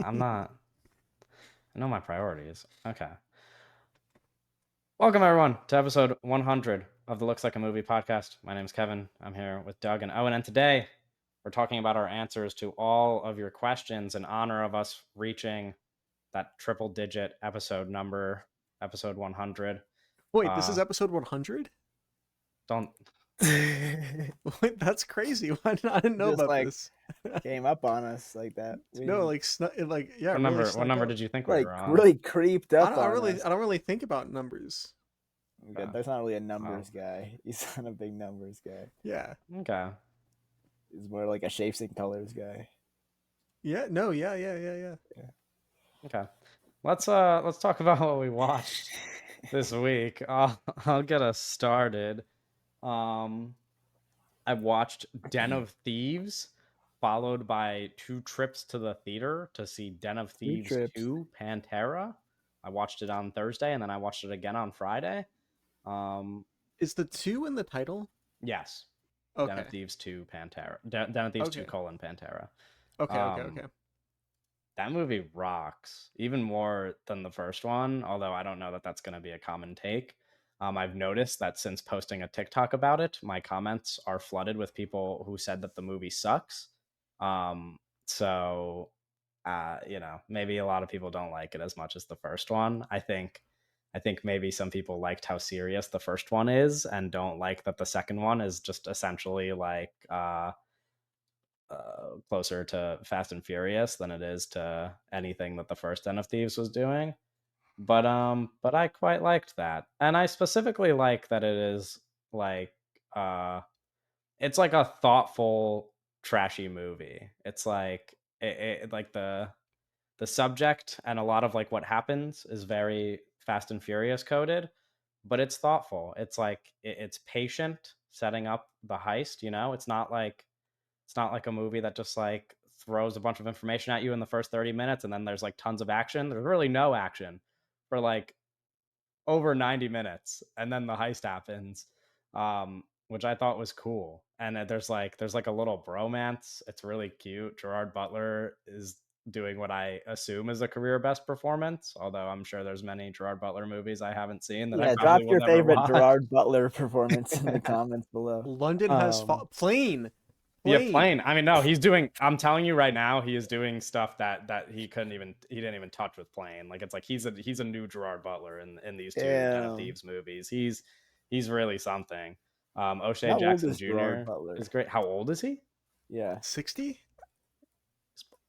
I'm not. I know my priorities. Okay. Welcome everyone to episode 100 of the Looks Like a Movie podcast. My name is Kevin. I'm here with Doug and Owen, and today we're talking about our answers to all of your questions in honor of us reaching that triple-digit episode number, episode 100. Wait, this is episode 100? Don't. Wait, that's crazy. I didn't know Just about like this. came up on us like that. No, like yeah, What really number? What snuck number up. did you think we like were on? really creeped I up don't, I on really, us. I don't really think about numbers. Okay, that's not really a numbers guy. He's not a big numbers guy. Yeah. Okay. He's more like a shapes and colors guy. Yeah. No. Yeah. Okay. Let's talk about what we watched this week. I'll get us started. I watched Den of Thieves, followed by 2 trips to the theater to see Den of Thieves 2 Pantera. I watched it on Thursday, and then I watched it again on Friday. Is the 2 in the title? Yes. Okay. Den of Thieves 2 Pantera. Den of Thieves 2 : Pantera. Okay. That movie rocks, even more than the first one, although I don't know that that's going to be a common take. I've noticed that since posting a TikTok about it, my comments are flooded with people who said that the movie sucks. So, maybe a lot of people don't like it as much as the first one. I think maybe some people liked how serious the first one is and don't like that the second one is just essentially like closer to Fast and Furious than it is to anything that the first Den of Thieves was doing. But I quite liked that, and I specifically like that it is like it's like a thoughtful, trashy movie. It's like it like the subject and a lot of like what happens is very Fast and Furious coded, but it's thoughtful. It's like it's patient setting up the heist. It's not like a movie that just like throws a bunch of information at you in the first 30 minutes and then there's like tons of action. There's really no action for like over 90 minutes and then the heist happens, which I thought was cool. And there's like a little bromance. It's really cute. Gerard Butler is doing what I assume is a career best performance, although I'm sure there's many Gerard Butler movies I haven't seen that I drop probably will your never favorite watch. Gerard Butler performance in the comments below. London has Plane. Yeah, Plane. I mean, no, he's doing. I'm telling you right now, he is doing stuff that he didn't even touch with Plane. Like it's like he's a new Gerard Butler in these 2 Den of Thieves movies. He's really something. O'Shea How Jackson old is Jr. Gerard Butler? is great. How old is he? Yeah, 60.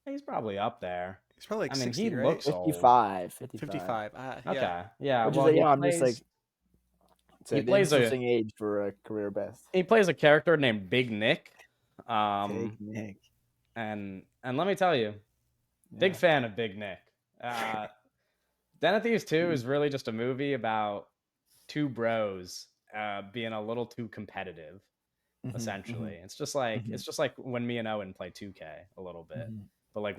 He's probably up there. He's probably like 60, he right? looks 55. 55. Okay, yeah. Which well, is he I'm plays, just like it's he an plays interesting age for a career best. He plays a character named Big Nick. Big Nick. And let me tell you, big fan of Big Nick. Den of Thieves 2 is really just a movie about 2 bros being a little too competitive. Essentially, it's just like when me and Owen play 2K a little bit, but like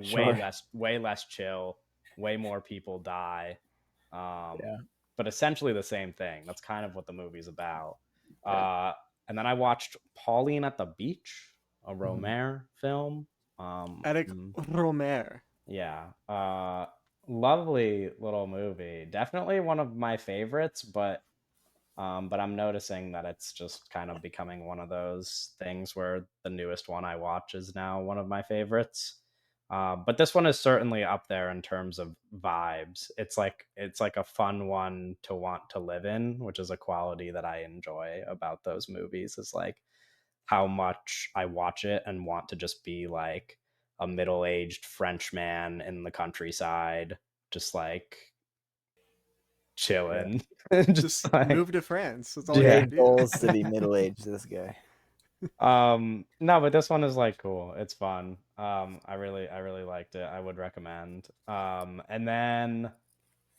way less chill, way more people die. But essentially the same thing. That's kind of what the movie's about. And then I watched Pauline at the Beach, a Romer film. Eric Romer. Yeah. Lovely little movie. Definitely one of my favorites, but I'm noticing that it's just kind of becoming one of those things where the newest one I watch is now one of my favorites. But this one is certainly up there in terms of vibes. It's like a fun one to want to live in, which is a quality that I enjoy about those movies, is like how much I watch it and want to just be like a middle-aged French man in the countryside, just like chilling. Just like, move to France. That's all Big goals to be middle-aged, this guy. No, but this one is like cool. It's fun. I really liked it. I would recommend. And then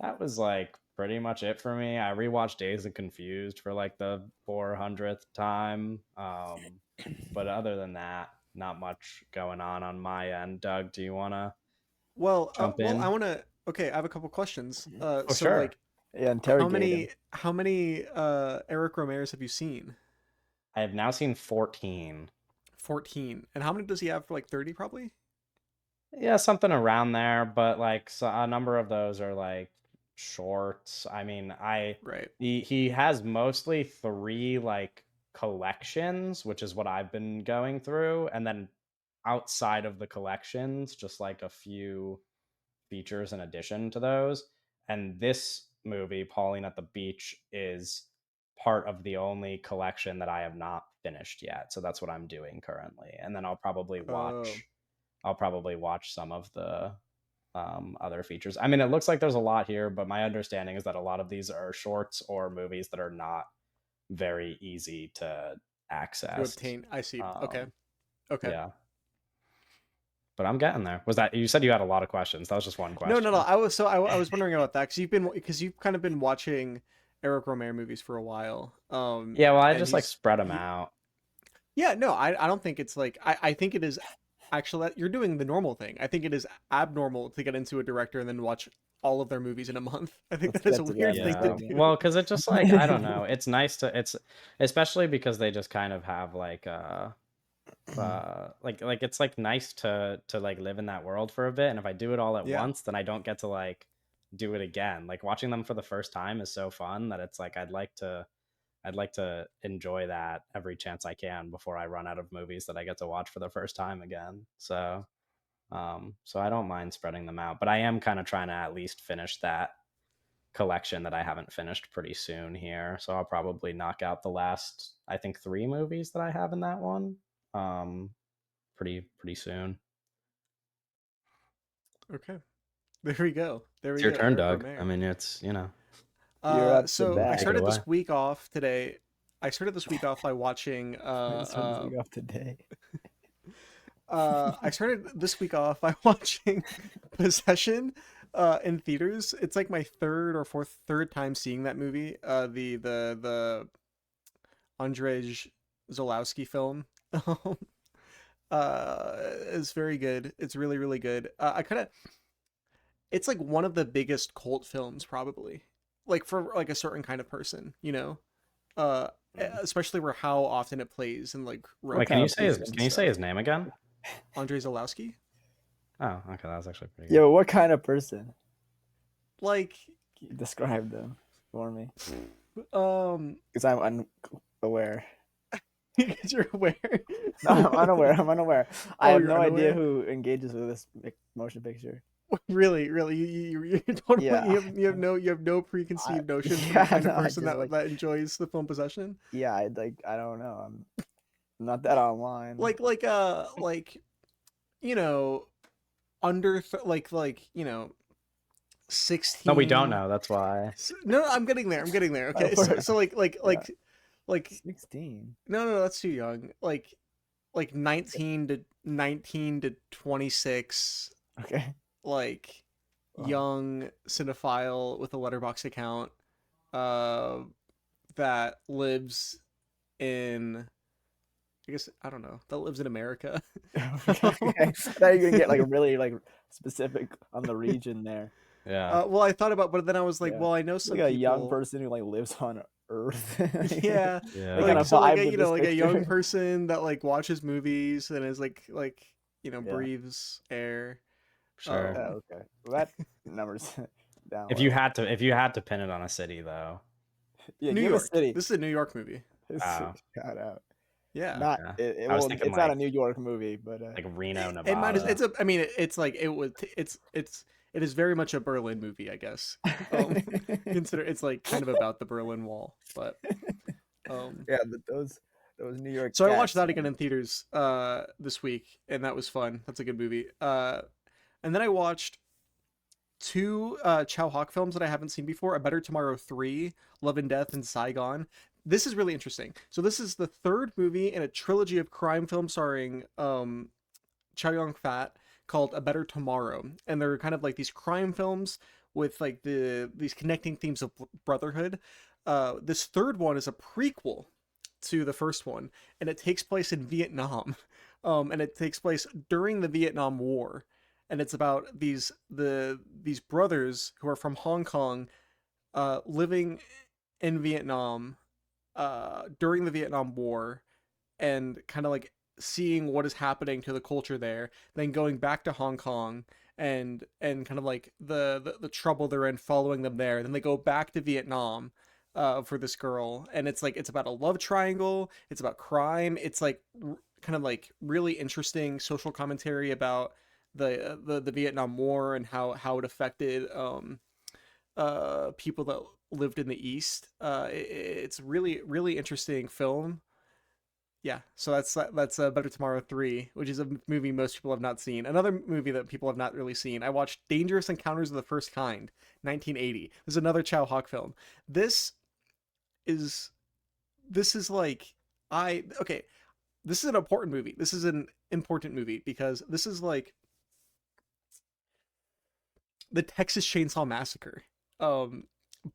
that was like pretty much it for me. I rewatched Dazed and Confused for like the 400th time. But other than that, not much going on my end. Doug, do you want to jump in? I want to. Okay, I have a couple questions. So sure. Like, how many Eric Romers have you seen? I have now seen 14. 14. And how many does he have? For like 30, probably? Yeah, something around there, but, like, so a number of those are, like, shorts. I mean, I Right. he has mostly 3, like, collections, which is what I've been going through, and then outside of the collections, just, like, a few features in addition to those, and this movie, Pauline at the Beach, is part of the only collection that I have not finished yet, so that's what I'm doing currently, and then Oh, I'll probably watch some of the other features. I mean, it looks like there's a lot here, but my understanding is that a lot of these are shorts or movies that are not very easy to to access. obtain. I see. Okay. Um, Okay. yeah, but I'm getting there. Was that you said you had a lot of questions? That was just one No, no, no. question. I was wondering about that because you've kind of been watching Eric Romer movies for a while. Yeah, well, I And just like spread them out. yeah, no, I don't think it's like I think it is actually that you're doing the normal thing. I think it is abnormal to get into a director and then watch all of their movies in a month. I think Let's that is a get to that weird in a thing to Yeah, do. well, because it just like I don't know. It's nice to it's especially because they just kind of have like it's like nice to like live in that world for a bit, and if I do it all at Yeah. once then I don't get to like do it again. Like watching them for the first time is so fun that it's like I'd like to enjoy that every chance I can before I run out of movies that I get to watch for the first time again. So I don't mind spreading them out, but I am kind of trying to at least finish that collection that I haven't finished pretty soon here. So I'll probably knock out the last I think 3 movies that I have in that one. Um pretty soon. Okay. There we go. There It's we your go. turn, Eric Doug. I Romer. mean, it's, you know, You're up to So I bat. take it started away. this week off today. I started this week off by watching Start this week off today. I started this week off by watching Possession in theaters. It's like my third time seeing that movie. The Andrzej Zolowski film. Is very good. It's really really good. I kind of it's like one of the biggest cult films probably. Like for like a certain kind of person, you know. Especially where how often it plays in like What Wait, kind of theaters and can you say stuff. his name again? Andrzej Zolowski? Oh, okay, that was actually pretty Yeah, good. but what kind of person? Like Describe them for me, um because I'm unaware. because you're aware. No, I'm unaware. I'm unaware. I Oh, have you're no idea unaware? who engages with this motion picture. Really, really, you're totally Yeah, you have no I, preconceived notions for the yeah, kind of no, I person just like, that enjoys the film Possession. yeah, I don't know. I'm not that online. Like you know under you know No, we don't 16. know. That's why. No, I'm getting there. I'm getting there. Oh, Okay, so yeah, like 16. no, no, that's too young. Like 19 to 26, Okay. like Wow. young cinephile with a letterbox account uh that lives in I guess I don't know, that lives in America. Okay. I thought you were gonna get like really like specific on the region there. Yeah. Well, I thought about, but then I was like, Yeah, well, I know like some a young people. person who like lives on Earth. Yeah, They Yeah. kind like of so, like vibe a with this like a young picture. person that like watches movies and is Yeah. breathes air. Sure. Um, Oh, okay. Well, that numbers down low. If you had to pin it on a city though. Yeah, New give a York. city. This is a New York movie. Oh, Shout out. Yeah, Not okay. it, it I was will. thinking It's not a New York movie, but like Reno, it might. Nevada. It's a. I mean, it's like it was. It is very much a Berlin movie, I guess. Um, consider it's like kind of about the Berlin Wall, but um. yeah, but those New York So I watched cats, that again man. in theaters this week, and that was fun. That's a good movie. And then I watched two Chow Hawk films that I haven't seen before: A Better Tomorrow 3, Love and Death, and Saigon. This is really interesting. So this is the third movie in a trilogy of crime films starring Chow Yun Fat called A Better Tomorrow, and they're kind of like these crime films with like these connecting themes of brotherhood. This third one is a prequel to the first one, and it takes place in Vietnam, and it takes place during the Vietnam War, and it's about these brothers who are from Hong Kong, living in Vietnam, during the Vietnam War, and kind of like seeing what is happening to the culture there, then going back to Hong Kong and kind of like the trouble they're in following them there. Then they go back to Vietnam for this girl, and it's like it's about a love triangle. It's about crime. It's like kind of like really interesting social commentary about the Vietnam War and how it affected people that lived in the East. It's really interesting film. Yeah, so that's Better Tomorrow 3, which is a movie most people have not seen. Another movie that people have not really seen. I watched Dangerous Encounters of the First Kind, 1980. This is another Chow Hawk film. This is this is like I okay, this is an important movie. This is an important movie because this is like the Texas Chainsaw Massacre. Um,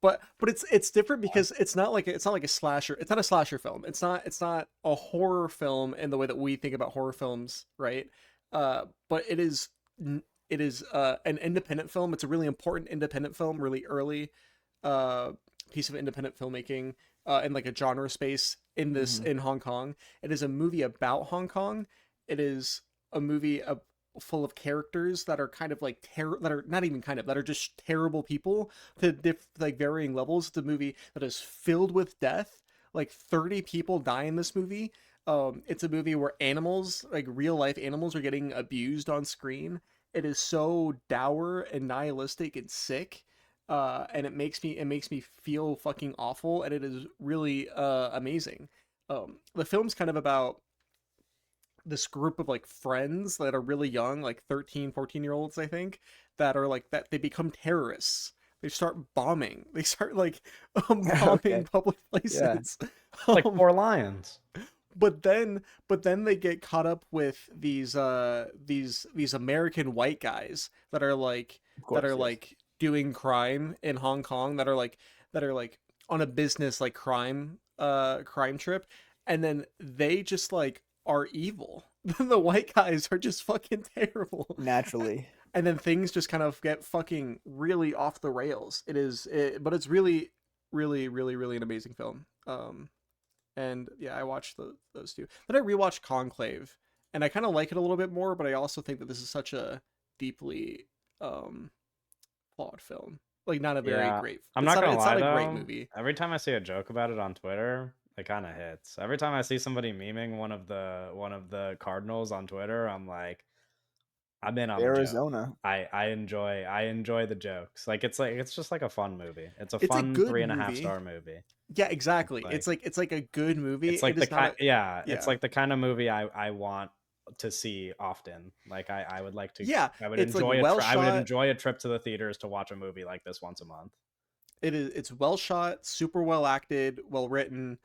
but it's different because it's not like a slasher. It's not a slasher film. It's not a horror film in the way that we think about horror films, right? But it is an independent film. It's a really important independent film, really early uh piece of independent filmmaking in like a genre space Mm-hmm. in Hong Kong. It is a movie about Hong Kong. It is a movie full of characters that are kind of like that are not even kind of that are just terrible people to like varying levels. It's a movie that is filled with death. Like 30 people die in this movie. It's a movie where animals, like real life animals, are getting abused on screen. It is so dour and nihilistic and sick, and it makes me feel fucking awful, and it is really amazing. The film's kind of about this group of like friends that are really young, like 13, 14 year olds, I think, that are like that they become terrorists. They start bombing. They start like bombing Okay. public Yeah. places. It's like um, Four Lions. but then they get caught up with these American white guys Of that course. are Yes. like doing crime in Hong Kong, that are like on a business like crime trip, and then they just like are evil. The white guys are just fucking terrible. Naturally. And then things just kind of get fucking really off the rails. But it's really an amazing film. And yeah, I watched those two. Then I rewatched Conclave, and I kind of like it a little bit more, but I also think that this is such a deeply um flawed film. Like not a very Yeah, great. I'm not gonna It's not lie a great though. movie. Every time I see a joke about it on Twitter, it kind of hits. Every time I see somebody memeing one of the Cardinals on Twitter, I'm like, I'm in on the joke. Arizona. I enjoy the jokes. Like it's just like a fun movie. It's a It's a fun good three and a half movie. star movie. Yeah, It's exactly. like It's like a good movie. it's like It the is not kind a yeah, it's yeah. like the kind of movie I want to see often. Like I would like to Yeah, I would it's like enjoy well I would shot. enjoy a trip to the theaters to watch a movie like this once a month. It's well shot, super well acted, well written.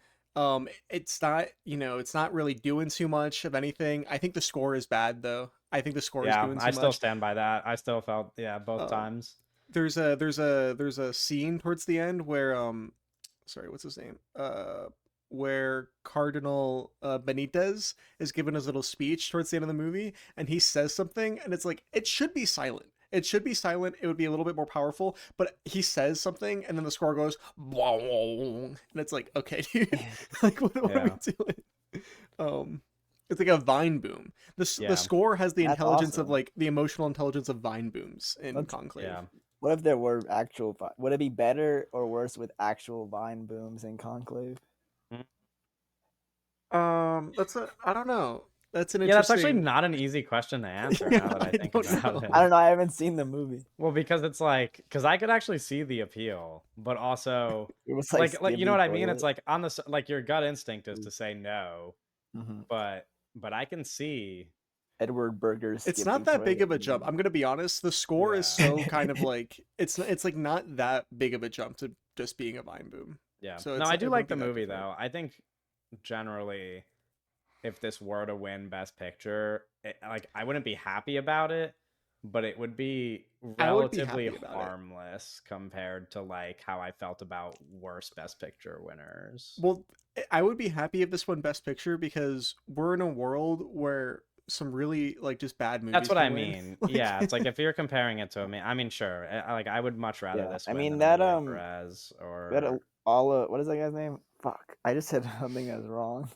It's not, it's not really doing too much of anything. I think the score is bad though. I think the score is Yeah, doing I too still much. stand by that. I still felt yeah, both Um, times. there's a scene towards the end where sorry, what's his name? Where Cardinal Benitez is giving his little speech towards the end of the movie, and he says something, and it's like it should be silent. It should be silent. It would be a little bit more powerful, but he says something, and then the score goes, and it's like, okay, dude, like what are we Yeah. doing? Um, it's like a vine boom. The Yeah. score has the That's intelligence of awesome. like the emotional intelligence of vine booms in Let's. Conclave. Yeah. What if there were actual? Would it be better or worse with actual vine booms in Conclave? Mm. I don't know. That's an Yeah, that's actually interesting. not an easy question to answer Yeah, now that I I think don't about I it. know. don't know. I haven't seen the movie. Well, because it's like because I could actually see the appeal, but also It was like like you know Skibby what I mean? It's Toilet. like on the like your gut instinct is to say no, Mm-hmm. but I can see Edward Berger's It's not Skippy that big Toilet of a jump. movie. I'm gonna be honest. The score is yeah. so kind of like it's like not that big of a jump to just being a vine boom. Yeah. So No, I do it like wouldn't be the that movie different. though. I think generally if this were to win Best Picture, like I wouldn't be happy about it, but it would be I would be relatively happy about it. harmless compared to like how I felt about worst Best Picture winners. Well, I would be happy if this won Best Picture because we're in a world where some really like just bad That's movies what I can win. mean. Like, Yeah, it's like if you're comparing it to I mean, sure. Like I would much rather Yeah, this I win mean than that Emilio Perez that or all what is that guy's name? Fuck, I just said something that's wrong.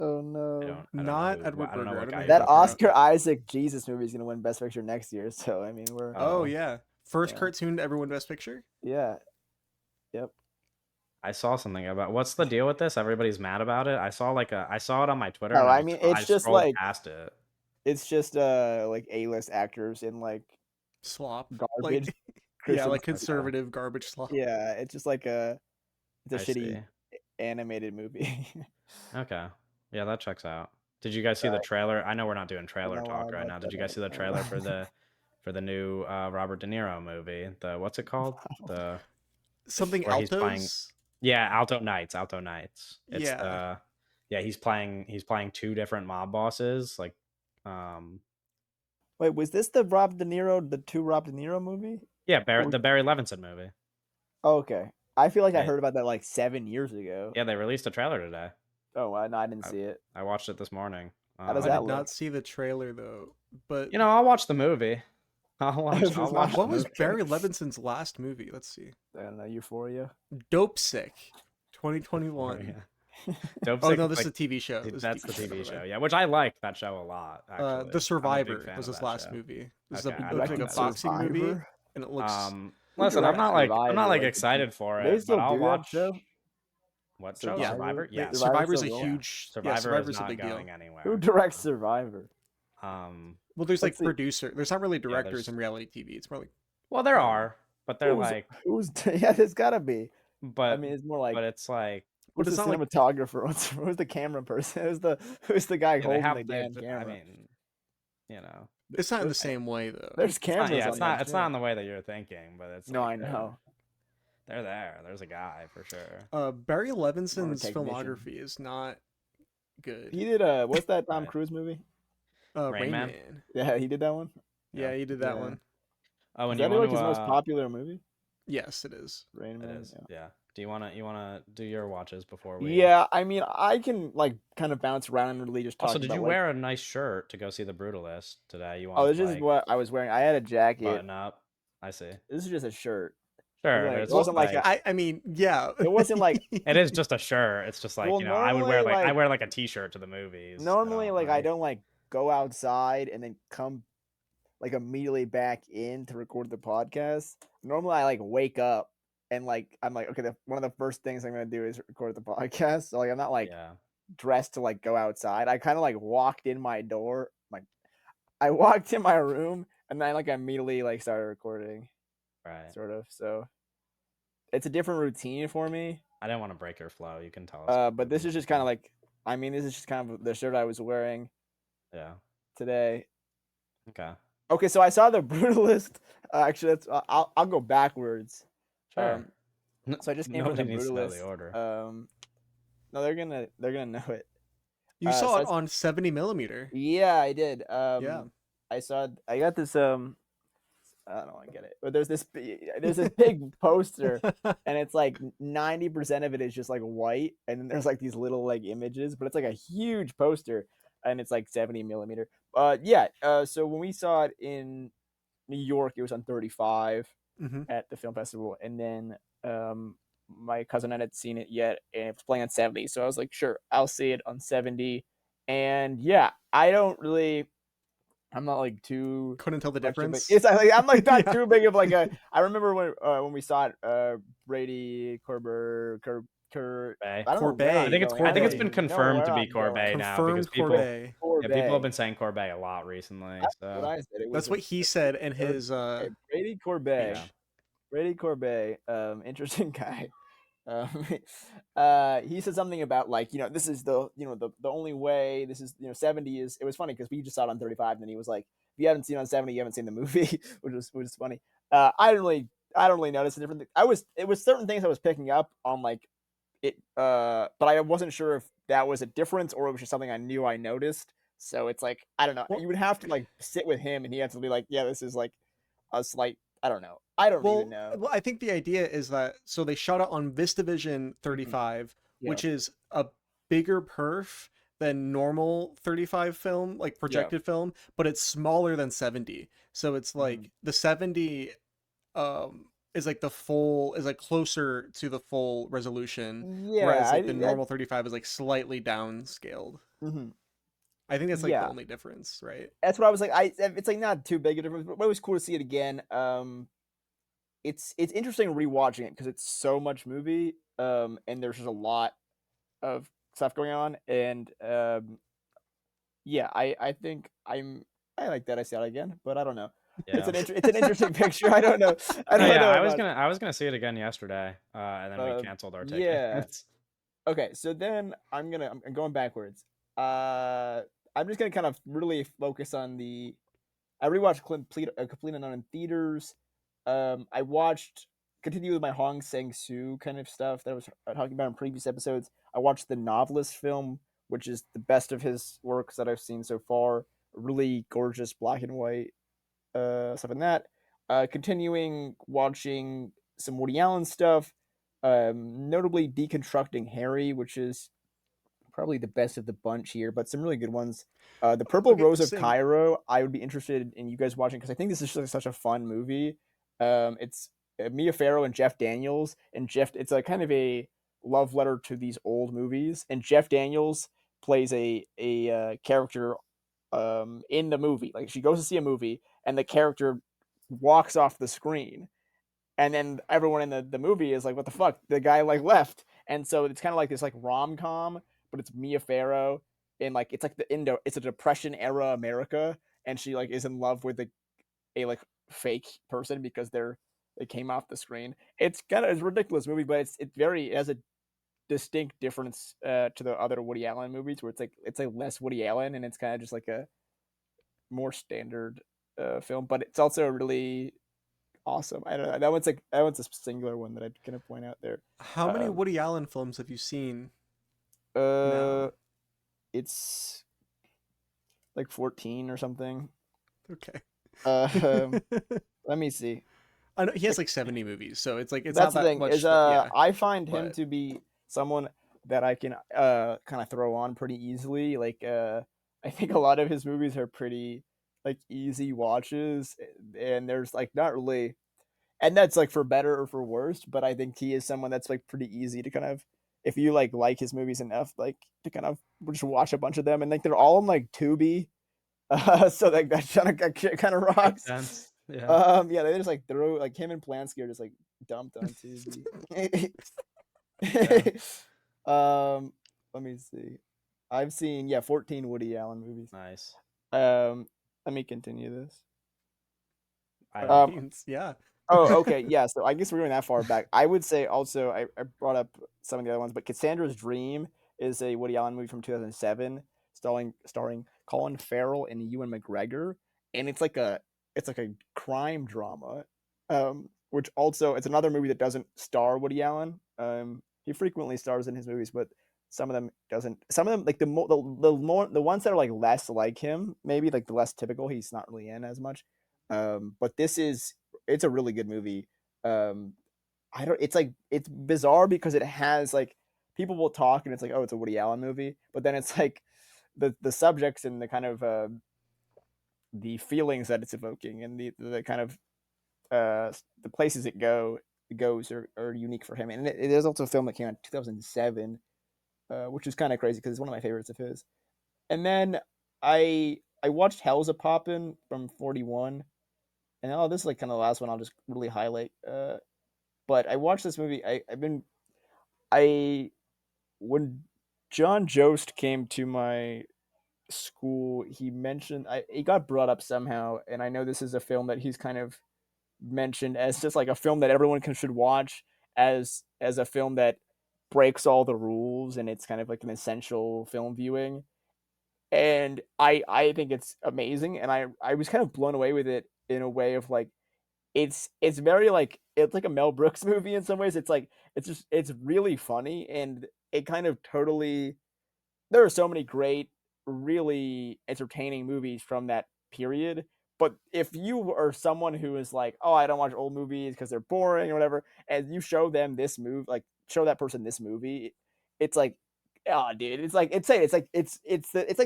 Oh I no. don't know Not who. Edward I don't know Berger. I what don't know guy who he That plays plays. Berger. Oscar Isaac Jesus movie is gonna win Best Picture next year. So I mean, we're Oh Oh, yeah, first yeah, cartoon to ever win Best Picture. yeah, yep. I saw something about what's the deal with this? Everybody's mad about it. I saw it on my Twitter No, and I mean I it's just scrolled like past it. like A-list actors in like Slop. garbage Like yeah, Christian. like conservative garbage slop. Yeah, it's just like it's a I shitty see. animated movie. Okay. Yeah, that checks out. Did you guys see the Right. trailer? I know we're not doing I don't trailer know why I talk right brought now. Did that you guys up. see the I don't know. trailer for the new Robert De Niro movie? The what's it called? The Something where he's playing altos. Yeah, Alto Nights, Alto Nights. It's Yeah. the Yeah, he's playing two different mob bosses like um Wait, was this the two Rob De Niro movie? yeah, Or The Barry Levinson movie. oh, okay. I feel like I Yeah, heard about that like 7 years ago. yeah, they released a trailer today. Oh, no, I didn't I, see it. I watched it this morning. How does I that did look? not see the trailer though. But I'll watch the movie. This I'll is not watch the what was movie. okay. Barry Levinson's last movie? Let's see. I don't know, Euphoria. Dope Sick, Oh, 2021. yeah. Dope Oh Sick no, is this is like a TV show. This is a that's the TV show, by TV the show. way. Yeah, which I like that show a lot actually. The I'm a big Survivor fan was of his that last show. movie. Okay, You I It looks like a directed recommend it. boxing movie, Survivor? and it looks. Who Listen, I'm directs not like Survivor? Like excited for they it, but still I'll do that watch. show? What show? Yeah, Survivor? Yes. Survivor's Survivor's still a going? Yeah. huge. Yeah, Survivor is Survivor's a not big going deal. Who anywhere. directs Survivor? Well, there's like Let's see. producer. There's not really Yeah, directors in reality TV. It's more like well, there um. are, but they're like, Who's yeah, there's gotta be. I but mean, it's more like it's like, But who's the it's not like cinematographer? Who's the camera person? Who's the guy yeah, they holding the have damn I camera? mean, you know, it's not in the There's, same way though. there's it's not. cameras Yeah, on that it's not show. in the way that you're thinking, but it's No, like I know. they're there. There's a guy for sure. Barry More of a Levinson's technician. filmography is not good. He did what's that Tom Right. Cruise movie? Rain Rain Man? Man. Yeah, he did that one. Yeah, he did that Yeah. one. Oh, Is and that you want like to? his most popular movie? Yes, it is. Rain It Man. is. Yeah. Do you wanna do your watches before we? Yeah, I mean, I can like kind of bounce around and really just talk Also, did about you like. wear a nice shirt to go see the Brutalist today? You Oh, want this is like what I was wearing. I had a jacket. button up? I see. This is just a shirt. Sure, but Like, it it's wasn't just like like I mean, yeah. it wasn't like it is just a shirt. It's just like well, I would wear normally I like wear like a t-shirt to the movies. normally like I really. don't like go outside and then come like immediately back in to record the podcast. Normally I like wake up and like I'm like okay, one of the first things I'm gonna do is record the podcast. So like I'm not like Yeah. dressed to like go outside. I kind of like walked in my door, like I walked in my room and then like I immediately like started recording, Right. sort of. So it's a different routine for me. I didn't want to break your flow. You can tell us. But this is just kind of like I mean this is just kind of the shirt I was wearing Yeah. today. Okay. Okay, so I saw the Brutalist. Actually, that's I'll go backwards. Sure. So I just came from the Nobody needs to know the Brutalist. order. No, they're gonna know it. You saw so it on 70mm. Yeah, I did. Yeah. I got this. I don't want to get it, but there's this big poster, and it's like 90% of it is just like white, and then there's like these little like images, but it's like a huge poster, and it's like 70mm. Yeah. So when we saw it in New York, it was on 35 Mm-hmm. at the film festival, and then my cousin hadn't seen it yet, and it was playing on 70, so I was like, sure, I'll see it on 70. And yeah, I'm not like too Couldn't tell the much of a- difference. it's like I'm like not Yeah. too big of like a. I remember when we saw it, Brady Corber. Corbet. I don't know Corbet. where I'm I think it's going. I think it's don't been even know confirmed where to be I'm going. Corbet now because Confirmed people Corbet. yeah, people have Corbet. been saying Corbet a lot recently. That's So what I said. It was That's what he said in his okay, Brady Corbet. yeah. Brady Corbet, interesting guy. He said something about like this is the the only way. This is 70 is. It was funny because we just saw it on 35, and then he was like, if you haven't seen it on 70, you haven't seen the movie, which was funny. I don't really notice a different thing. It was certain things I was picking up on like it, but I wasn't sure if that was a difference or it was just something I knew I noticed. So it's like I don't know. Well- You would have to like sit with him, and he had to be like, yeah, this is like a slight. I don't know. I don't even know. Well, I think the idea is that so they shot it on VistaVision 35, Yeah. which is a bigger perf than normal 35 film, like projected film, but it's smaller than 70. So it's like the 70 is like the full is like closer to the full resolution, Yeah, whereas I like the that normal 35 is like slightly downscaled. mhm. I think that's like the Yeah, only difference, right? that's what I was like. It's like not too big a difference, but it was cool to see it again. It's interesting rewatching it because it's so much movie, and there's just a lot of stuff going on, and yeah, I think I like that I saw it again, but I don't know. Yeah. It's an interesting picture. I don't know. I No, don't yeah, know about it. I was gonna see it again yesterday, and then we canceled our Yeah. tickets. Okay, so then I'm going backwards. Uh, I'm just gonna kind of really focus on the. I rewatched Complete Unknown in theaters. I watched continue with my Hong Sang Soo kind of stuff that I was talking about in previous episodes. I watched the Novelist film, which is the best of his works that I've seen so far. Really gorgeous black and white stuff in that. Continuing watching some Woody Allen stuff, notably Deconstructing Harry, which is probably the best of the bunch here, but some really good ones. The Purple Okay, Rose of same. Cairo, I would be interested in you guys watching because I think this is just such a fun movie. It's Mia Farrow and Jeff Daniels, and Jeff. It's a kind of a love letter to these old movies, and Jeff Daniels plays a character in the movie. Like she goes to see a movie, and the character walks off the screen, and then everyone in the movie is like, "What the fuck?" The guy like left, and so it's kind of like this like rom com, but it's Mia Farrow in like it's like it's a Depression era America, and she like is in love with a like fake person because they came off the screen. It's a ridiculous movie, but it has a distinct difference to the other Woody Allen movies where it's like less Woody Allen and it's kind of just like a more standard film, but it's also really awesome. I don't know. That one's a singular one that I'm gonna point out there. How many Um, Woody Allen films have you seen uh, now? it's like 14 or something. Okay. Um, let me see. I know he has like 70 movies, so it's like it's That's not the that thing is much that yeah, I find him but to be someone that I can kind of throw on pretty easily. Like I think a lot of his movies are pretty like easy watches, and there's like not really, and that's like for better or for worse. But I think he is someone that's like pretty easy to kind of if you like his movies enough, like to kind of just watch a bunch of them, and like they're all in like Tubi, so like that kind of Makes rocks. sense. Yeah. Yeah, they just like throw like him and Plansky are just like dumped on Tubi. Yeah. um, let me see. I've seen 14 Woody Allen movies. Nice. Um, let me continue this. by I all Um, means, yeah. oh, okay, yeah. So I guess we're going that far back. I would say also I brought up some of the other ones, but Cassandra's Dream is a Woody Allen movie from 2007, starring Colin Farrell and Ewan McGregor, and it's like a crime drama. Which also it's another movie that doesn't star Woody Allen. He frequently stars in his movies, but some of them doesn't. Some of them like the ones that are like less like him, maybe like the less typical. He's not really in as much. But it's a really good movie. Um, I don't. It's like it's bizarre because it has like people will talk and it's like, oh, it's a Woody Allen movie, but then it's like the subjects and the kind of the feelings that it's evoking and the kind of the places it goes are unique for him. And there's also a film that came out in 2007, which is kind of crazy because it's one of my favorites of his. And then I watched Hell's a Poppin' from 41, and this is like kind of the last one I'll just really highlight. But I watched this movie. I when John Jost came to my school, he mentioned it got brought up somehow, and I know this is a film that he's kind of mentioned as just like a film that everyone should watch as a film that breaks all the rules and it's kind of like an essential film viewing. And I think it's amazing, and I was kind of blown away with it in a way of like it's very like it's like a Mel Brooks movie in some ways. It's really funny and it kind of totally there are so many great, really entertaining movies from that period. But if you are someone who is like, oh, I don't watch old movies because they're boring or whatever, and you show them this movie, like show that person this movie, it's like, oh, dude, it's like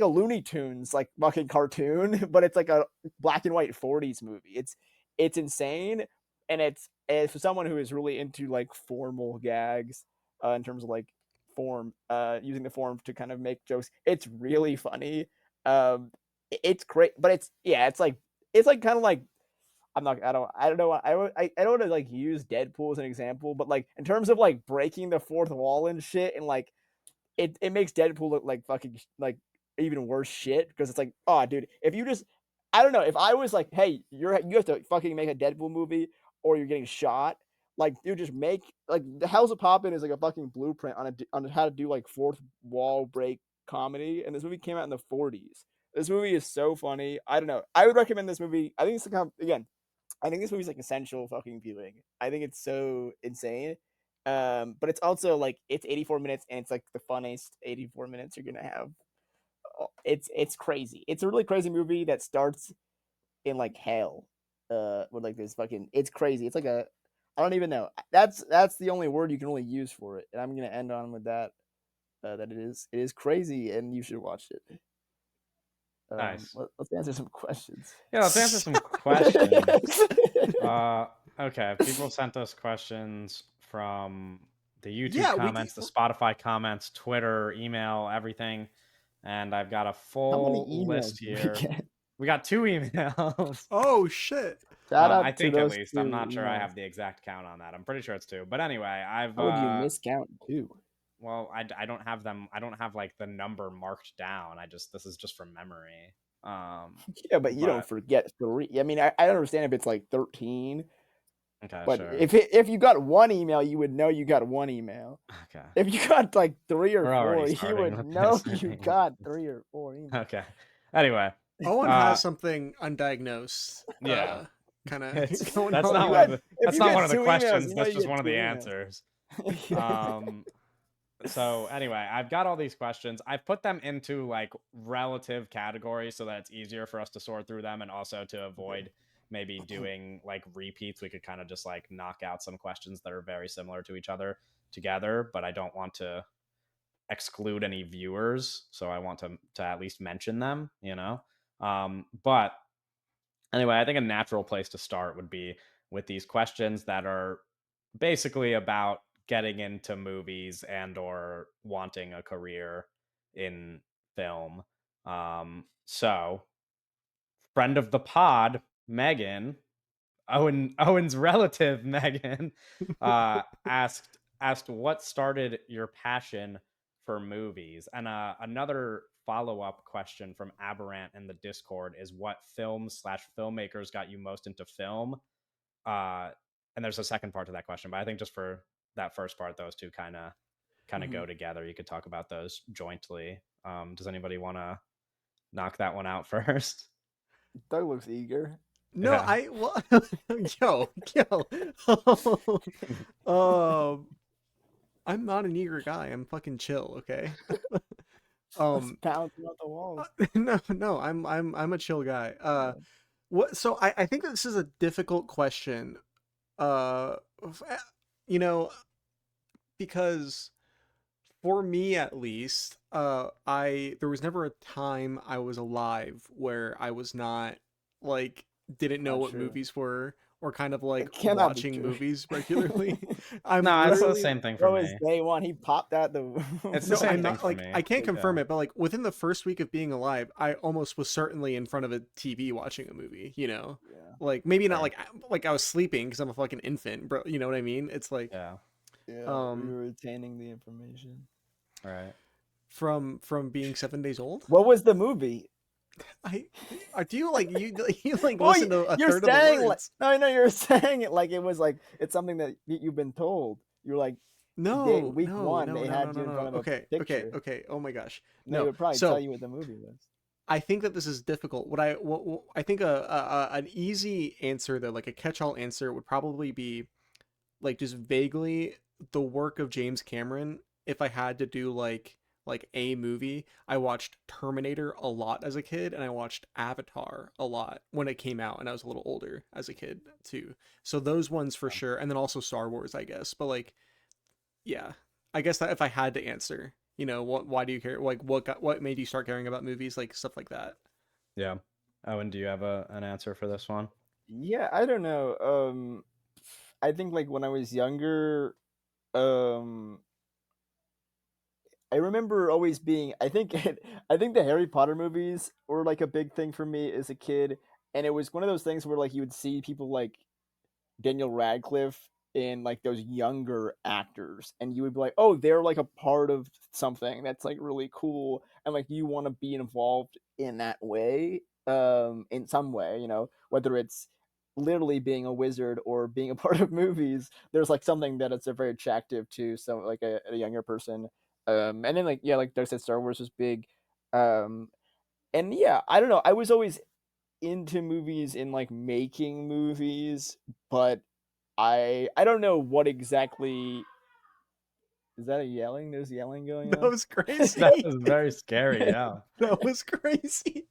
a Looney Tunes like fucking cartoon, but it's like a black and white 40s movie. It's insane, and it's for someone who is really into like formal gags, in terms of like form, using the form to kind of make jokes. It's really funny. It's great, but it's like kind of like I don't know I don't want to like use Deadpool as an example, but like in terms of like breaking the fourth wall and shit, and like it makes Deadpool look like fucking like even worse shit, because it's like, oh, dude, if you just, I don't know, if I was like, hey, you have to fucking make a Deadpool movie or you're getting shot, like, dude, just make like the Hell's a Poppin' is like a fucking blueprint on how to do like fourth wall break comedy, and this movie came out in the 40s. This movie is so funny. I don't know. I would recommend this movie. I think it's like, again, I think this movie's like essential fucking viewing. I think it's so insane. But it's also like it's 84 minutes and it's like the funniest 84 minutes you're gonna have. It's crazy. It's a really crazy movie that starts in like hell. With like this fucking, it's crazy. It's like a, I don't even know. That's the only word you can really use for it. And I'm gonna end on with that. That it is crazy and you should watch it. Nice. Let's answer some questions. Yeah, let's answer some questions. Okay, people sent us questions from the YouTube Yeah, comments, the Spotify comments, Twitter, email, everything. And I've got a How many full emails list did we here. get? We got 2 emails. Oh shit. Shout I out to think at those least. I'm 2 not sure I emails. have the exact count on that. I'm pretty sure it's 2. But anyway, How would you miscount 2? well, I don't have them. I don't have like the number marked down. This is just from memory. Yeah, but you don't But forget 3. I mean, I understand if it's like 13, okay, but sure. if you got 1 email, you would know you got 1 email. Okay. If you got like 3 or We're already 4, you starting would with know this. you got 3 or 4 emails. Okay. Anyway, Owen has something undiagnosed. yeah. Kind of It's going that's on not here. one of the If that's you not one get of the 2 emails, questions. you know That's you just get one of 2 the emails. answers. So anyway, I've got all these questions. I've put them into like relative categories so that it's easier for us to sort through them, and also to avoid maybe doing like repeats. We could kind of just like knock out some questions that are very similar to each other together, but I don't want to exclude any viewers, so I want to at least mention them, But anyway, I think a natural place to start would be with these questions that are basically about getting into movies and or wanting a career in film. So friend of the pod, Megan, Owen's relative, Megan, asked what started your passion for movies, and another follow up question from Aberrant in the Discord is what films/filmmakers got you most into film. Uh, and there's a second part to that question, but I think just for that first part, those two kind of go together. You could talk about those jointly. Does anybody want to knock that one out first? Doug looks eager. No, Yeah. um, I'm not an eager guy. I'm fucking chill, okay? Bouncing off the walls. No, I'm a chill guy. What? So I think that this is a difficult question. F- you know, because for me at least, I there was never a time I was alive where I was not like didn't know Not what true. movies were, or kind of like It cannot be watching true. movies regularly. I'm No, it's the literally same thing for Bro, it's me. day 1. He popped out the. It's the no, same I'm thing not for like me. I can't confirm Yeah. it, but like within the first week of being alive, I almost was certainly in front of a TV watching a movie. Yeah. Like maybe not Sure. like I was sleeping because I'm a fucking infant, bro. You know what I mean? It's like Yeah. Yeah. We um were retaining the information. Right. from being 7 days old. What was the movie? I do you like you like Well, listen to a you're third of the saying like words? no, you're saying it like it was like it's something that you've been told. You're like No, week no, 1 no, they no, no, had no, you in front no. of a Okay, okay, picture. okay. Oh my gosh, And they no. would probably tell So you what the movie was. I think that this is difficult. What I think an easy answer though, like a catch-all answer, would probably be like just vaguely the work of James Cameron. If I had to do like a movie, I watched Terminator a lot as a kid, and I watched Avatar a lot when it came out, and I was a little older as a kid too. So those ones for sure, and then also Star Wars, I guess. But like, yeah, I guess that if I had to answer, why do you care? Like, what made you start caring about movies, like stuff like that? Yeah. Owen, do you have an answer for this one? Yeah, I don't know. I think like when I was younger, um I remember always being I think I think the Harry Potter movies were like a big thing for me as a kid, and it was one of those things where like you would see people like Daniel Radcliffe and like those younger actors, and you would be like, oh, they're like a part of something that's like really cool, and like you want to be involved in that way, in some way, whether it's literally being a wizard or being a part of movies. There's like something that it's a very attractive to some like a younger person, and then like yeah, like I said, Star Wars was big, um, and yeah, I don't know, I was always into movies and like making movies, but I don't know what exactly is that a yelling? There's yelling going That on. was That crazy. was very scary, yeah. That was crazy.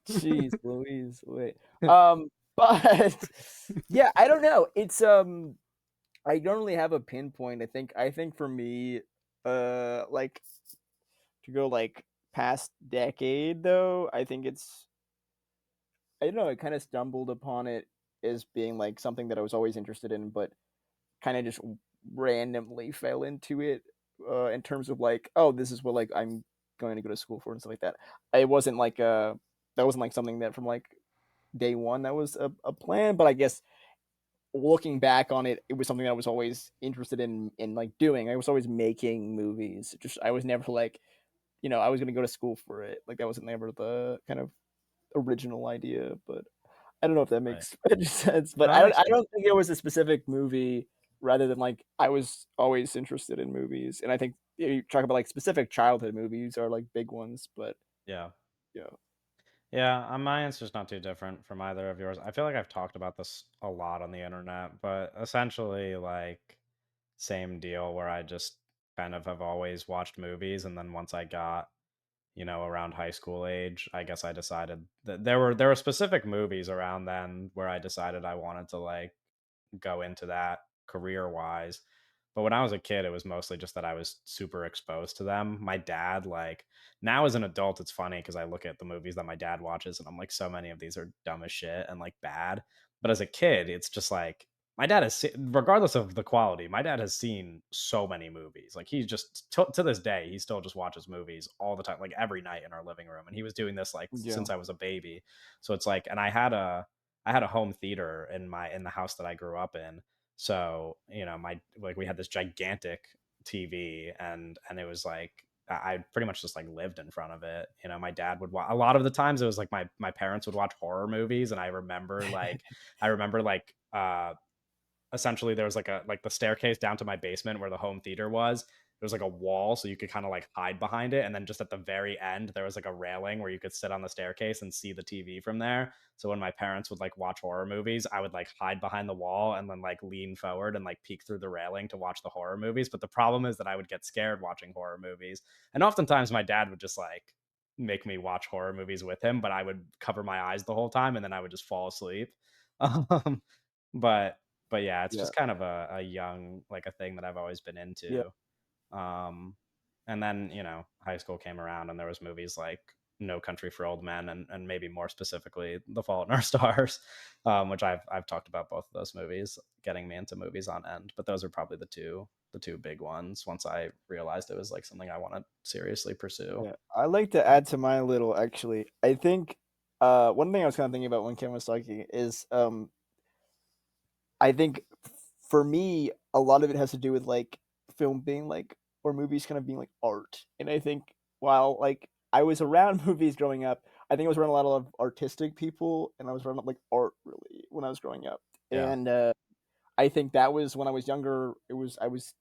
Jeez Louise, wait. But yeah, I don't know. It's I don't really have a pinpoint. I think for me, like to go like past decade though, I think it's I don't know, I kind of stumbled upon it as being like something that I was always interested in, but kind of just randomly fell into it in terms of like, oh, this is what like I'm going to go to school for and stuff like that. It wasn't like that wasn't like something that from like day one that was a plan, but I guess looking back on it, it was something that I was always interested in like doing. I was always making movies. Just I was never like, I was going to go to school for it. Like that wasn't never the kind of original idea, but I don't know if that Right. makes any sense, but No, I that don't makes I sense. don't think it was a specific movie rather than like I was always interested in movies. And I think you talk about like specific childhood movies are like big ones, but Yeah. yeah. Yeah, my answer's not too different from either of yours. I feel like I've talked about this a lot on the internet, but essentially, like, same deal where I just kind of have always watched movies, and then once I got, around high school age, I guess I decided that there were specific movies around then where I decided I wanted to like go into that career wise. But when I was a kid, it was mostly just that I was super exposed to them. My dad, like, now as an adult, it's funny because I look at the movies that my dad watches and I'm like, so many of these are dumb as shit and like bad. But as a kid, it's just like, my dad has, regardless of the quality, my dad has seen so many movies. Like, he's just, to this day, he still just watches movies all the time, like every night in our living room. And he was doing this like Yeah. since I was a baby. So it's like, and I had a home theater in the house that I grew up in. So, my like we had this gigantic TV and it was like I pretty much just like lived in front of it. My dad would watch a lot of the times it was like my parents would watch horror movies and I remember like essentially there was like the staircase down to my basement where the home theater was. There was like a wall so you could kind of like hide behind it, and then just at the very end there was like a railing where you could sit on the staircase and see the TV from there. So when my parents would like watch horror movies, I would like hide behind the wall and then like lean forward and like peek through the railing to watch the horror movies. But the problem is that I would get scared watching horror movies, and oftentimes my dad would just like make me watch horror movies with him, but I would cover my eyes the whole time and then I would just fall asleep. um, but but yeah, it's Yeah. just kind of a young like a thing that I've always been Yeah. into. Um, and then, high school came around and there was movies like No Country for Old Men and maybe more specifically The Fault in Our Stars, which I've talked about both of those movies getting me into movies on end. But those are probably the two big ones once I realized it was like something I want to seriously pursue. Yeah. I like to add to my little actually. I think one thing I was kind of thinking about when Kim was talking is I think for me, a lot of it has to do with like film being like or movies kind of being like art. And I think while like I was around movies growing up, I think I was around a lot of artistic people and I was around like art really when I was growing up. Yeah. And I think that was when I was younger, I was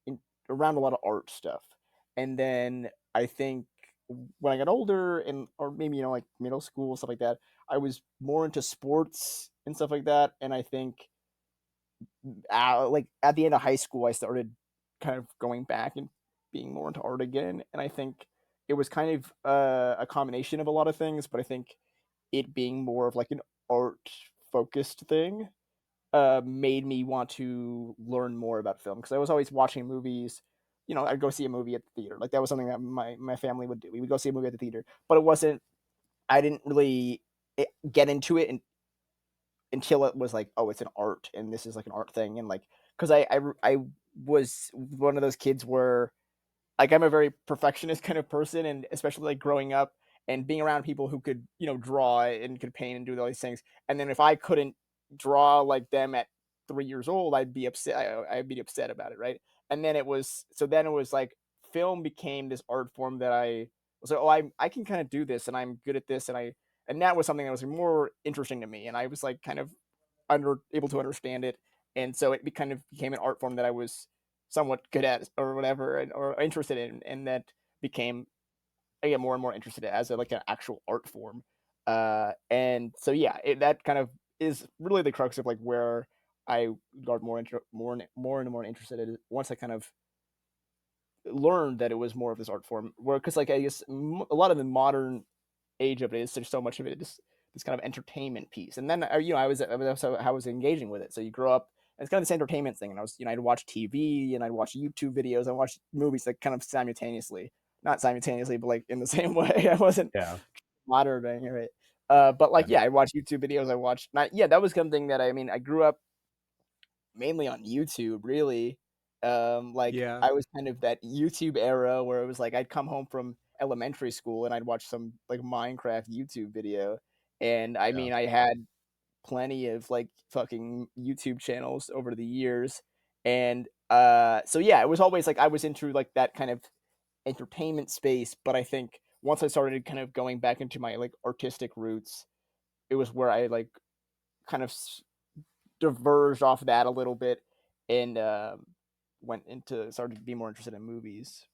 in, around a lot of art stuff. And then I think when I got older and or maybe like middle school stuff like that, I was more into sports and stuff like that. And I think like at the end of high school, I started kind of going back and being more into art again. And I think it was kind of a combination of a lot of things, but I think it being more of like an art focused thing made me want to learn more about film because I was always watching movies. I'd go see a movie at the theater. Like that was something that my family would do. We would go see a movie at the theater, but it wasn't. I didn't really get into it until it was like, oh, it's an art and this is like an art thing. And like, because I was one of those kids where like I'm a very perfectionist kind of person, and especially like growing up and being around people who could, draw and could paint and do all these things. And then if I couldn't draw like them at 3 years old, I'd be upset. I'd be upset about it, right? And then then it was like film became this art form that I was like, oh, I can kind of do this, and I'm good at this, and that was something that was more interesting to me, and I was like kind of under able to understand it, and so it kind of became an art form that I was somewhat good at or whatever, or interested in, and that became I get more and more interested in it as like an actual art form. And so yeah, that kind of is really the crux of like where I got more and more interested in it once I kind of learned that it was more of this art form. Where because like I guess a lot of the modern age of it is there's so much of it is this kind of entertainment piece. And then that's how I was engaging with it. So you grow up and it's kind of this entertainment thing. And I'd watch TV and I'd watch YouTube videos. I watched movies like kind of simultaneously, not simultaneously, but like in the same way. I wasn't Yeah. monitoring it. But like, Right. yeah, I watched YouTube videos. I watched, not, yeah, that was something that I grew up mainly on YouTube, really. Like Yeah. I was kind of that YouTube era where it was like I'd come home from elementary school and I'd watch some like Minecraft YouTube video. And Yeah. I had plenty of like fucking YouTube channels over the years. And so yeah, it was always like I was into like that kind of entertainment space, but I think once I started kind of going back into my like artistic roots, it was where I like kind of diverged off that a little bit and went into started to be more interested in movies.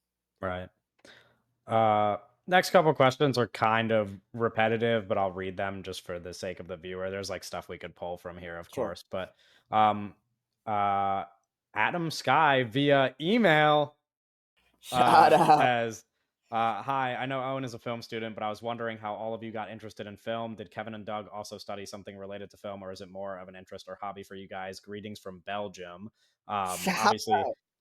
Right. Uh, Next couple questions are kind of repetitive, but I'll read them just for the sake of the viewer. There's like stuff we could pull from here, of Sure. course, but um, uh, Adam Sky via email Shout out. says, "Hi, I know Owen is a film student, but I was wondering how all of you got interested in film. Did Kevin and Doug also study something related to film, or is it more of an interest or hobby for you guys? Greetings from Belgium." Shout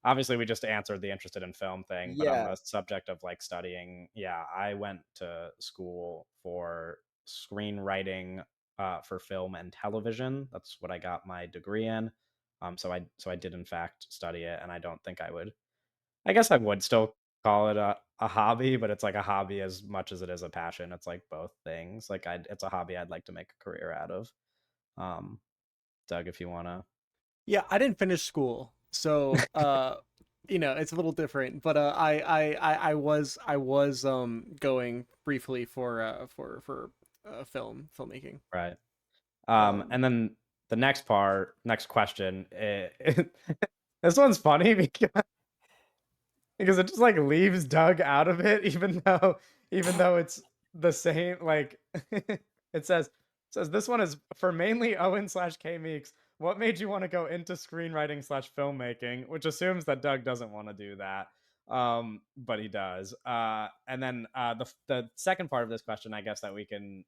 Obviously, we just answered the interested in film thing, but on Yeah. the subject of like studying, yeah, I went to school for screenwriting for film and television. That's what I got my degree in. So I did in fact study it, and I don't think I guess I would still call it a hobby, but it's like a hobby as much as it is a passion. It's like both things. Like it's a hobby I'd like to make a career out of. Um, Doug, if you wanna. Yeah, I didn't finish school, so it's a little different. But I was going briefly for filmmaking. Right. Um, And then the next question, this one's funny because it just like leaves Doug out of it, even though it's the same. Like it says this one is for mainly Owen slash K Meeks. What made you want to go into screenwriting slash filmmaking? Which assumes that Doug doesn't want to do that, but he does. And then the second part of this question, I guess that we can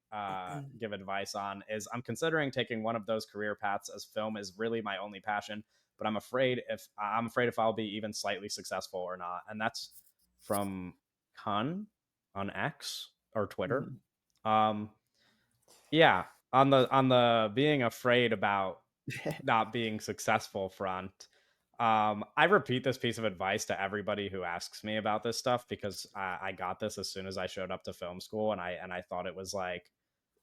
give advice on is I'm considering taking one of those career paths as film is really my only passion, but I'm afraid if I'll be even slightly successful or not. And that's from Kun on X or Twitter. Mhm. Um, yeah, on the being afraid about not being successful front. I repeat this piece of advice to everybody who asks me about this stuff because I got this as soon as I showed up to film school, and I thought it was like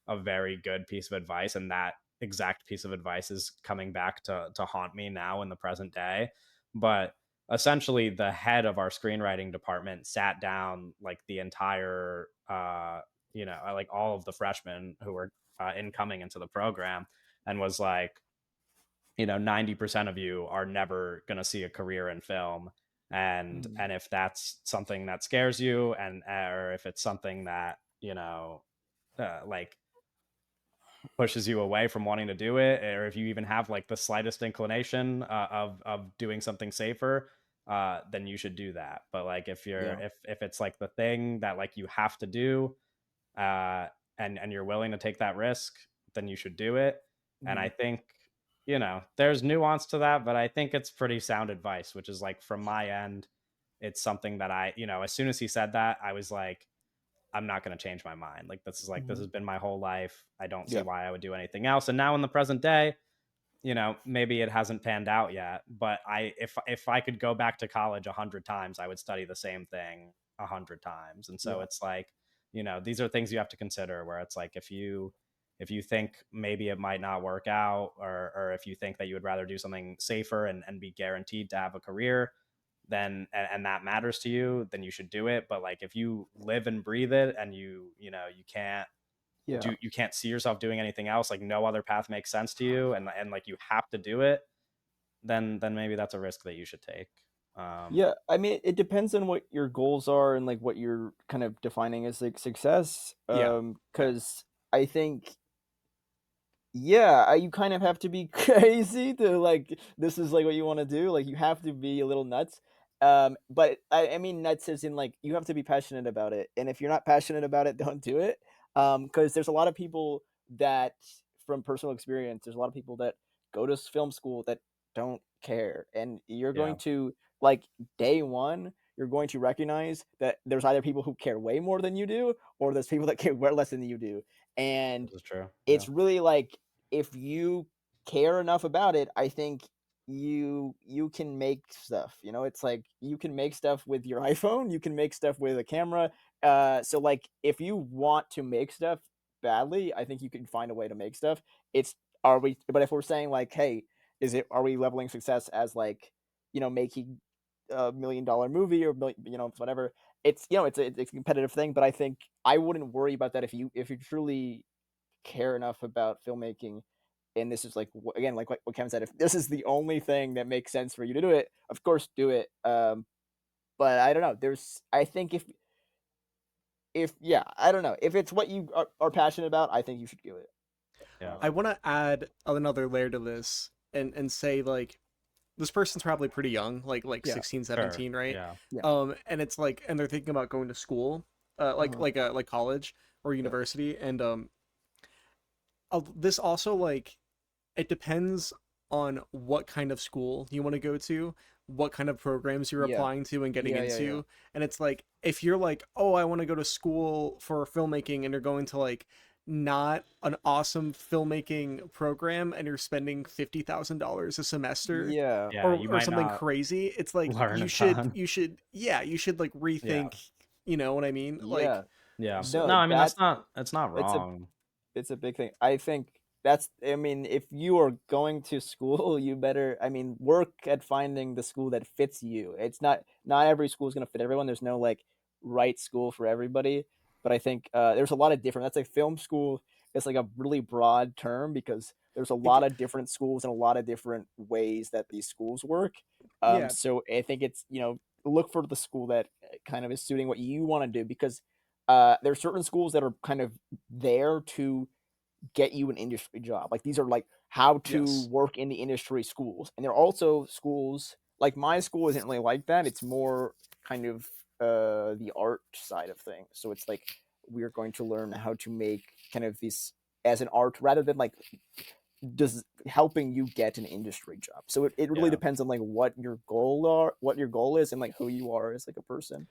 a very good piece of advice, and that exact piece of advice is coming back to haunt me now in the present day. But essentially, the head of our screenwriting department sat down like the entire, like all of the freshmen who were incoming into the program, and was like, 90% of you are never going to see a career in film. And Mhm. if that's something that scares you, and or if it's something that like pushes you away from wanting to do it, or if you even have like the slightest inclination of doing something safer, then you should do that. But like Yeah. if it's like the thing that like you have to do, uh, and you're willing to take that risk, then you should do it. And I Mhm. think there's nuance to that, but I think it's pretty sound advice, which is like from my end, it's something that as soon as he said that, I was like, I'm not going to change my mind. Like this Mhm. has been my whole life. I don't see Yeah. why I would do anything else. And now in the present day, maybe it hasn't panned out yet, but if I could go back to college 100 times, I would study the same thing 100 times. And so Yeah. it's like, these are things you have to consider where it's like if you think maybe it might not work out, or if you think that you would rather do something safer and be guaranteed to have a career, then and that matters to you, then you should do it. But like if you live and breathe it and Yeah. you can't see yourself doing anything else, like no other path makes sense to you, and like you have to do it, then maybe that's a risk that you should take. Yeah, I mean, it depends on what your goals are and like what you're kind of defining as like success. Yeah. Yeah. Because I think, yeah, you kind of have to be crazy to like this is like what you want to do. Like you have to be a little nuts. But I mean nuts as in like you have to be passionate about it. And if you're not passionate about it, don't do it. Because there's a lot of people that, from personal experience, there's a lot of people that go to film school that don't care, and you're Yeah, going to like day one. You're going to recognize that there's either people who care way more than you do, or there's people that care way less than you do, and this is true. Yeah, it's really like if you care enough about it, I think you can make stuff. It's like you can make stuff with your iPhone, you can make stuff with a camera. So like if you want to make stuff badly, I think you can find a way to make stuff. It's are we But if we're saying like, hey, are we leveling success as like, making a $1 million movie or whatever. It's a competitive thing, but I think I wouldn't worry about that if you truly care enough about filmmaking, and this is like again like what Kevin said, if this is the only thing that makes sense for you to do it, of course do it. But I don't know, there's I think if yeah, I don't know, if it's what you are passionate about, I think you should do it. yeah, I want to add another layer to this and say like this person's probably pretty young, like Yeah. 16, sure, 17, right? yeah, Yeah. And it's like and they're thinking about going to school, Uh-huh. like college or Yeah. university, and this also like it depends on what kind of school you want to go to, what kind of programs you're Yeah. applying to and getting Yeah. Yeah. Yeah. into. And it's like if you're like, "Oh, I want to go to school for filmmaking," and you're going to like not an awesome filmmaking program and you're spending $50,000 a semester Yeah. yeah. You or might something not crazy, it's like learn a ton. you should like Yeah, rethink, you know what I mean? Yeah. Like yeah. so, No, No, I mean that's it's not it's a wrong. it's a big thing. I think I mean, if you are going to school, you better, I mean, work at finding the school that fits you. It's not every school is going to fit everyone. There's no like right school for everybody. But I think there's a lot of different. That's like film school. It's like a really broad term because there's a if lot of different schools and a lot of different ways that these schools work. yeah, So I think it's, look for the school that kind of is suiting what you want to do, because there are certain schools that are kind of there to get you an industry job. Like these are like how to yes. work in the industry schools. And there are also schools like my school isn't really like that. It's more kind of the art side of things. So it's like we're going to learn how to make kind of this as an art rather than like just helping you get an industry job. So it really Yeah, depends on like what your goal is and like who you are as like a person.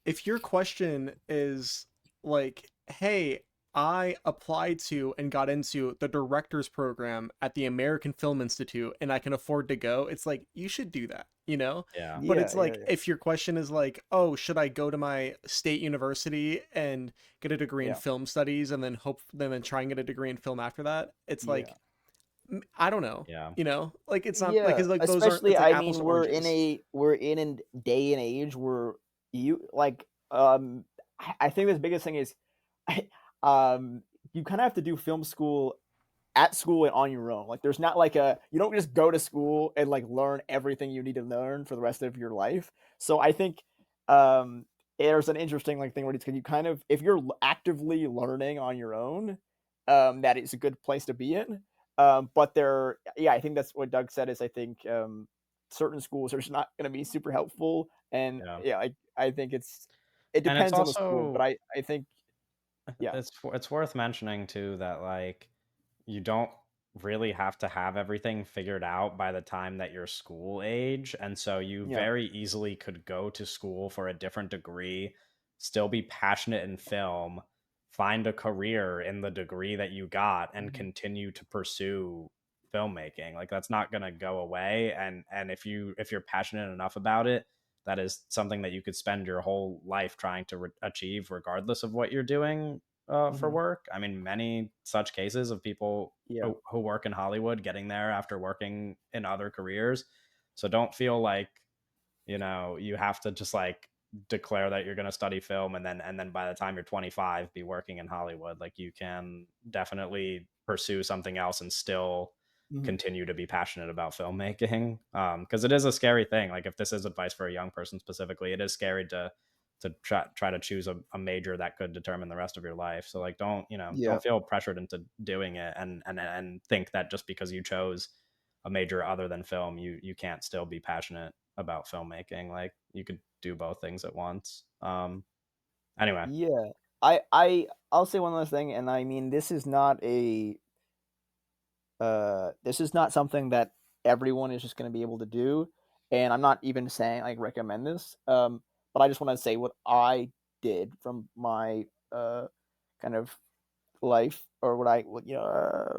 If your question is like, hey, I applied to and got into the director's program at the American Film Institute and I can afford to go, it's like, you should do that, you know? yeah, But Yeah, it's yeah, like, yeah. if your question is like, oh, should I go to my state university and get a degree in Yeah. film studies and then try and get a degree in film after that? It's Yeah. like, I don't know, yeah. you know? Like, it's not like, Yeah, because like those aren't, especially it's like I apples mean to oranges. we're in a day and age where you like I think the biggest thing is um you kind of have to do film school at school and on your own. Like there's not like a you don't just go to school and like learn everything you need to learn for the rest of your life. So I think there's an interesting like thing where it's, can you kind of, if you're actively learning on your own, that is a good place to be in. But yeah, I think that's what Doug said is I think certain schools are just not going to be super helpful, and Yeah. yeah, I think it And it's depends on the school, but also I think yeah, it's worth mentioning too that like you don't really have to have everything figured out by the time that you're school age, and so you yeah, very easily could go to school for a different degree, still be passionate in film, find a career in the degree that you got, and Mhm. continue to pursue filmmaking. Like that's not going to go away. And if you're passionate enough about it, that is something that you could spend your whole life trying to achieve, regardless of what you're doing for Mhm. work. I mean, many such cases of people Yeah. who work in Hollywood getting there after working in other careers. So don't feel like, you have to just like declare that you're going to study film and then by the time you're 25 be working in Hollywood. Like you can definitely pursue something else and still Mhm. continue to be passionate about filmmaking. Because it is a scary thing. Like if this is advice for a young person specifically, it is scary to try to choose a major that could determine the rest of your life. So like Yeah. don't feel pressured into doing it and think that just because you chose a major other than film, you can't still be passionate about filmmaking. Like you could do both things at once. Anyway, Yeah. I'll say one last thing, and I mean this is not something that everyone is just going to be able to do, and I'm not even saying like recommend this. But I just want to say what I did from my kind of life, or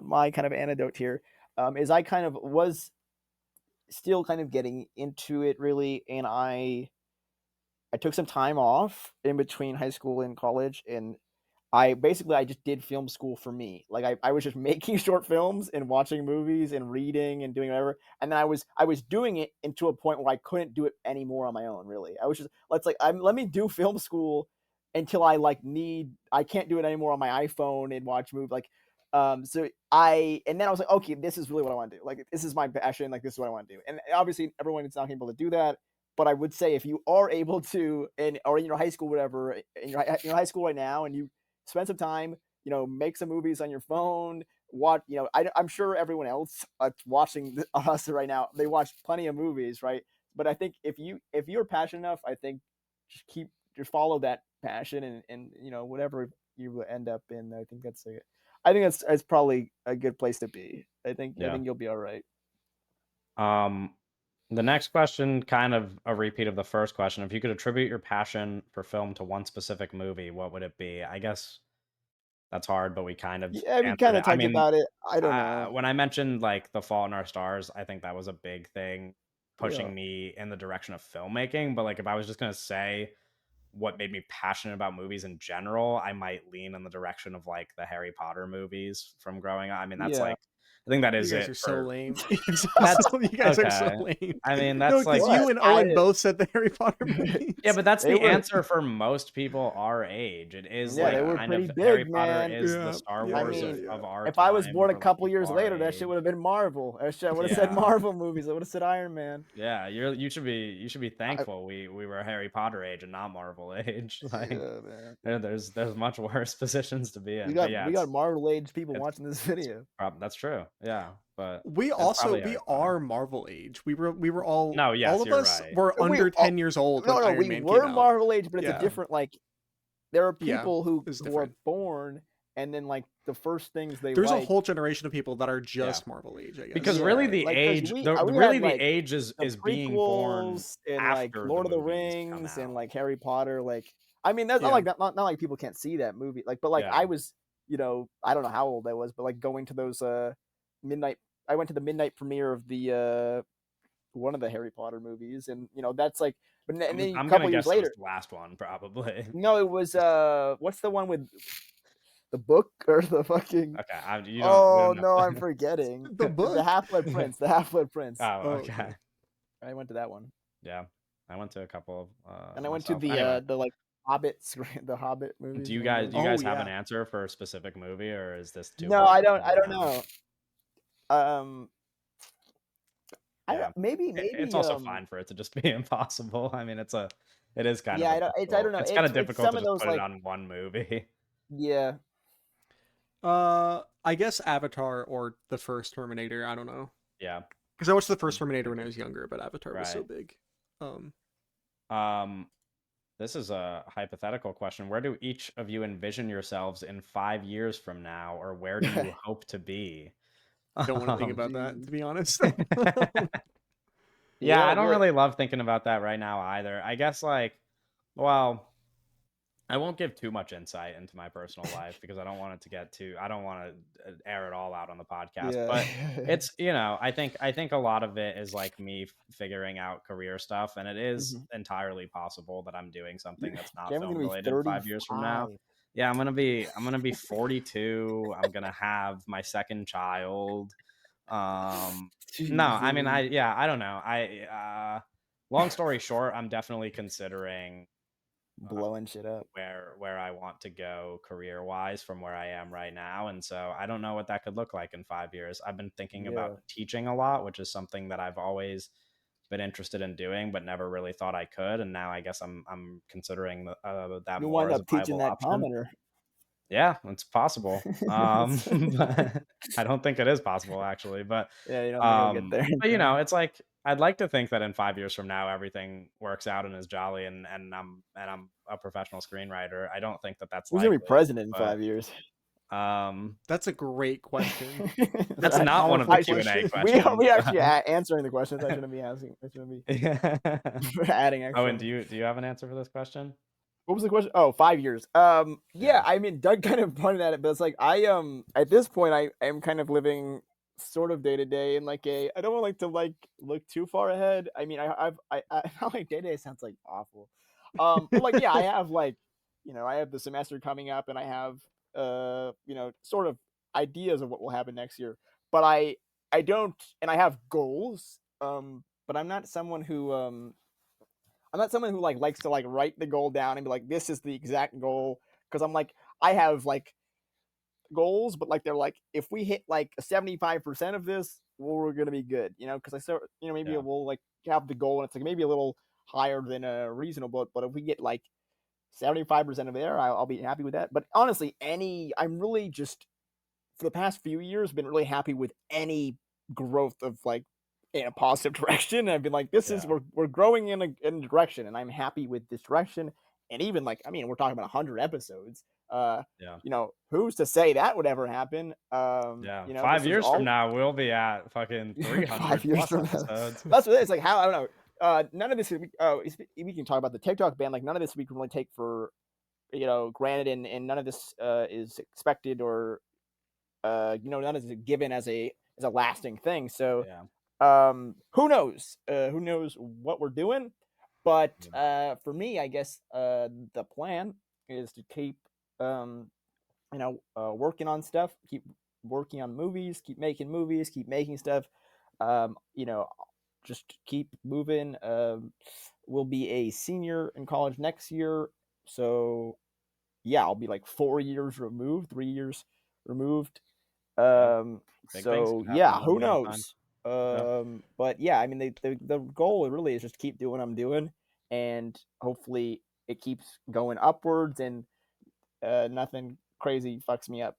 my kind of anecdote here, is I kind of was still kind of getting into it really, and I took some time off in between high school and college, and I just did film school for me. Like I was just making short films and watching movies and reading and doing whatever. And then I was doing it into a point where I couldn't do it anymore on my own, really. I was just let me do film school until I can't do it anymore on my iPhone and watch movies. And then I was like, okay, this is really what I want to do. Like this is my passion, like this is what I want to do. And obviously everyone is not able to do that. But I would say if you are able to, or in your high school, whatever, in your high school right now, and you spend some time, make some movies on your phone, I'm sure everyone else watching us right now, they watch plenty of movies, right? But I think if you're passionate enough, I think just follow that passion, and whatever you end up in, I think that's probably a good place to be. I yeah. think you'll be all right. Um, the next question, kind of a repeat of the first question. If you could attribute your passion for film to one specific movie, what would it be? I guess that's hard, but we kind of Yeah, we answered kind it. of I talked mean, about it. I don't know. when I mentioned like The Fault in Our Stars, I think that was a big thing Yeah, pushing me in the direction of filmmaking. But like, if I was just gonna say what made me passionate about movies in general, I might lean in the direction of like the Harry Potter movies from growing up. I mean, that's yeah. like, I think that You is guys it are so for lame. that's You guys are so okay. lame. I mean, No, that's like because you What? and I Owen both said the Harry Potter yeah, movies. but that's they the were answer for most people our age. It is Yeah, they like were Yeah. kind pretty of Harry big, Potter man. is the Yeah. Star Yeah. I Wars Yeah. mean, of Yeah. our if I was time born a for like couple people years our later, that shit age. would have been Marvel. That shit would have said Yeah. Marvel movies. It would have said Iron Man. Yeah, you should be I, thankful we were Harry Potter age and not Marvel age. Like yeah, man. there's much worse positions to be We in. But got yeah, we got Marvel age people it's watching this video. that's true. Yeah, but it's We probably we Harry Potter. are Marvel age. We were No, all yes, of you're us right. were We under oh, 10 years old when no, Iron we Man came were out. Marvel age, but it's a Yeah. different there are Yeah. people who It's who are different. born and then the first things they There's a like. whole generation of people that are Yeah. just Marvel age, I Because guess. really Yeah, the because age we really had the age the is being born prequels and after the Lord of the movies come Rings and out. Harry Potter. I mean, that's not Yeah. like that. Not like people can't see that movie. But Yeah. I was, I don't know how old I was, but going to those midnight. I went to the midnight premiere of the one of the Harry Potter movies, and that's and then a I'm couple gonna years guess it was later. the last one, probably. No, it was Just what's the one with the book or the fucking. okay. We Oh don't no, I'm have forgetting The the book? Half Blood Prince. The Half Blood Prince. oh, Oh, okay. okay. I went to that one. Yeah. I went to a couple of And I went to myself. Anyway, the Hobbit the Hobbit do movies. you You know guys do those? you Oh, guys have an yeah. answer for a specific movie, or is this too No, hard to I pin don't down? know. Um, I Yeah. don't, maybe It's maybe also fine for it to just be impossible. I mean, it is kind of yeah, a I difficult don't know. it's kind of It's difficult some to of just those put it on one movie. yeah. I guess Avatar or the first Terminator. I don't know. Yeah. Because I watched the first I'm Terminator when I thinking was younger, but Avatar was so right. big. Um, Um this is a hypothetical question. Where do each of you envision yourselves in 5 years from now, or where do you hope to be? don't want to think Um, about that, Jeez. to be honest. yeah, Yeah, I don't what? really love thinking about that right now either. I guess like, well, I won't give too much insight into my personal life because I don't want it to get too I don't want to air it all out on the podcast. Yeah. But it's, I think a lot of it is like me figuring out career stuff, and it is Mhm. entirely possible that I'm doing something that's not Cameron's film gonna be related 5 years from now. 35. Yeah, I'm gonna be 42. I'm gonna have my second child. Um no, I mean Jesus. I don't know. Long story short, I'm definitely considering Blowing shit up. where I want to go career wise from where I am right now. And so I don't know what that could look like in 5 years. I've been thinking about Yeah. teaching a lot, which is something that I've always been interested in doing, but never really thought I could. And now I guess I'm considering that You'll more wind as a up teaching viable that option. commoner. Yeah, it's possible. That's But I don't think it is possible actually, Yeah, you don't think it'll get there in time. it's like I'd like to think that in 5 years from now everything works out and is jolly, and I'm a professional screenwriter. I don't think that that's Who's gonna be likely, president in but 5 years? um, That's a great question. That's that's a I not one of the powerful I should Q&A question. questions. we actually answering the questions. I shouldn't be asking. I shouldn't be Yeah. adding Oh, and extra. do you have an answer for this question? What was the question? Oh, 5 years. Yeah, Yeah. I mean, Doug kind of pointed at it, but it's like at this point I am kind of living sort of day to day in like I don't want like to like look too far ahead. I mean, I not like day to day sounds like awful. But like yeah, I have like I have the semester coming up, and I have sort of ideas of what will happen next year. But I don't, and I have goals. But I'm not someone who like likes to like write the goal down and be like, this is the exact goal. Because I'm like, I have like goals, but like they're like, if we hit like 75% of this, well, we're gonna be good. Because I start, maybe Yeah. we'll like have the goal and it's like maybe a little higher than reasonable. But if we get like 75% of there, I'll be happy with that. But honestly, I'm really just for the past few years been really happy with any growth of like in a positive direction. And I've been like, this is Yeah. we're growing in a direction, and I'm happy with this direction. And even like, I mean, we're talking about 100 episodes. Yeah. Who's to say that would ever happen? Yeah. This 5 is years from all now we'll be at fucking 300 5 years plus from now. episodes. That's what it is. Like how I don't know. None of this. We can talk about the TikTok ban. Like none of this we can really take for granted, and none of this is expected or none is given as a lasting thing. So Yeah. who knows? Who knows what we're doing? But Yeah. for me, I guess the plan is to keep working on stuff, keep working on movies, keep making stuff. Um, you know, just keep moving. We'll be a senior in college next year, so yeah, I'll be like 4 years removed, 3 years removed. Yeah. Big things So could happen yeah, in that who amount of time. knows? Yeah. But yeah, I mean, the goal really is just keep doing what I'm doing, and hopefully it keeps going upwards, and nothing crazy fucks me up.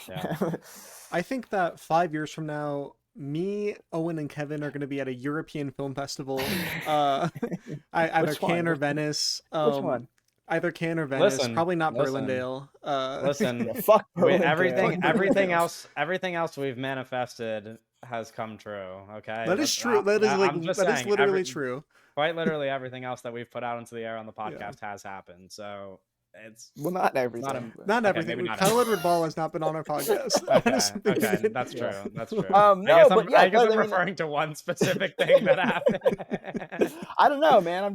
Yeah. I think that 5 years from now, me, Owen, and Kevin are going to be at a European film festival. Either Which one? Cannes or Venice. Which one? Either Cannes or Venice. Listen, Probably not listen, Berlindale. Yeah, listen. fuck We Berlindale. everything Fuck everything Berlindale. else everything else we've manifested has come true. Okay, That is true. That is I'm just that is saying literally true. quite literally everything else that we've put out into the air on the Yeah. podcast has happened. So it's Well, not it's not a everything, but Not okay, maybe everything. not Kyle everything. Edward Ball has not been on our podcast. That is Okay, a big okay, thing. that's yeah. true. That's true. No, but yeah, I guess but I'm I mean, referring to one specific thing that happened. I don't know, man.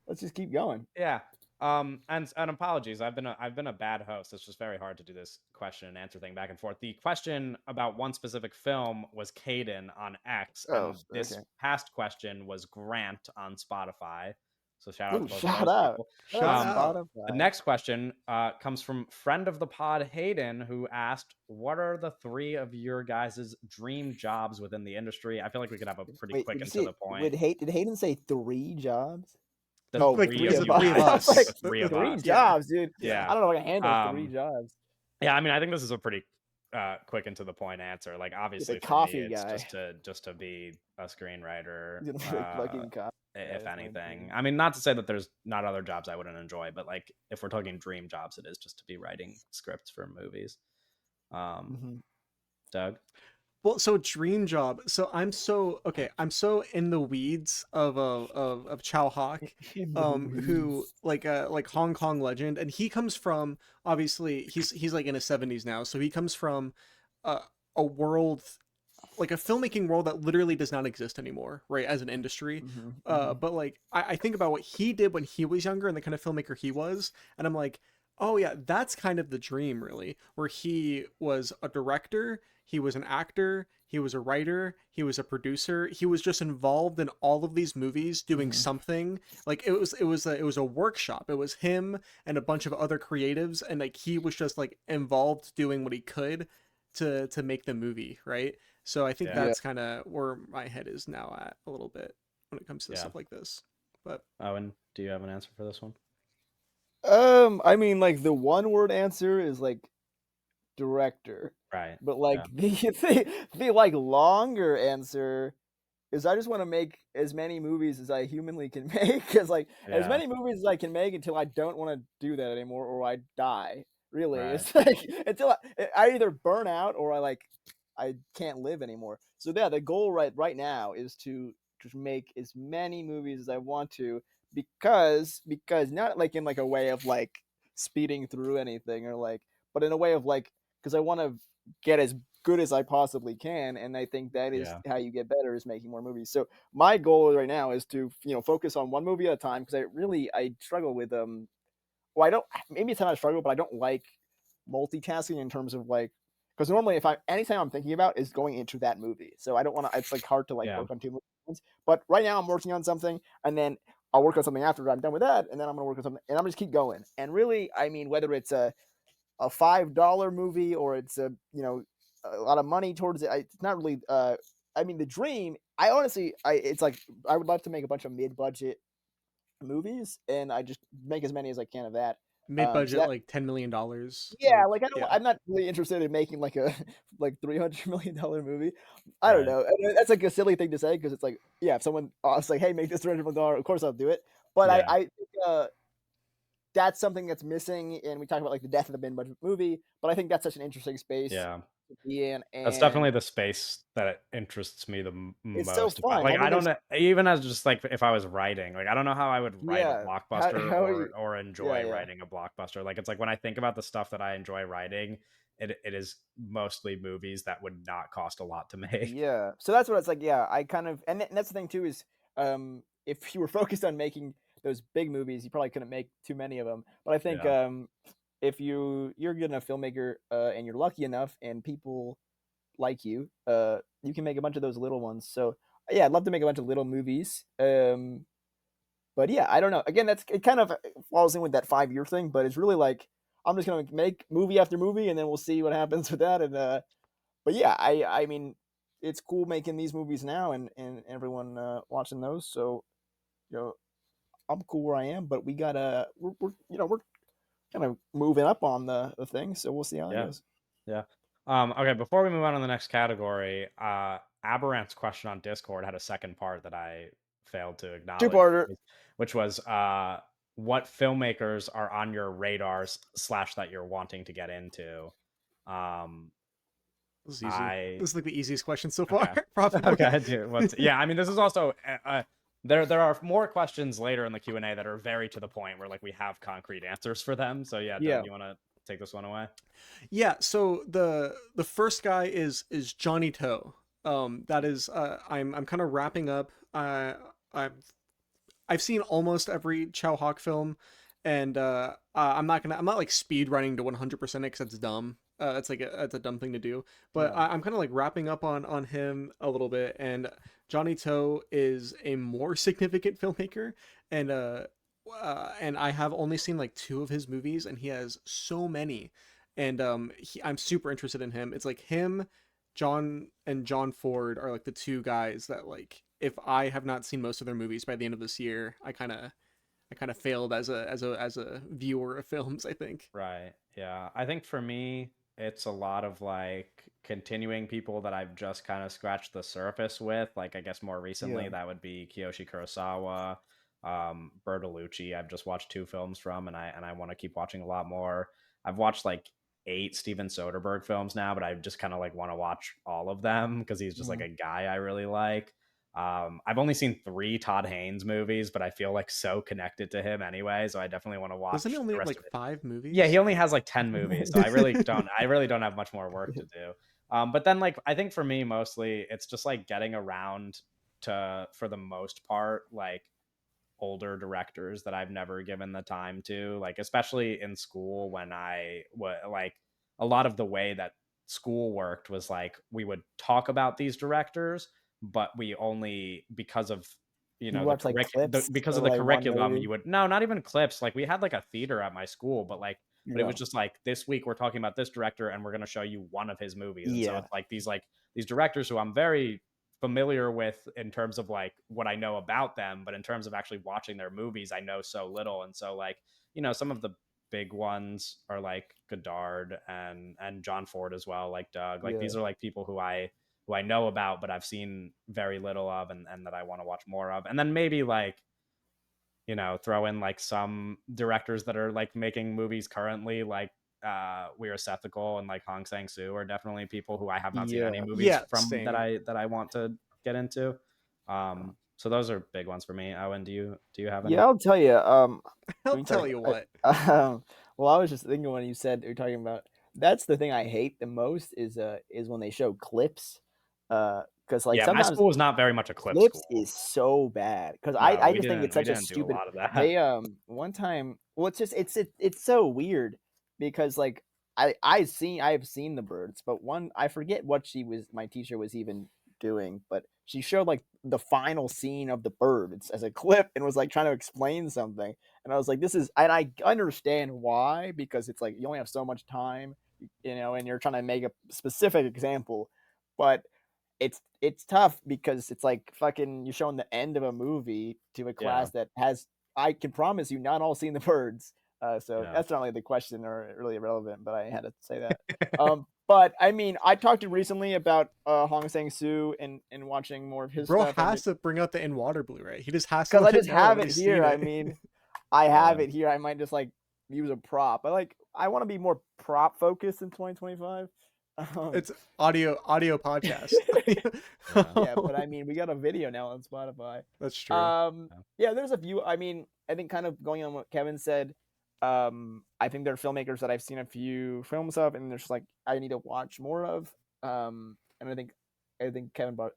Let's just keep going. Yeah. And apologies. I've been a bad host. It's just very hard to do this question and answer thing back and forth. The question about one specific film was Caden on X, Oh, and this okay. past question was Grant on Spotify. So shout out Ooh, to both of shout those out. people. Shout out Shout out. The Spotify. next question comes from friend of the pod Hayden, who asked, "What are the three of your guys' dream jobs within the industry?" I feel like we could have a pretty Wait, quick did you and to see the point. did Hayden say 3 jobs? The No, Like three he of three said of you three of us. I was guys. like, The us. three of three us. Yeah. jobs, dude. Yeah. I Yeah. don't know if I can handle 3 Um, jobs. Yeah, I mean, I think this is a pretty quick and to the point answer. Like, Get the obviously, for me, coffee it's guy. just to be a screenwriter, Get the fucking coffee guy. if That's my anything. dream. I mean, not to say that there's not other jobs I wouldn't enjoy, but like, if we're talking dream jobs, it is just to be writing scripts for movies. Mhm. Doug, Well, so dream job. So I'm so okay. I'm so in the weeds of Chow Hawk, In the who weeds. like Hong Kong legend, and he comes from, obviously he's like in his 70s now, so he comes from uh, a world, like a filmmaking world that literally does not exist anymore, right? As an industry. Hmm. Hmm. But like I think about what he did when he was younger and the kind of filmmaker he was, and I'm like, oh yeah, that's kind of the dream, really, where he was a director, he was an actor, he was a writer, he was a producer, he was just involved in all of these movies doing Hmm. something. Like it was a workshop. It was him and a bunch of other creatives, and like he was just like involved doing what he could to make the movie, right? So I think Yeah, Yeah. that's kind of where my head is now at a little bit when it comes to yeah. stuff like this. But Owen, do you have an answer for this one? I mean, like the one word answer is like director, Right. but Yeah. like the like longer answer is I just want to make as many movies as I humanly can make, because like as Yeah. many movies as I can make until I don't want to do that anymore or I die. Really, Right. it's like until I either burn out or I can't live anymore. So yeah, the goal right now is to just make as many movies as I want to, because not like in like a way of like speeding through anything or like, but in a way of like, because I want to get as good as I possibly can, and I think that is Yeah. how you get better, is making more movies. So my goal right now is to focus on one movie at a time, because I struggle with well, I don't, maybe it's not a struggle, but I don't like multitasking in terms of like, because normally if I anything I'm thinking about is going into that movie, so I don't want to. It's like hard to like Yeah. work on two movies. But right now I'm working on something, and then I'll work on something after I'm done with that, and then I'm gonna work on something, and I'm just keep going. And really, I mean, whether it's a $5 movie or it's a lot of money towards it, it's not really. I mean, the dream. I honestly, it's like I would love to make a bunch of mid-budget movies, and I just make as many as I can of that. So mid-budget, that like $10 million, yeah, like like yeah, I'm not really interested in making like a like $300 million movie. I don't Right. know. And that's like a silly thing to say, because it's like, yeah, if someone it's like, hey, make this $300 million, of course I'll do it. But Yeah. I think that's something that's missing. And we talk about like the death of the mid budget movie, but I think that's such an interesting space Yeah. to be in, That's and definitely the space that interests me the it's so most about, fun. like, I I mean, don't there's know, even as just like if I was writing, like I don't know how I would write a yeah, blockbuster how are you? or Yeah, enjoy yeah. writing a blockbuster. Like it's like when I think about the stuff that I enjoy writing, it is mostly movies that would not cost a lot to make. Yeah. So that's what it's like. Yeah, I kind of, and that's the thing too, is if you were focused on making those big movies, you probably couldn't make too many of them. But I think Yeah. if you're good enough filmmaker, and you're lucky enough, and people like you can make a bunch of those little ones. So yeah, I'd love to make a bunch of little movies. But yeah, I don't know. Again, it kind of falls in with that 5 year thing, but it's really like I'm just gonna make movie after movie, and then we'll see what happens with that. And but yeah, I mean, it's cool making these movies now, and everyone watching those. So you know, I'm cool where I am, but we're kind of moving up on the thing. So we'll see how it Yeah. goes. Yeah. Okay, before we move on to the next category, Aberrant's question on Discord had a second part that I failed to Two acknowledge, parter. which was what filmmakers are on your radars slash that you're wanting to get into. Um, this is easy. I This is like the easiest question so far, okay, probably. okay. Yeah, I mean, this is also there are more questions later in the Q&A that are very to the point where like we have concrete answers for them. So yeah, Dylan, Yeah. you want to take this one away? Yeah, so the first guy is Johnny Toe. That is I'm kind of wrapping up. I've seen almost every Chow Hawk film, and I'm not like speed running to 100% it because that's dumb. That's a dumb thing to do. But Yeah. I'm kind of like wrapping up on him a little bit, and Johnny Toe is a more significant filmmaker, and and I have only seen like two of his movies, and he has so many, and I'm super interested in him. It's like him, John Ford are like the two guys that, like, if I have not seen most of their movies by the end of this year, I kind of failed as a viewer of films, I think. Right. Yeah. I think for me, it's a lot of like continuing people that I've just kind of scratched the surface with. Like, I guess more recently, Yeah. that would be Kiyoshi Kurosawa, Bertolucci. I've just watched two films from, and I want to keep watching a lot more. I've watched like 8 Steven Soderbergh films now, but I just kind of like want to watch all of them because he's just like Mhm. a guy I really like. I've only seen 3 Todd Haynes movies, but I feel like so connected to him anyway, so I definitely want to Doesn't he watch only the have rest like of it. 5 Yeah, he movies? only has like 10 movies, so I really don't have much more work to do. But then like I think for me mostly it's just like getting around to, for the most part, like older directors that I've never given the time to, like especially in school when like a lot of the way that school worked was like we would talk about these directors, but we only because of You the watch like clips because of of the like one curriculum movie. you would no, not even clips, like we had like a theater at my school, but it was Yeah. just like this week we're talking about this director and we're going to show you one of his movies, and so Yeah. it's like these directors who I'm very familiar with in terms of like what I know about them, but in terms of actually watching their movies, I know so little. And so like, some of the big ones are like Godard and John Ford as well, like Doug. Like Yeah. these are like people who I know about, but I've seen very little of, and that I want to watch more of. And then maybe like, throw in like some directors that are like making movies currently, like Weir Sethical and like Hong Sang-soo are definitely people who I have not seen any Yeah. movies Yeah, from that same. I want to get into. So those are big ones for me. Owen, do you have Yeah, any? I'll tell you. I'll When you talk tell you about, what. well, I was just thinking when you said you're talking about. That's the thing I hate the most is when they show clips, because like Yeah, my sometimes school was not very much a clip clips school. is so bad because No, I we just think didn't it's we such a didn't do a stupid. lot of that. They one time, well, it's just it's so weird because like I have seen the birds, but one I forget what she was my teacher was even doing, but she showed like the final scene of the birds as a clip and was like trying to explain something, and I was like, this is, and I understand why, because it's like you only have so much time, and you're trying to make a specific example, but it's tough because it's like fucking you're showing the end of a movie to a Yeah, class that has, I can promise you, not all seen the birds. So yeah. that's not really the question or really irrelevant, but I had to say that. But I mean, I talked to recently about Hong Sang Soo and watching more of his Bro stuff. I has mean, to bring out the in water Blu-ray. He just has to because I let it just know have when it he's seen here. I it. mean, I have Yeah. it here. I might just like use a prop. I want to be more prop focused in 2025. Um, It's audio podcast. Yeah. Yeah, but I mean, we got a video now on Spotify. That's true. Yeah. Yeah, there's a few. I mean, I think kind of going on what Kevin said. I think there are filmmakers that I've seen a few films of, and there's like I need to watch more of. And I think Kevin brought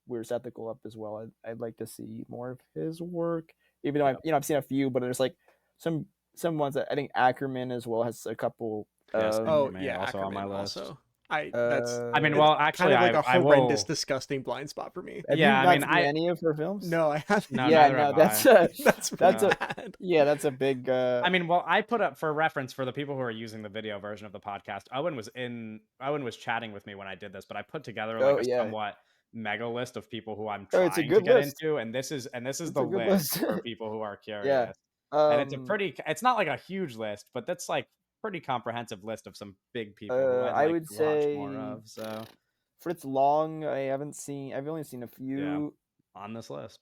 Weird Ethical up as well. I'd like to see more of his work, even though Yeah. I've seen a few, but there's like some some ones that I think Ackerman as well has a couple. Yeah, same for Oh me. yeah, Also on my Ackerman list. also. I that's I mean, Uh, it's well, kind actually, of like I a I horrendous, will. disgusting blind spot for me. have you Yeah, I not mean, seen any of her films? No, I haven't no, Yeah, neither yet. no, have I. That's really that's No. a bad. yeah, that's a big I mean, well, I put up for reference for the people who are using the video version of the podcast. Owen was chatting with me when I did this, but I put together like oh a yeah. somewhat mega list of people who I'm Oh, it's a trying to good get list. into, and this is It's the a good list list. for people who are Yeah. curious. And Um, it's not like a huge list, but that's like pretty comprehensive list of some big people who I'd I like would to watch more say of. So, Fritz Long, I've only seen a yeah, few, on this list.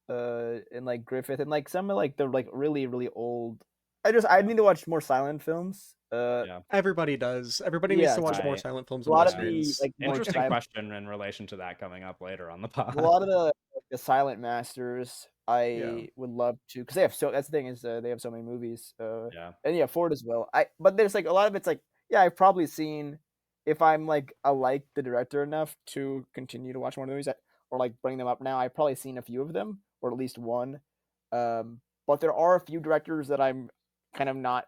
and like Griffith and like some of like the like really, really old. I Yeah. need to watch more silent films. Yeah. Everybody does. Everybody needs Yeah, to watch more Right. silent films a and lot of the westerns. like more Interesting silent question in relation to that coming up later on the a pod. lot of the silent masters Yeah. I would love to, because they have so that's the thing is they have so many movies, Yeah. and yeah, Ford as well. But there's like a lot of it's like, yeah, I've probably seen, if I'm like I like the director enough to continue to watch more movies or like bring them up now, I've probably seen a few of them or at least one. But there are a few directors that I'm kind of not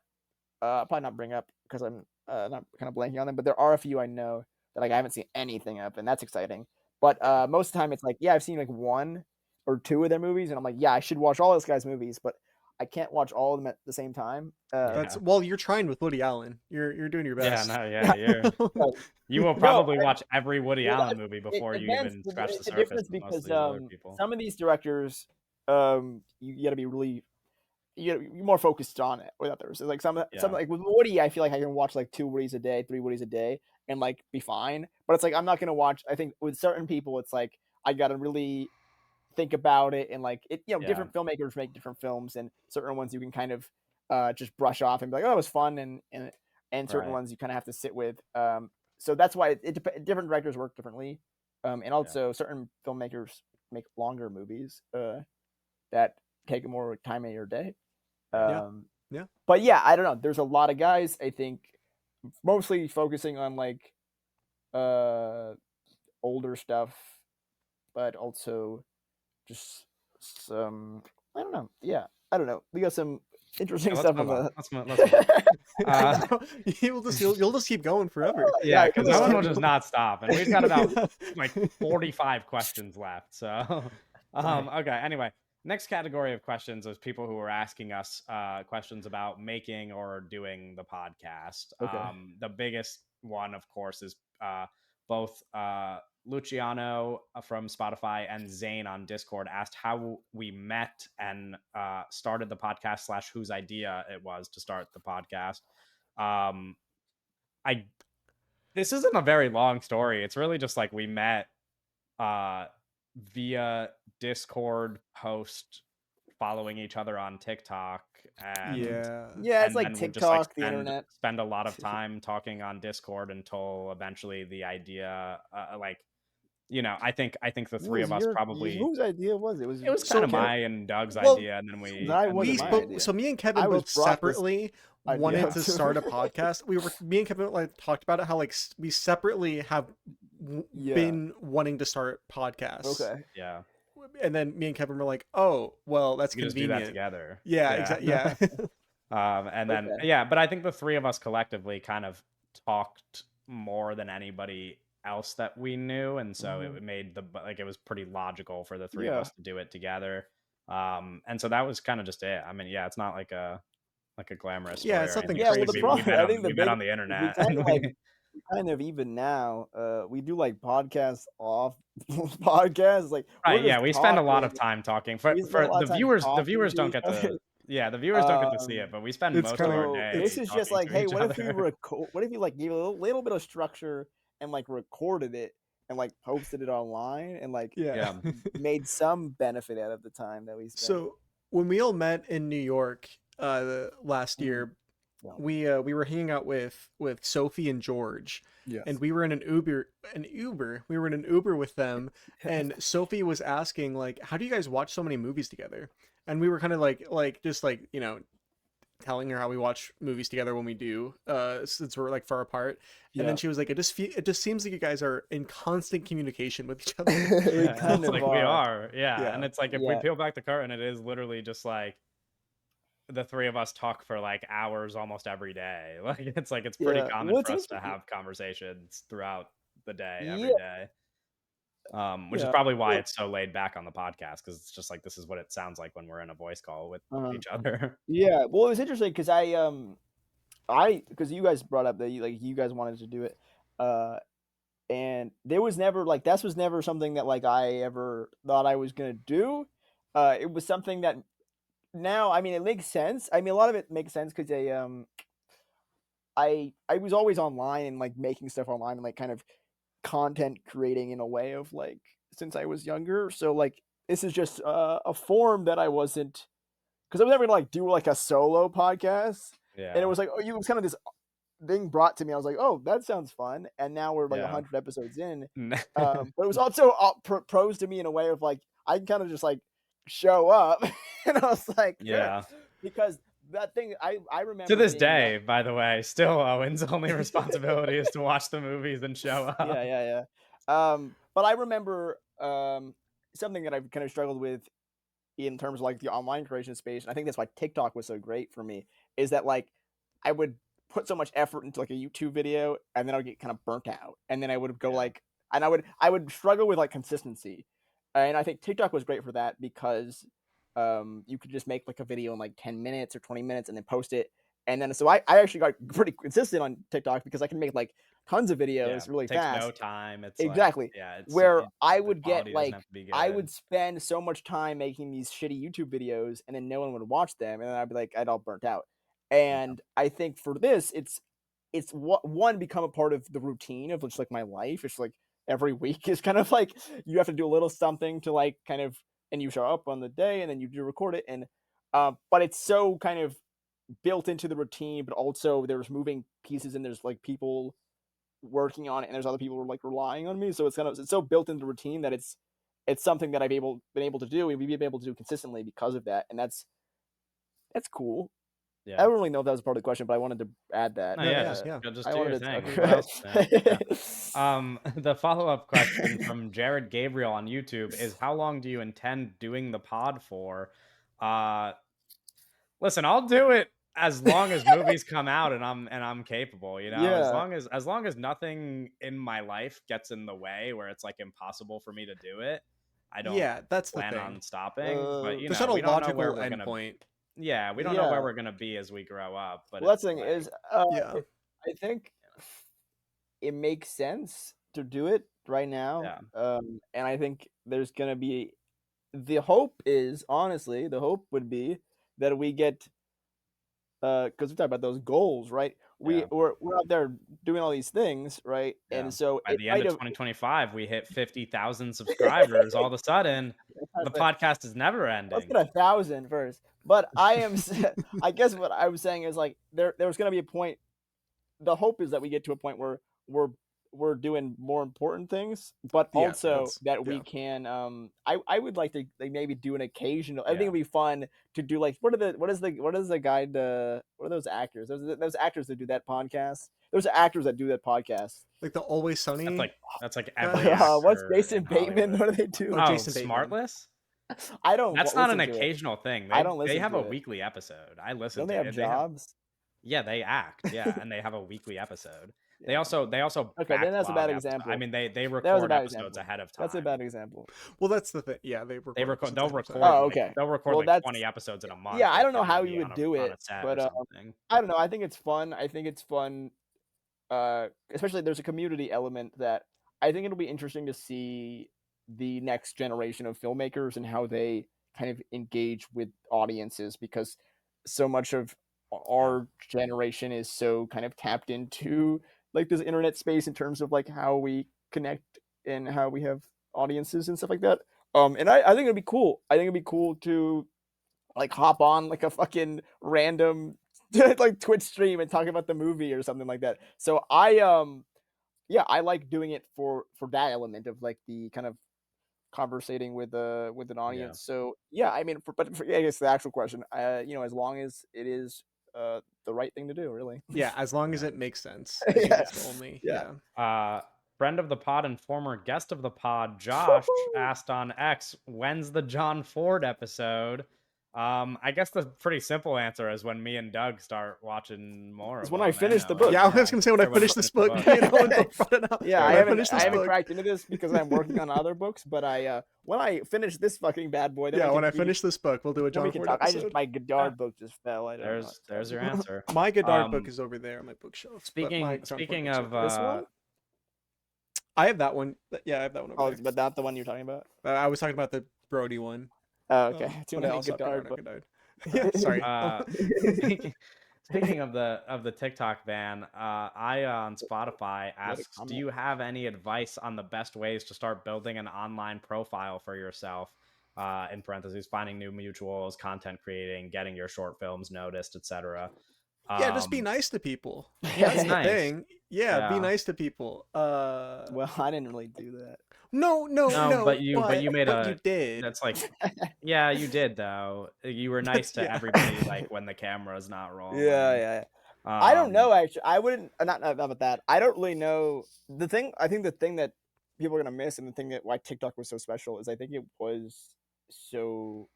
probably not bring up because I'm not kind of blanking on them, but there are a few I know that like I haven't seen anything of, and that's exciting. But Yeah. most of the time, it's like, yeah, I've seen like one or two of their movies, and I'm like, yeah, I should watch all this guy's movies, but I can't watch all of them at the same time. That's Yeah. well, you're trying with Woody Allen. You're doing your Yeah, best. no, Yeah, yeah, you will no, probably watch every Woody well, Allen movie it before you depends. even scratch the It's a surface difference with most of because these other people. some of these directors, you got to be really you're more focused on it with others. It's like some Yeah. like with Woody, I feel like I can watch like 2 Woodies a day, 3 Woodies a day, and like be fine. But it's like I'm not gonna watch. I think with certain people, it's like I gotta really think about it and like it. Yeah. Different filmmakers make different films, and certain ones you can kind of just brush off and be like, oh, it was fun, and and certain Right. ones you kind of have to sit with. So that's why different directors work differently, and Yeah. also certain filmmakers make longer movies that take more time in your day. Yeah. Um, Yeah. but yeah, I don't know. There's a lot of guys, I think, mostly focusing on like uh older stuff, but also just some, I don't know. Yeah, I don't know. We got some interesting Yeah, let's stuff on move on. the. Let's move on. Uh, You'll just keep going forever. Yeah, yeah, because keep no one will going. just not stop, and we've got about Yeah. like 45 questions left. So, Okay. okay. Anyway, next category of questions is people who are asking us questions about making or doing the podcast. Okay. The biggest one, of course, is both Luciano from Spotify and Zane on Discord asked how we met and started the podcast slash whose idea it was to start the podcast. Um, I This isn't a very long story. It's really just like we met uh via Discord post, following each other on TikTok, and Yeah. Yeah, it's like then would just like TikTok, the internet. spend a lot of time talking on Discord until eventually the idea like I think the Who three was of us your probably whose idea was it? it was kind So of my and Doug's well, idea, and then we That ended up wasn't we my being spoke. idea. So me and I Kevin was both brought this separately idea wanted up to to. start a podcast. Me and Kevin like talked about it. How like we separately have Yeah. been wanting to start podcasts, Okay. yeah, and then me and Kevin were like, "Oh, well, that's we just do that convenient." together. Yeah, Yeah. exactly. Yeah, And then Okay. yeah, but I think the three of us collectively kind of talked more than anybody else that we knew, and so Mhm. it made like it was pretty logical for the three of Yeah. us to do it together. And so that was kind of just it. I mean, yeah, it's not like a glamorous yeah. story It's or anything. nothing It's Yeah. just Well, like the crazy. we problem, met I on think the we met big on the is we internet, kind and of like we kind of even now we do like podcasts off podcasts. Like we're right, yeah, just we spend a lot talking. of time talking. For We spend a for lot the of time viewers, the talking viewers to don't each get other. to yeah, the viewers don't get to see it, but we spend It's most of kind our of So this day is just talking like, to hey, each what if we other. what if you like gave a little bit of structure and like recorded it and like posted it online and like yeah. Yeah. made some benefit out of the time that we spent. So when we all met in New York last Mhm. year, Yeah. we were hanging out with Sophie and George, and Yes. we were in an Uber. We were in an Uber with them, and Sophie was asking like, "How do you guys watch so many movies together?" And we were kind of like just like telling her how we watch movies together when we do, since we're like far apart. And then Yeah. she was like, it just seems like you guys are in constant communication with each other." We Yeah, and kind it's of like we are. are, yeah, and Yeah. it's like if we Yeah. peel back the curtain, it is literally just like the three of us talk for like hours almost every day. Like it's pretty Yeah. common What's for us to interesting? have conversations throughout the day, every Yeah. day. Which is Yeah. probably why Well, it's so laid back on the podcast because it's just like this is what it sounds like when we're in a voice call with uh, each other. yeah. Well, it was interesting because I because you guys brought up that you guys wanted to do it, uh, and there was never like that was never something that like I ever thought I was gonna do. It was something that now, I mean, it makes sense. I mean, a lot of it makes sense because I was always online and like making stuff online and like kind of content creating in a way of like since I was younger. So like this is just a form that I wasn't because I was never gonna like do like a solo podcast, and it Yeah. was like oh, you was kind of this thing brought to me. I was like, oh, that sounds fun, and now we're like Yeah. 100 episodes in. But it was also pros to me in a way of like I can kind of just like show up, and I was like, sure, Yeah. because that thing I To remember this being young. day, by the way, still Owen's only responsibility is to watch the movies and show Yeah, up. yeah, yeah. But I remember something that I've kind of struggled with in terms of like the online creation space, and I think that's why TikTok was so great for me, is that like I would put so much effort into like a YouTube video and then I would get kind of burnt out. And then I would go Yeah. like and I would struggle with like consistency. And I think TikTok was great for that because you could just make like a video in like 10 minutes or 20 minutes and then post it. And then so I actually got pretty consistent on TikTok because I can make like tons of Yeah. videos really Takes no fast. time. It's like, Exactly. yeah, Where I the would get quality doesn't like have to be I good. would spend so much time making these shitty YouTube videos and then no one would watch them and then I'd be like I'd all burnt out. Yeah. And I think for this it's one become a part of the routine of just like my life. It's like every week is kind of like you have to do a little something to like kind of and you show up on the day and then you do record it and but it's so kind of built into the routine, but also there's moving pieces and there's like people working on it and there's other people who are like relying on me. So it's so built into the routine that it's something that been able to do and we've been able to do consistently because of that. And that's cool. I Yeah. don't really know if that was part of the question, but I wanted to add that. No, No, yeah, yeah, just yeah. just I do your wanted to thing. What okay. else to think? Yeah. The follow-up question from Jared Gabriel on YouTube is how long do you intend doing the pod for? Uh Listen, I'll do it as long as movies come out and I'm capable, Yeah. as long as nothing in my life gets in the way where it's like impossible for me to do it, I don't Yeah, that's the plan thing. on stopping. But Uh, There's not a we don't know where logical we're gonna endpoint. yeah, we don't know where yeah. we're gonna be as we grow up, but Well, that's it's the thing like is, Yeah. I think it makes sense to do it right now. yeah, And I think there's gonna be the hope is honestly the hope would be that we get because we talk about those goals, right? yeah, We're out there doing all these things, right? yeah. And so By it the end might of have 2025, we hit 50,000 subscribers. All of a sudden, the podcast is never let's ending. get 1,000 first. But I am, I guess what I was saying is like there's going to be a point. The hope is that we get to a point where we're we're doing more important things, but Yeah, also that's that we yeah. can. I would like to like maybe do an occasional. I think Yeah. it'd be fun to do like what is the guide? What are those actors? Those actors that do that podcast. Those actors that do that podcast. Like the Always That's Sunny like that's like every guys. What's actor in Jason Bateman? Hollywood. What do they do? Oh, Oh, Jason Bateman. Smartless? I don't That's not an listen to it. occasional thing. I They don't they listen have to a it. weekly episode. I listen Don't they to have it. They have jobs? yeah, they act. Yeah, and they have a weekly episode. They Yeah. also Okay, then that's a bad backlog episodes. I example. mean, they That was a record bad episodes example. ahead of That's a time. bad example. Well, that's the thing. Yeah, they They record record episodes they'll ahead of time. record Oh, like okay. they'll record Well, like that's 20 episodes in a yeah. month I if don't they're know going to how you be would on do on it, a set or but something. I don't know. I think it's fun. I think it's fun. Especially there's a community element that I think it'll be interesting to see the next generation of filmmakers and how they kind of engage with audiences because so much of Yeah. our generation is so kind of tapped into like this internet space in terms of like how we connect and how we have audiences and stuff like that. And I think it'd be cool. I think it'd be cool to like hop on like a fucking random like Twitch stream and talk about the movie or something like that. So yeah, I like doing it for that element of like the kind of conversating with an Yeah. audience. So yeah, I mean, yeah, I guess the actual question, as long as it is the right thing to do, really. Yeah, as long as Yeah. it makes sense. I think Yeah, that's the only yeah. yeah. Uh, Friend of the pod and former guest of the pod, Josh, asked on X, "When's the John Ford episode?" I guess the pretty simple answer is when me and Doug start watching more It's of when I them. finish the Anno, book. Yeah, I was yeah, gonna say when I or when you finish this finish the book, book. me and Owen both brought it up. Yeah, Fair I When I enough. haven't finish I this haven't book. cracked into this because I'm working on other books, but I when I finish this fucking bad boy, then Yeah, when I we can finish this book, we'll do a then we John can Ford talk. episode. My Yeah, Godard book just fell. I don't know what there's to your tell you. answer. My Godard book Um, is over there on my bookshelf, but my speaking John Ford speaking book's of over there. This one? I have that one. Yeah, I have that one over Oh, there. but not the one you're talking about. I was talking about the Brody one, Oh, okay. Too but I many also have Godard Godard on books. Godard. Yeah, sorry. uh, speaking speaking of the TikTok ban, Aya on Spotify What a asks, "Do comment. you have any advice on the best ways to start building an online profile for yourself?" In parentheses, finding new mutuals, content creating, getting your short films noticed, etc. Yeah, just be Um, nice to people. yeah, That's it's the nice. thing. Yeah, be Yeah. nice to people. Well, I didn't really do that. No, no, No, no, but you made but you a did. that's like yeah, you did though. You were nice That's to yeah. everybody like when the camera's not Yeah, rolling. yeah. I don't Um, know actually. I wouldn't not about that. I don't really know. I think the thing that people are gonna miss and the thing that why TikTok was so special is I think it was so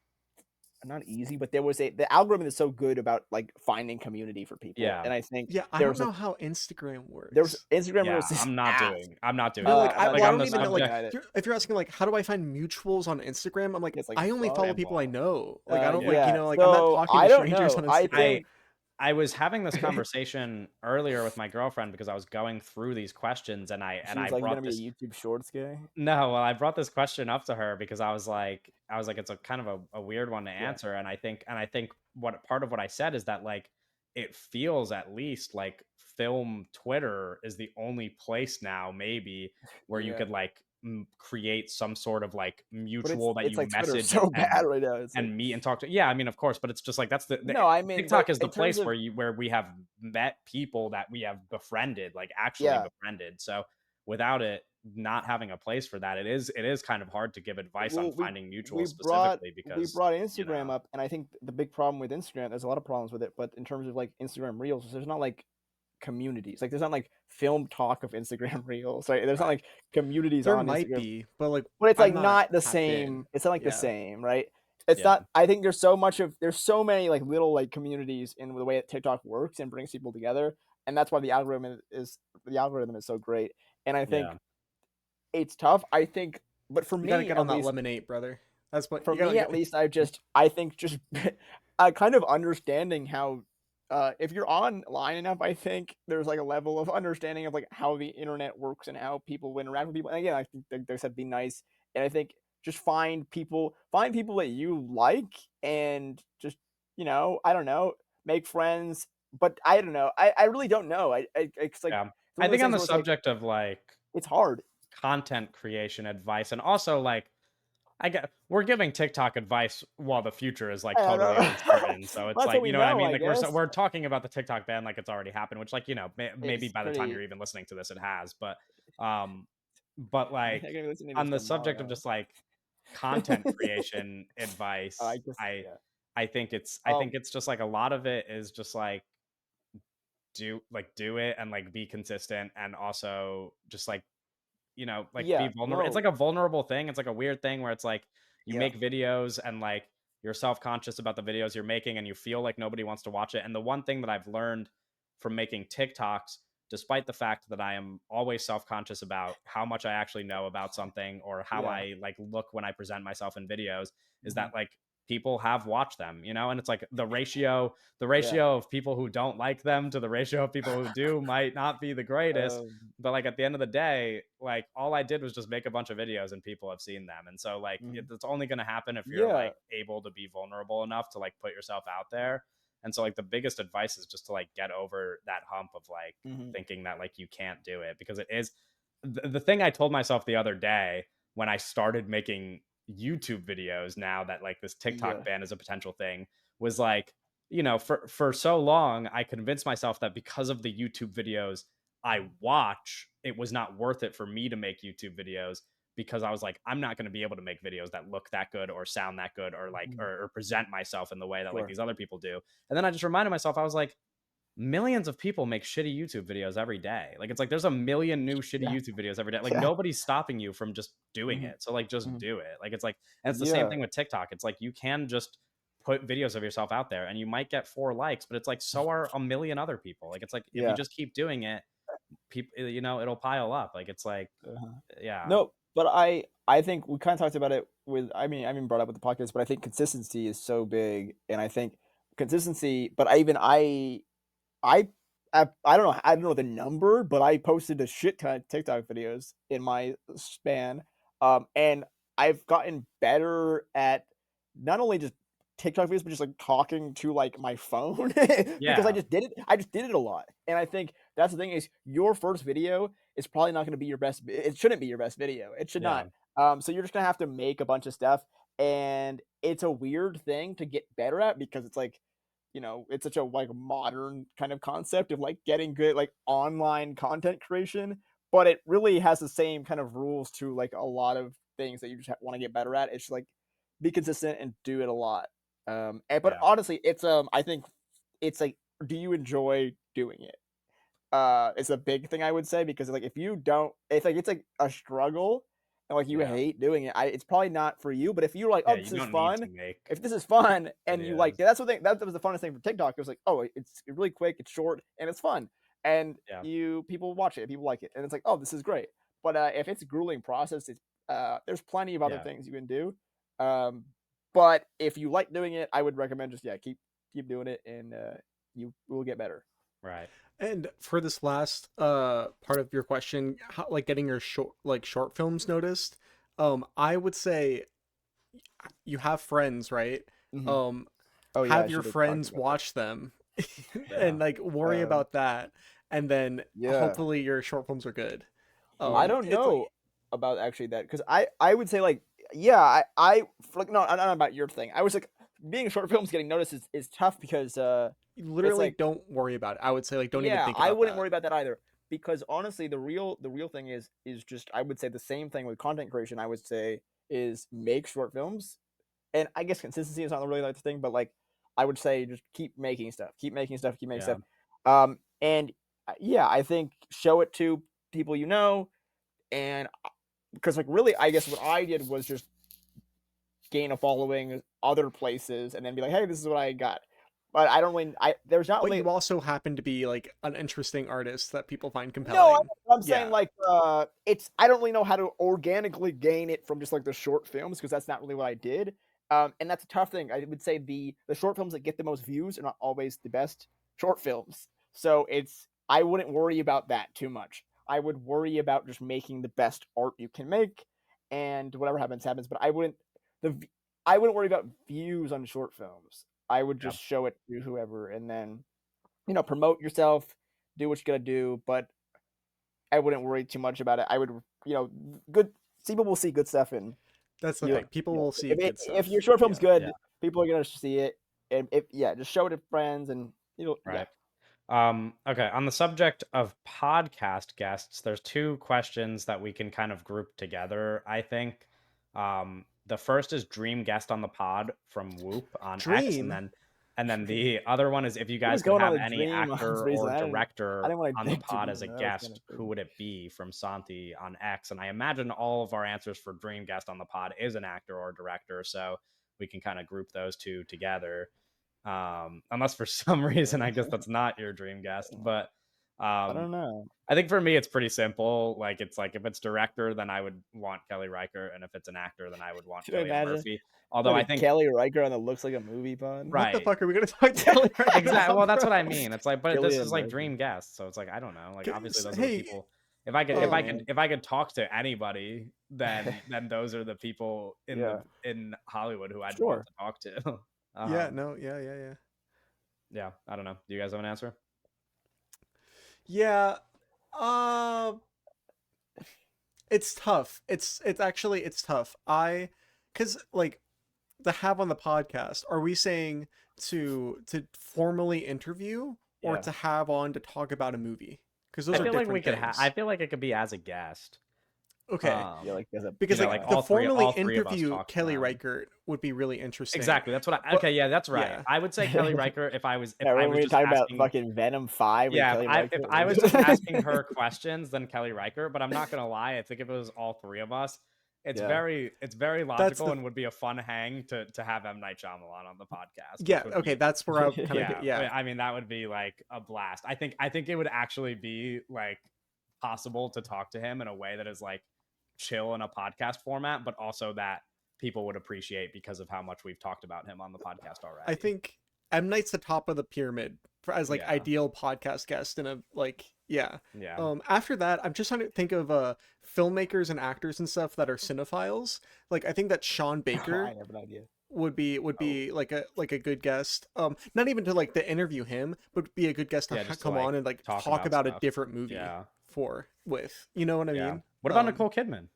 not easy, but the algorithm is so good about like finding community for people. yeah. And I think Yeah, I don't know how Instagram there's works. Instagram Yeah, was this ass. I'm not Yeah, doing like that. I Like well, I on don't the even know. Like, subject tried it. if you're asking like, how do I find mutuals on Instagram? I'm like, It's like I only follow fuck. people I paintball. know. Like, I don't like, Yeah. Yeah. like I'm not So talking I to don't strangers know. on I Instagram. think I was having this conversation earlier with my girlfriend because I was going through these questions and she I was like, "You brought gonna be this a YouTube Shorts guy?" no, well, I brought this question up to her because I was like, it's a kind of a weird one to Yeah. answer. And I think what part of what I said is that like it feels at least like film Twitter is the only place now maybe where you Yeah. could like create some sort of like But mutual that it's you like Twitter message so bad right now. It's like and meet and talk to. Yeah, I mean, of course, but it's just like that's no, I mean, TikTok but is the in terms place of where we have met people that we have befriended, like actually yeah, befriended. So without it not having a place for that, it is kind of hard to give advice on well, finding we mutuals brought specifically we because brought you Instagram know up, and I think the big problem with Instagram, there's a lot of problems with it, but in terms of like Instagram Reels, there's not like communities. Like there's not like film talk of Instagram Reels. Right? There's not right, like communities There on might Instagram. be, but like But it's I'm like not not the tapped in. same. It's not like the Yeah. same, right? It's yeah, not. I think there's so many like little like communities in the way that TikTok works and brings people together, and that's why the algorithm is so great. And I think yeah, it's tough. I think, but You gotta get on that lemonade, brother. That's what for you gotta me at get. least, I think just kind of understanding how if you're online enough, I think there's like a level of understanding of like how the internet works and how people interact with people. And again, I think they said be nice, and I think just find people that you like, and just I don't know, make friends. But I don't know. I really don't know. It's like yeah. it's one I of those think on things the where it's like subject of like it's hard. content creation advice, and also like I get we're giving TikTok advice while the future is like I totally don't know. uncertain. So Well, it's that's what like, we you know what I know, mean? I Like guess. we're talking about the TikTok ban like it's already happened, which like, maybe It's by the time pretty. you're even listening to this it has, um but You're like not gonna be listening to on this the subject of tomorrow. just like content creation I advice, guess, yeah. I Um, think it's just like a lot of it is just like do it and like be consistent and also just like like be yeah, vulnerable. It's no, like a vulnerable thing. It's like a weird thing where it's like you yeah, make videos and like you're self-conscious about the videos you're making and you feel like nobody wants to watch it. And the one thing that I've learned from making TikToks, despite the fact that I am always self-conscious about how much I actually know about something or how yeah, I like look when I present myself in videos, is mhm, that like people have watched them, and it's like the yeah, ratio of people who don't like them to the ratio of people who do might not be the greatest, um, but like at the end of the day, like all I did was just make a bunch of videos and people have seen them. And so like mhm, it's only going to happen if you're yeah, like able to be vulnerable enough to like put yourself out there. And so like the biggest advice is just to like get over that hump of like mhm, thinking that like you can't do it, because it is the thing I told myself the other day when I started making YouTube videos, now that like this TikTok yeah, ban is a potential thing, was like, for so long I convinced myself that because of the YouTube videos I watch, it was not worth it for me to make YouTube videos, because I was like, I'm not going to be able to make videos that look that good or sound that good or like mhm, or present myself in the way that like sure, these other people do. And then I just reminded myself, I was like, millions of people make shitty YouTube videos every day. Like it's like there's a million new shitty yeah, YouTube videos every day. Like yeah, nobody's stopping you from just doing mhm, it. So like just mhm, do it. Like it's like, and it's the same yeah, thing with TikTok. It's like you can just put videos of yourself out there and you might get 4 likes, but it's like so are a million other people. Like it's like if you yeah, just keep doing it, people, it'll pile up. Like it's like, uh-huh. yeah, No, but I think we kind of talked about it with I mean brought up with the podcast, but I think consistency is so big, and I think consistency. But I I don't know the number, but I posted a shit ton of TikTok videos in my span, and I've gotten better at not only just TikTok videos, but just like talking to like my phone because yeah, I just did it a lot, and I think that's the thing is your first video is probably not going to be your best. It shouldn't be your best video. It should yeah, not. So you're just gonna have to make a bunch of stuff, and it's a weird thing to get better at because it's like it's such a like modern kind of concept of like getting good like online content creation, but it really has the same kind of rules to like a lot of things that you just want to get better at. It's just, like be consistent and do it a lot. But yeah, honestly, it's I think it's like, do you enjoy doing it? Is a big thing I would say because like if you don't, it's like a struggle and like you yeah, hate doing it. It's probably not for you. But if you're like, yeah. oh, You this is don't need to fun. make If this is fun and you like videos. that's the thing that was the funnest thing for TikTok. It was like, oh, it's really quick, it's short, and it's fun, and Yeah, people watch it, people like it, and it's like, oh, this is great. But if it's a grueling process, it's there's plenty of other yeah, things you can do. Um, but if you like doing it, I would recommend just keep doing it, and you will get better. right. And for this last part of your question, how, like getting your short films noticed, I would say you have friends, right? Hmm. Um, Oh yeah, I have your should have talked friends about that. watch them Yeah, and like worry Um, about that, and then yeah. hopefully your short films are good. I yeah, don't It's like know. about actually that because I would say like yeah I like no not about your thing. I was like being short films getting noticed is tough because You it's literally like don't worry about it. I would say like don't even yeah think I about wouldn't that. worry about that either because honestly the real thing is just I would say the same thing with content creation. I would say is make short films and I guess consistency is not really like the thing, but like I would say just keep making stuff, keep making stuff, keep making Yeah. stuff. And yeah, I think show it to people you know, and because like really, I guess what I did was just gain a following other places, and then be like, hey, this is what I got. But I don't really, I there's not But really you also happen to be like an interesting artist that people find no, compelling. I'm saying Yeah. like it's I don't really know how to organically gain it from just like the short films because that's not really what I did. And that's a tough thing. I would say the short films that get the most views are not always the best short films. So it's I wouldn't worry about that too much. I would worry about just making the best art you can make, and whatever happens happens. But the I wouldn't worry about views on short films. I would Yeah. just show it to whoever, and then promote yourself, do what you gotta do. But I wouldn't worry too much about it. I would, good people will see good stuff and That's the you, thing. People will see if good if your stuff. short film's Yeah. good, Yeah. people are gonna see it. And if yeah, just show it to friends and yeah. Right. Okay, on the subject of podcast guests, there's two questions that we can kind of group together, I think. The first is dream guest on the pod from Whoop on X, and Dream. then the other one is if you He guys was could going on have a any dream actor or recently. I director didn't want to on the dig too pod deep as a into that. That was kind guest, of who crazy. would it be from Santi on X? And I imagine all of our answers for dream guest on the pod is an actor or director, so we can kind of group those two together. Unless for some reason I guess that's not your dream guest, but I um don't know. I think for me it's pretty simple. Like it's like if it's director, then I would want Kelly Riker, and if it's an actor, then I would want Should I Killian imagine Murphy. Although like I a think Kelly Riker on that looks like a movie pod? What the right. fuck are we gonna talk Kelly Riker Exactly. Well, about, that's bro? what I mean. It's like, but this is Killian like Murphy. dream guests, so it's like I don't know. Like obviously those are the Hey, people. If I could, um, if I could talk to anybody, then those are the people Yeah, in Hollywood who I'd want sure. to talk to. yeah, um, no, yeah. yeah, I don't know. Do you guys have an answer? Yeah. Uh it's tough. It's actually it's tough. Cuz like the have on the podcast, are we saying to formally interview or Yeah. to have on to talk about a movie? Cuz I those are feel like we different could I things. feel like it could be as a guest. Okay. Yeah, like as a You Because know, yeah. like like the formally all three of us interview talk to Kelly them. Reichert would be really interesting. Exactly. That's what I But okay, yeah, that's right. yeah. I would say Kelly Riker if Yeah, I when was we were just talking about asking fucking Venom 5 with yeah, Kelly Riker. if I was just asking her questions, then Kelly Riker, but I'm not gonna lie, I think if it was all three of us, Yeah. it's very That's logical the and would be a fun hang to have M. Night Shyamalan on the podcast, yeah, which would okay, be that's where I kind of yeah, yeah. I mean that would be like a blast. I think it would actually be like possible to talk to him in a way that is like chill in a podcast format, but also that people would appreciate because of how much we've talked about him on the podcast I already. think M Night's the top of the pyramid as like Yeah. ideal podcast guest in a like yeah. Yeah. After that, I'm just trying to think of filmmakers and actors and stuff that are cinephiles. Like I think that Sean I Baker have an idea. would Oh. be like a good guest. Not even to like to interview him, but be a good guest to Yeah, just to come like on and like talk talk about about a stuff. different movie Yeah. for with. You know what I Yeah. mean? What about Nicole Kidman?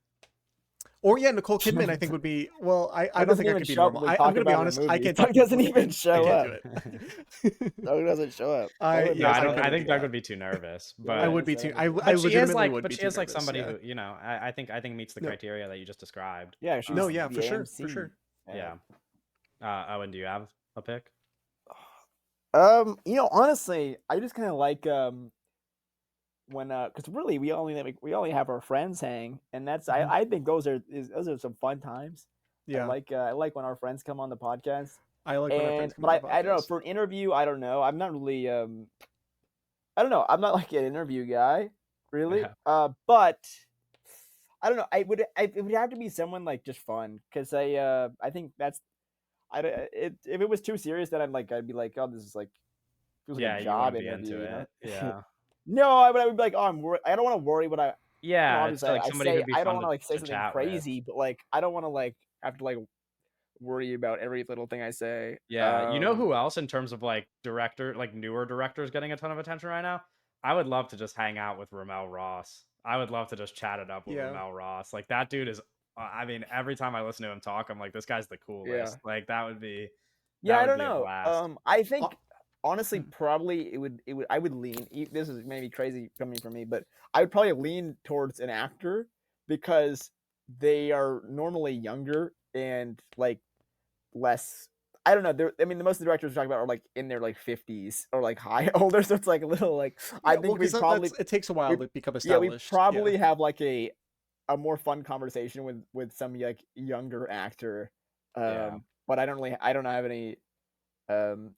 Or yeah, Nicole Kidman I think would be well. I Doug don't doesn't think I even could be show up normal. when we I'm talk gonna be about a honest. I movie. can't talk Doug to doesn't Nicole even Kidman. I show can't up. do it. Doug doesn't show up. I No, I yes, I don't. I couldn't think do Doug that. would be too nervous. I But would be too. I but she is legitimately like would but be she too is like nervous. somebody Yeah. who I think meets the No. criteria that you just described. Yeah, she's No. the Yeah. For sure. AMC. For sure. Yeah. Owen, do you have a pick? Honestly, I just kind of like when because really we only have our friends hang, and that's Mhm. I think those are some fun times. Yeah. I like when our friends come on the podcast, I like when our friends and come on but the I don't know podcast. for an interview. I don't know. I'm not really I don't know. I'm not like an interview guy, really. Yeah. But I don't know. It would have to be someone like just fun because I think that's if it was too serious, then I'd be like, oh, this is like feels like Yeah, a you job wouldn't be into interview, you know? it. Yeah. No, I would be like, oh, I'm worried. I don't want to worry what Yeah, it's obviously like somebody who'd be I don't fun want to like say to something chat with. crazy, but like I don't want to like have to like worry about every little thing I say. Yeah, you know who else in terms of like newer directors getting a ton of attention right now? I would love to just hang out with Ramel Ross. I would love to just chat it up with Yeah. Mel Ross. Like that dude is. I mean, every time I listen to him talk, I'm like, this guy's the Yeah. coolest. Like Yeah, that I would don't be a know. blast. I Uh, think honestly, hmm. probably it would. I would lean. This is maybe crazy coming from me, but I would probably lean towards an actor because they are normally younger and like less. I don't know. I mean, the most of the directors we're talking about are like in their like 50s or like high older, so it's like a little like I Yeah, well, think because that's it takes a while we to become yeah we established. Yeah. probably have like a more fun conversation with some like younger actor. Yeah, But I don't have any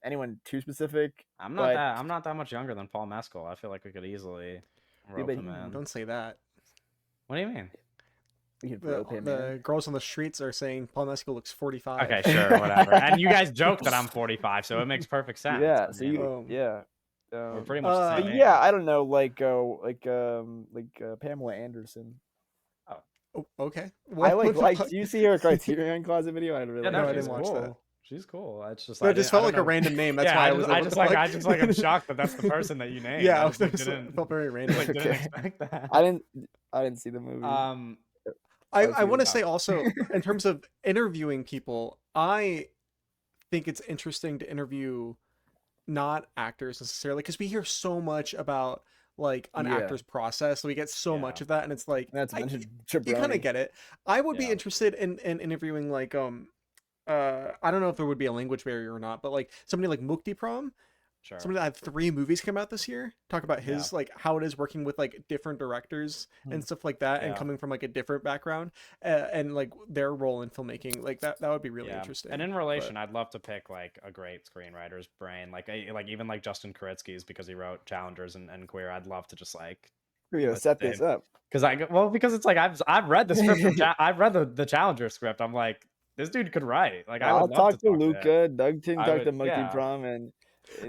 anyone too specific, but I'm not that much younger than Paul Mescal. I feel like we could easily yeah, rope but him Ooh, in. don't say that. What do you mean? we could The rope him in. the girls on the streets are saying Paul Mescal looks Okay, 45. sure, whatever. And you guys joke that I'm 45, so it makes perfect sense. Yeah, I so you mean, Um. yeah. we're pretty much the But same yeah, age. I don't know, Pamela Anderson. Oh, Oh, okay. I What the like. fuck? Do you see her Criterion Closet video? I yeah, really no, No, I enjoyed she's didn't it. watch that. cool. She's cool. It's just No, it just I felt don't like a know. random name. That's Yeah, why I was like, "What the fuck?" I'm shocked that that's the person that you named. I Yeah, just it like it felt very just random. like didn't Okay, expect that. I didn't I didn't see the movie. Um, I'll I see what want it's to say okay. also in terms of interviewing people, I think it's interesting to interview not actors necessarily because we hear so much about like an Yeah, actor's process. So we get so Yeah, much of that, and it's like that's I vintage you kind of jabroni. get it. I would be yeah, interested in interviewing like I don't know if there would be a language barrier or not, but like somebody like Mukti Pram, sure. somebody that had 3 movies come out this year, talk about Yeah, his like how it is working with like different directors Hmm. and stuff like that, and yeah. coming from like a different background, and like their role in filmmaking, like that would be really Yeah, and interesting. in But relation, I'd love to pick like a great screenwriter's brain, like even like Justin Koritsky's because he wrote Challengers and Queer. I'd love to just like We're gonna listen set to this him up. because it's like I've read the script for I've read the Challenger script. I'm like this dude could write. Like I would I'll love to talk to talk to him. Luca. Doug can I talk would, to Monkey yeah, Prom, and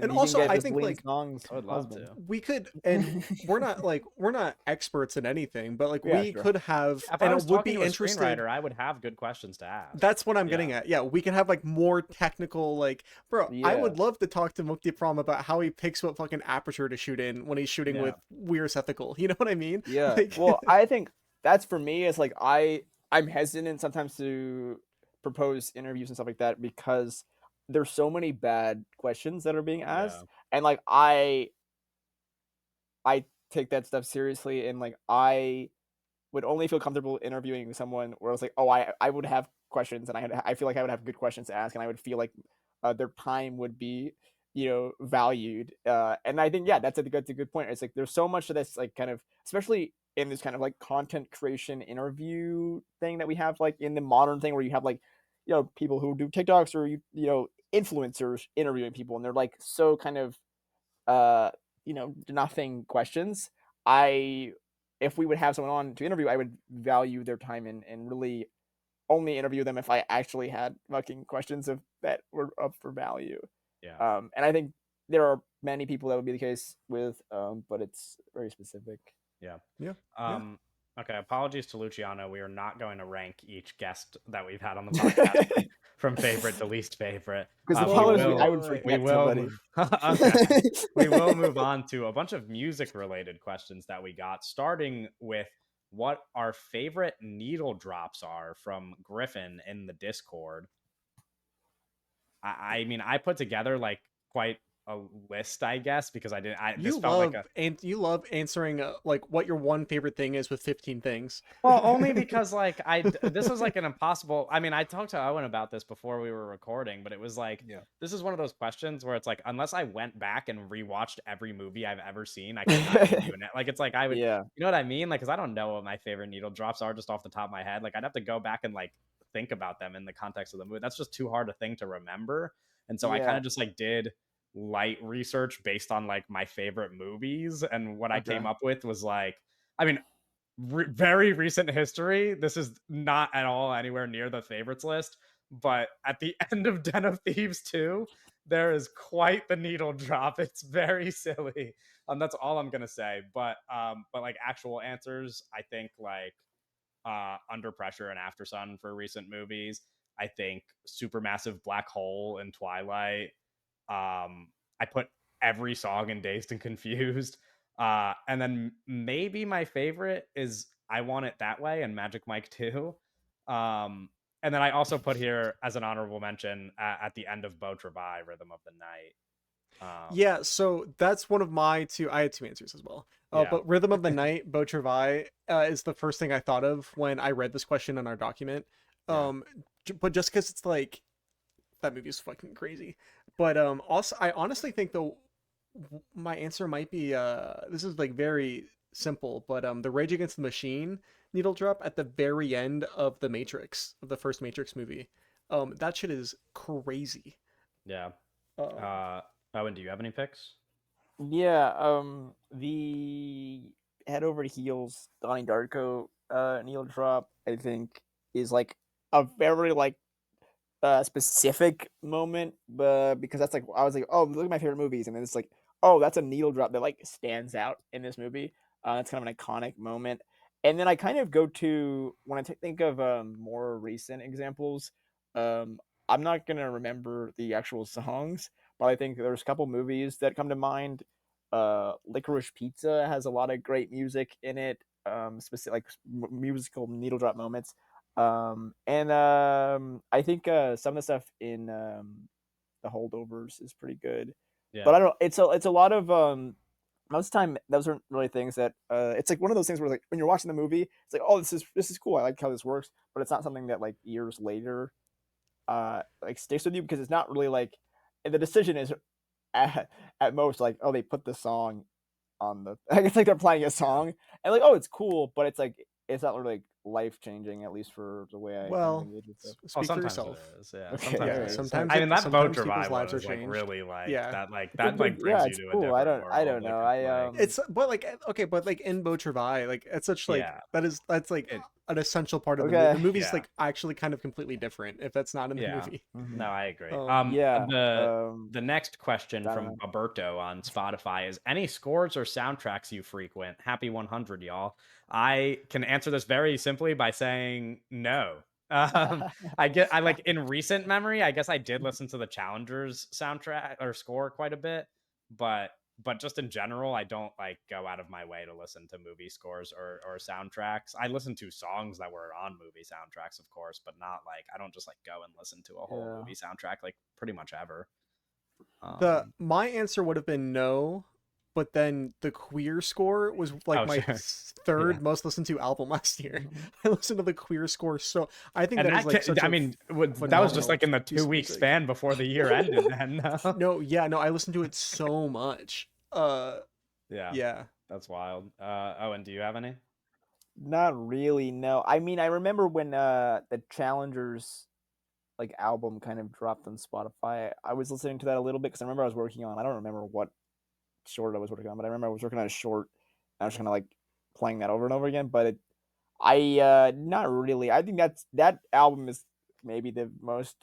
and he can also get I Miss think Lean like Song's I would love husband. to. we could, and we're not experts in anything, but like Yeah, we sure. could have, If I and it was would talking be to a interested. screenwriter, I would have good questions to ask. That's what I'm Yeah, getting at. Yeah, we can have like more technical, like, bro. I Yeah, would love to talk to Mukti Pram about how he picks what fucking aperture to shoot in when he's shooting yeah, with Weir's Ethical. You know what I mean? yeah. Like, Well, I think that's for me. It's like I'm hesitant sometimes to propose interviews and stuff like that because there's so many bad questions that are being yeah, asked, and like I take that stuff seriously, and like I would only feel comfortable interviewing someone where I was like, oh, I would have questions, and I feel like I would have good questions to ask, and I would feel like their time would be valued. And I think yeah, that's a good point. It's like there's so much of this like kind of especially in this kind of like content creation interview thing that we have like in the modern thing where you have like people who do TikToks or influencers interviewing people and they're like so kind of uh, nothing questions. I if we would have someone on to interview, I would value their time and really only interview them if I actually had fucking questions of that were up for value. yeah. And I think there are many people that would be the case with, but it's very specific. Yeah. yeah, yeah. Um, okay. Apologies to Luciano. We are not going to rank each guest that we've had on the podcast from favorite to least favorite. Because if Whoa, he whoa, was whoa, me, I whoa, would whoa, wait. We forget will somebody. move. Okay. We will move on to a bunch of music related questions that we got, starting with what our favorite needle drops are from Griffin in the Discord. I mean, I put together like quite a list, I guess, because I didn't. This felt like a You love answering like what your one favorite thing is with 15 things. well, only because like this was like an impossible. I mean, I talked to Owen about this before we were recording, but it was like Yeah. this is one of those questions where it's like unless I went back and rewatched every movie I've ever seen, I could not give you an like. It's like I would, Yeah. you know what I mean? Like, because I don't know what my favorite needle drops are just off the top of my head. Like, I'd have to go back and like think about them in the context of the movie. That's just too hard a thing to remember, and so I kind Yeah. of just like did light research based on like my favorite movies, and what I Okay. came up with was like. I mean, very recent history. This is not at all anywhere near the favorites list, but at the end of Den of Thieves 2, there is quite the needle drop. It's very silly. That's all I'm gonna say. But like actual answers, I think like Under Pressure and After Sun for recent movies. I think Supermassive Black Hole and Twilight. I put every song in Dazed and Confused. And then maybe my favorite is I Want It That Way and Magic Mike 2. And then I also put here as an honorable mention at the end of Beau Travail, Rhythm of the Night. Yeah, so that's one of my two. I had two answers as well. Yeah, But Rhythm of the Night, Beau Travail, is the first thing I thought of when I read this question in our document. yeah, But just because it's like that movie is fucking crazy. But also, I honestly think though my answer might be this is like very simple, but the Rage Against the Machine needle drop at the very end of the Matrix, of the first Matrix movie. That shit is crazy. yeah. Um, Owen, do you have any picks? Yeah, the head over heels Donnie Darko needle drop, I think, is like a very like specific moment, but because that's like I was like, oh, look at my favorite movies, and then it's like, oh, that's a needle drop that like stands out in this movie. It's kind of an iconic moment. And then I kind of go to when I think of more recent examples. Um, I'm not gonna remember the actual songs, but I think there's a couple movies that come to mind. Licorice Pizza has a lot of great music in it. Specific like musical needle drop moments. And I think some of the stuff in the holdovers is pretty good. But Yeah, I don't know. It's a lot of most of the time those aren't really things that it's like one of those things where like when you're watching the movie, it's like, oh, this is cool. I like how this works, but it's not something that like years later like sticks with you because it's not really like the decision is at most like, oh, they put the song on the I guess like they're playing a yeah. song and like, oh, it's cool, but it's like it's not really like life changing, at least for the way I kind of well, engage with stuff. Well, speak for sometimes it yourself. is. Yeah, Okay, all sometimes Yeah, it right. is. So sometimes I mean, it that Beau sometimes people's Travail one lives are is like changed. really like Yeah. that like yeah, brings you it's to a cool. different I world. don't Like know. it's like It's but like okay, but like in Beau Travail, like it's such like yeah, that's like it an essential part of the movie. Okay. The movie's yeah. like actually kind of completely different if that's not in the Yeah. movie. No, Mhm. I agree. Yeah. The next question I don't from know. Alberto on Spotify is any scores or soundtracks you frequent? Happy 100, y'all. I can answer this very simply by saying no. I like in recent memory, I guess I did listen to the Challengers soundtrack or score quite a bit, but just in general, I don't like go out of my way to listen to movie scores or soundtracks. I listen to songs that were on movie soundtracks, of course, but not like I don't just like go and listen to a whole Yeah. movie soundtrack like pretty much ever. The Um, my answer would have been no, but then the Queer score was like oh my sure, yeah. third most listened to album last year. I listened to the Queer score, so I think And that is like such I a mean, that was just phenomenal like in the piece two of week music. span before the year ended. Then, no? No, yeah, no, I listened to it so much. Yeah, Yeah. that's wild. Owen, do you have any? Not really, no. I mean, I remember when the Challengers like album kind of dropped on Spotify. I was listening to that a little bit because I remember I was working on. I don't remember what short I was working on, but I remember I was working on a short. I was kind of like playing that over and over again. But I not really. I think that album is maybe the most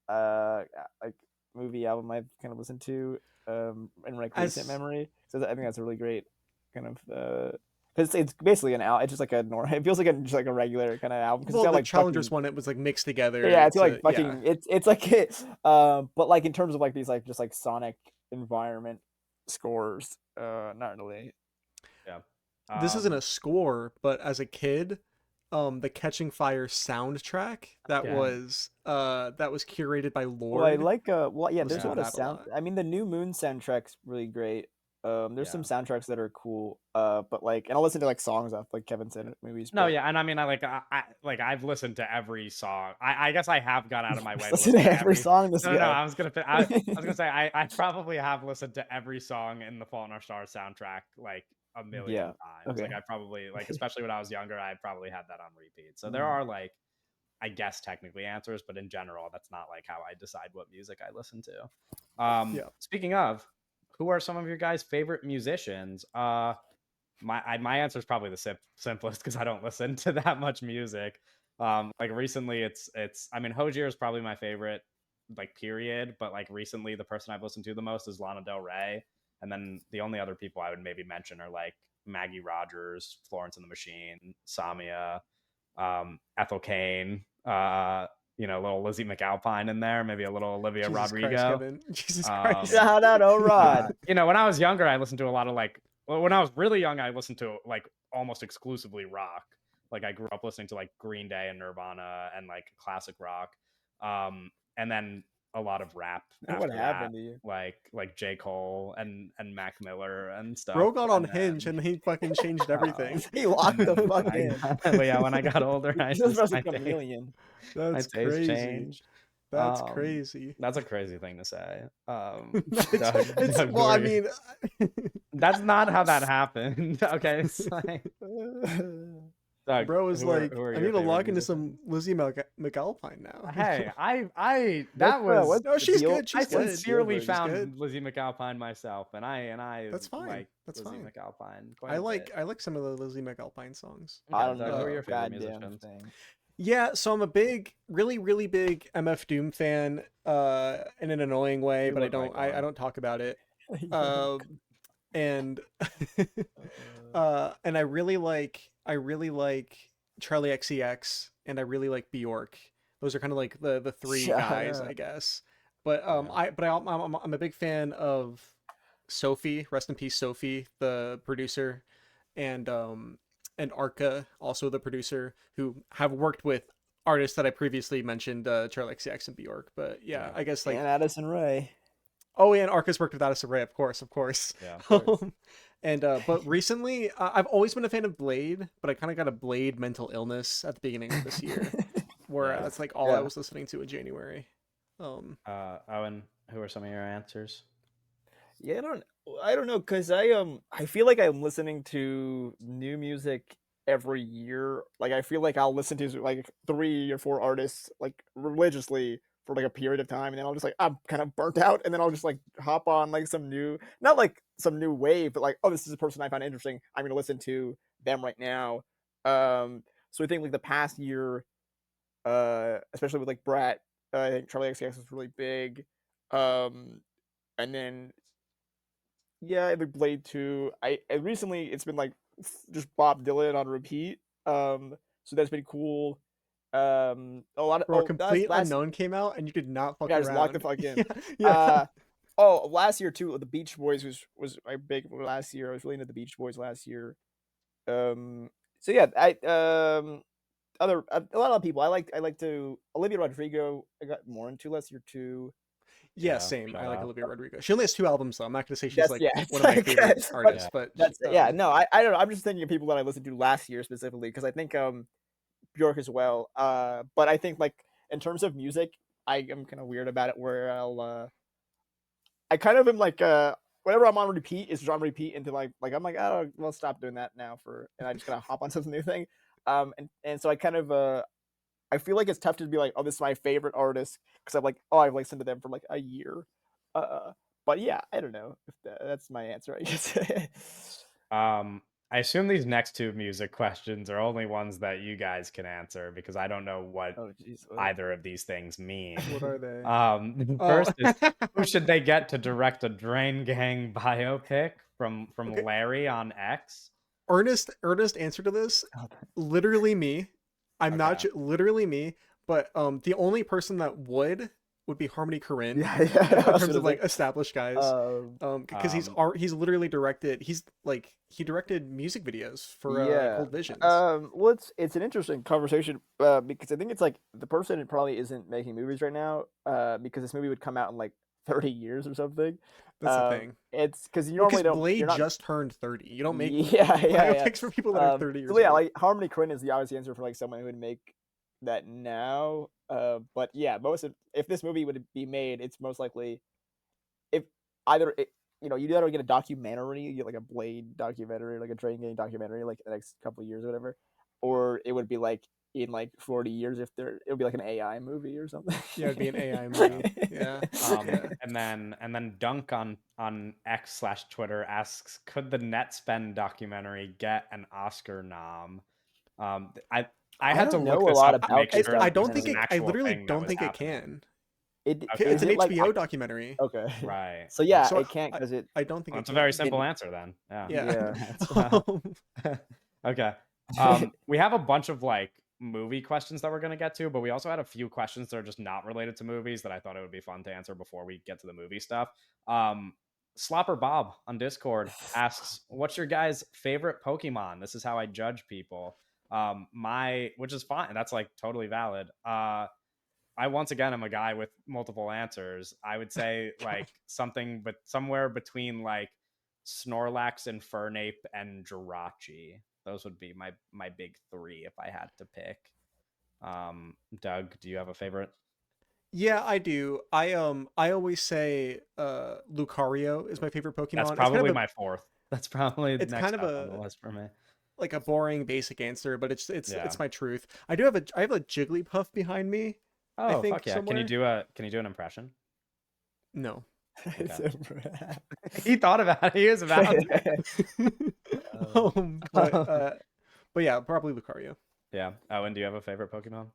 like movie album I've kind of listened to in like recent As memory. So I think that's a really great kind of because it's basically an album. It's just like a normal. It feels like just like a regular kind of album because it's well, got the like Challengers fucking one, it was like mixed together yeah. It's got to like yeah. fucking it's like but like in terms of like these like just like sonic environment scores, not really. Yeah. This isn't a score, but as a kid, the Catching Fire soundtrack Yeah. that was curated by Well, I Lord. like well, yeah. There's a Listened Yeah. to lot of that a sound. lot. I mean, the new Moon soundtrack's really great. There's some Yeah. soundtracks that are cool. But like, and I'll listen to like songs off like Kevin said movies. No, But yeah, and I mean, like I've listened to every song. I guess I have gone out of my way to listen listen to to every every. song. This No, guy. I was gonna, I was gonna say, I probably have listened to every song in the Fault in Our Stars soundtrack like a million Yeah. times. Like Okay. I probably like, especially when I was younger, I probably had that on repeat. So there Mhm. are like, I guess technically answers, but in general, that's not like how I decide what music I listen to. Yeah. Speaking of, who are some of your guys' favorite musicians? My answer is probably the simplest because I don't listen to that much music. Like recently, it's I mean Hozier is probably my favorite, like period. But like recently, the person I've listened to the most is Lana Del Rey, and then the only other people I would maybe mention are like Maggie Rogers, Florence and the Machine, Samia, Ethel Cain, a little Lizzie McAlpine in there, maybe a little Olivia Jesus Christ, Rodrigo. Kevin. Jesus Christ. Um, Shout out, Rod. when I was younger, I listened to a lot of like well, when I was really young, I listened to like almost exclusively rock. Like I grew up listening to like Green Day and Nirvana and like classic rock. And then a lot of rap What after that, happened to you? like J. Cole and Mac Miller and stuff. Bro got on And Hinge then and he fucking changed everything. He locked the fuck I in. got, but yeah, when I got older, He's supposed to be a chameleon. my That's taste crazy. changed. That's crazy. That's a crazy thing to say. It's Doug, well, I mean, that's not how that happened. Okay, it's like Doug, bro is like, who are I your need to favorite log into some musicians? Lizzie McAlpine now. Hey, that was No, the she's deal? good. I She's good. sincerely She's found good. Lizzie McAlpine myself, and I That's fine. like That's Lizzie fine. McAlpine quite a bit. I like some of the Lizzie McAlpine songs. I Okay, don't Doug, who know are a your favorite goddamn musicians? thing. Yeah, so I'm a big, really big MF Doom fan, in an annoying way, You but look like I one. don't talk about it. Yeah. And and I really like Charlie XCX, and I really like Bjork. Those are kind of like the three Shut guys, up. I guess. But Yeah. I'm a big fan of Sophie, rest in peace Sophie, the producer, and Arca, also the producer, who have worked with artists that I previously mentioned, Charlie XCX and Bjork. But yeah, Yeah. I guess And like, Addison Ray. oh yeah, and Arca's worked with Addison Rae, of course, of course. Yeah. Of course. And but recently, I've always been a fan of Blade, but I kind of got a Blade mental illness at the beginning of this year, where Yeah. that's like all I Yeah. was listening to in January. Owen, who are some of your answers? Yeah, I don't know, cause I feel like I'm listening to new music every year. Like I feel like I'll listen to like 3 or 4 artists like religiously for like a period of time, and then I'll just like I'm kind of burnt out, and then I'll just like hop on like some new, not like some new wave, but like, oh, this is a person I find interesting. I'm gonna listen to them right now. So I think like the past year, especially with like Brat, I think Charlie XCX was really big. Um, and then yeah, the Blade 2. I recently it's been like just Bob Dylan on repeat. So that's been cool. A lot of Bro, a complete last unknown came out, and you did not fuck yeah, I just locked the around. fuck in. Yeah, yeah. Uh oh, last year too, the Beach Boys was my big last year. I was really into the Beach Boys last year. So yeah, I other a lot of people I like to Olivia Rodrigo. I got more into last year too. Yeah, Yeah. same. Shout I like out. Olivia Rodrigo. She only has 2 albums, though. I'm not gonna say she's That's like yeah. It's one of my like, favorite but artists, but that's yeah. No, I don't know. I'm just thinking of people that I listened to last year specifically because I think Bjork as well. But I think like in terms of music, I am kind of weird about it where I kind of am like whenever I'm on repeat is on repeat into like I'm like, oh well, stop doing that now for, and I just gotta hop on some new thing. And so I kind of I feel like it's tough to be like, oh, this is my favorite artist because I'm like, oh, I've listened to them for like a year. Uh, but yeah, I don't know if that's my answer. I guess. I assume these next two music questions are only ones that you guys can answer because I don't know what Oh jeez. either of these things mean. what are they? The Oh, first is who should they get to direct a Drain Gang biopic from okay. Larry on X? Earnest answer to this, literally me. I'm not Okay. literally me, but the only person that would be Harmony Korine, Yeah, yeah. in terms of like established guys, because he's literally directed, he directed music videos for yeah. Cold Visions. Well, it's an interesting conversation because I think it's like the person probably isn't making movies right now because this movie would come out in like 30 years or something. That's the thing. It's because you Well, normally because don't. Blade You're not. just turned 30. You don't make Yeah, yeah, yeah. biopics for people that are 30 years So yeah, old. like Harmony Korine is the obvious answer for like someone who would make that now. But yeah, if this movie would be made, it's most likely if either you'd either get a documentary, you get like a Blade documentary, like a Drain Gang documentary, like the next couple of years or whatever, or it would be like in like 40 years if it would be like an AI movie or something. Yeah, it'd be an AI movie. Yeah. Yeah. And then Dunk on X/Twitter asks, could the Netspend documentary get an Oscar nom? I had to don't look know a this lot up to about make this sure I that this don't was think an it. I actual literally thing that don't was think it happening. can. Okay. It's an Is it like HBO documentary. okay, Right. so yeah, So it can't because it. I don't think Well, it it's a can. very simple answer then. Yeah. Yeah. Okay. We have a bunch of like movie questions that we're gonna get to, but we also had a few questions that are just not related to movies that I thought it would be fun to answer before we get to the movie stuff. Slopper Bob on Discord asks, "What's your guys' favorite Pokemon?" This is how I judge people. Which is fine. That's like totally valid. I once again am a guy with multiple answers. I would say like something, but somewhere between like Snorlax, Infernape, and Jirachi. Those would be my big three if I had to pick. Doug, do you have a favorite? Yeah, I do. I always say Lucario is my favorite That's Pokemon. probably my fourth. That's probably It's kind next of up on the a list for me. like a boring basic answer, but Yeah. it's my truth. I have a Jigglypuff behind me, I Oh, think fuck yeah. somewhere. Can you do an impression? No. Okay. He thought about it. He was about to. But Uh, but yeah, probably Lucario. yeah. Owen, do you have a favorite Pokemon?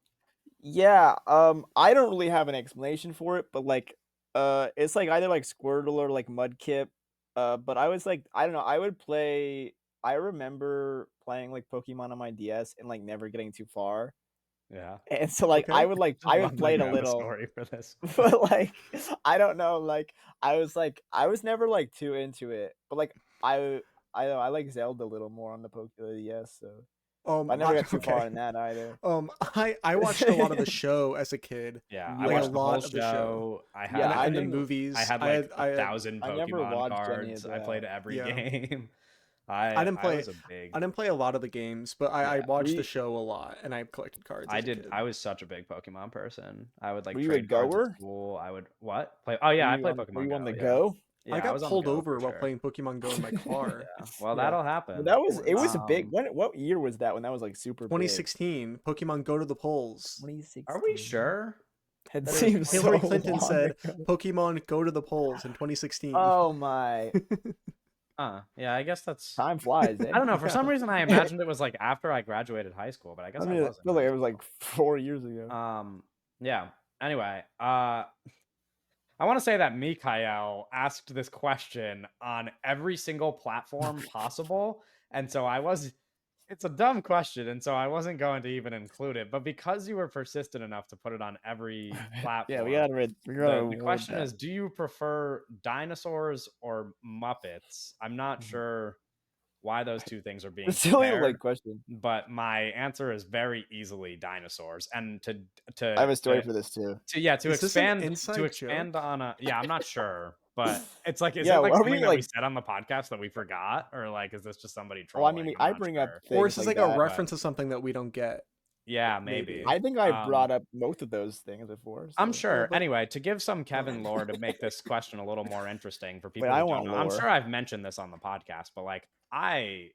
Yeah, I don't really have an explanation for it, but like, it's like either like Squirtle or like Mudkip. But I was like, I don't know, I would play. I remember playing like Pokemon on my DS and like never getting too far, Yeah. and so Okay. like Just I love would that play it you a have a little, story for this. but like I don't know, like I was never like too into it, but like I don't know, I like Zelda a little more on the DS, so but I never got too far Okay. in that either. I watched a lot of the show as a kid, Yeah, I like a Yeah. watched the whole lot of the show, show. I Yeah, had I and the like didn't I movies. had I like had a I had thousand I never Pokemon watched any of cards. I played that. every yeah. game. I didn't I play was a big I didn't play a lot of the games, but I yeah. watched the We show a lot, and I collected cards as a kid. I was such a big Pokemon person. I would were like you a trade cards at goer? school. I would what? Play Oh yeah, I played Were Pokemon you on Go, the yeah. go? I Yeah, I got was on the pulled Go over for while sure. playing Pokemon Go in my car. Yeah. Well, Yeah, that'll Well, happen. that was it was a big Um, what year was that when that was like super big? 2016, Pokemon Go to the polls. are we 2016. sure It that it was seems so Hillary Clinton long said, ago. "Pokemon Go to the polls" in 2016. Oh my, Yeah, I guess that's time flies, eh? I don't know. For Yeah. some reason, I imagined it was like after I graduated high school, but I I guess I mean, I was in feel high like it was like school. 4 years ago. Yeah. Anyway, I want to say that Mikhail asked this question on every single platform possible, and so I was. It's a dumb question, and so I wasn't going to even include it. But because you were persistent enough to put it on every Yeah, platform, we gotta the reward question that. is, do you prefer dinosaurs or Muppets? I'm not Mhm. sure why those two things are being It's silly compared, like question. but my answer is very easily dinosaurs. And I have to a story to for this too. yeah, Is this an to inside expand joke? on a yeah, I'm not sure, but it's like, is Yeah, it like are something we that we like? said on the podcast that we forgot, or like is this just somebody Well, I mean, trolling? I'm I not bring up sure, Or is things this like like a that. but reference to something that we don't get? yeah, Maybe. maybe. I think I brought up both of those things before. I'm So, Yeah, sure. but Anyway, to give some oh. Kevin lore to make this question a little more interesting for wait, people I who don't want know, I'm lore. sure I've mentioned this on the podcast, but like I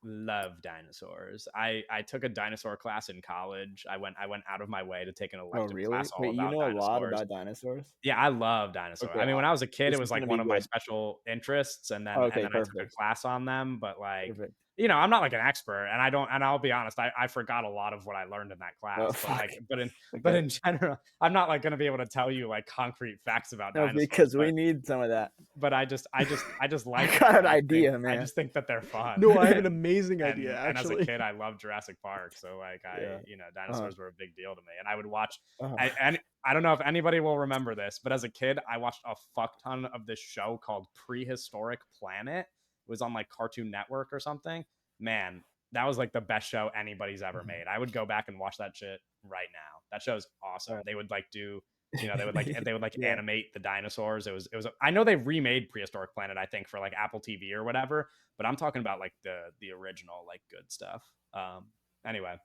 love dinosaurs. I took a dinosaur class in college. I went out of my way to take an Oh, elective really? class all Wait, you about know a lot dinosaurs. about dinosaurs? Yeah, I love dinosaurs. Okay, I mean, when I was a kid, it this was is like gonna one be of my good. special interests, and Okay, then I took a perfect, class on them. But like, perfect. I'm not like an expert, and I don't. And I'll be honest, I forgot a lot of what I learned in that Oh, class. But fuck. like, but Okay, in general, I'm not like going to be able to tell you like concrete facts about no, dinosaurs. because we need some of that. But I just I like got them. an idea, man. That they're fun. No, I have an amazing idea, And as a actually. kid, I loved Jurassic Park, so like Yeah. Uh-huh. dinosaurs were a big deal to me, and I would watch. Uh-huh. And I don't know if anybody will remember this, but as a kid, I watched a fuck ton of this show called Prehistoric Planet. It was on like Cartoon Network or something. Man, that was like the best show anybody's ever Mhm. made. I would go back and watch that shit right now. That show's awesome. Uh, They would like do, they would like yeah. animate the dinosaurs. I know they remade Prehistoric Planet, I think, for like Apple TV or whatever, but I'm talking about like the original like good stuff. Anyway,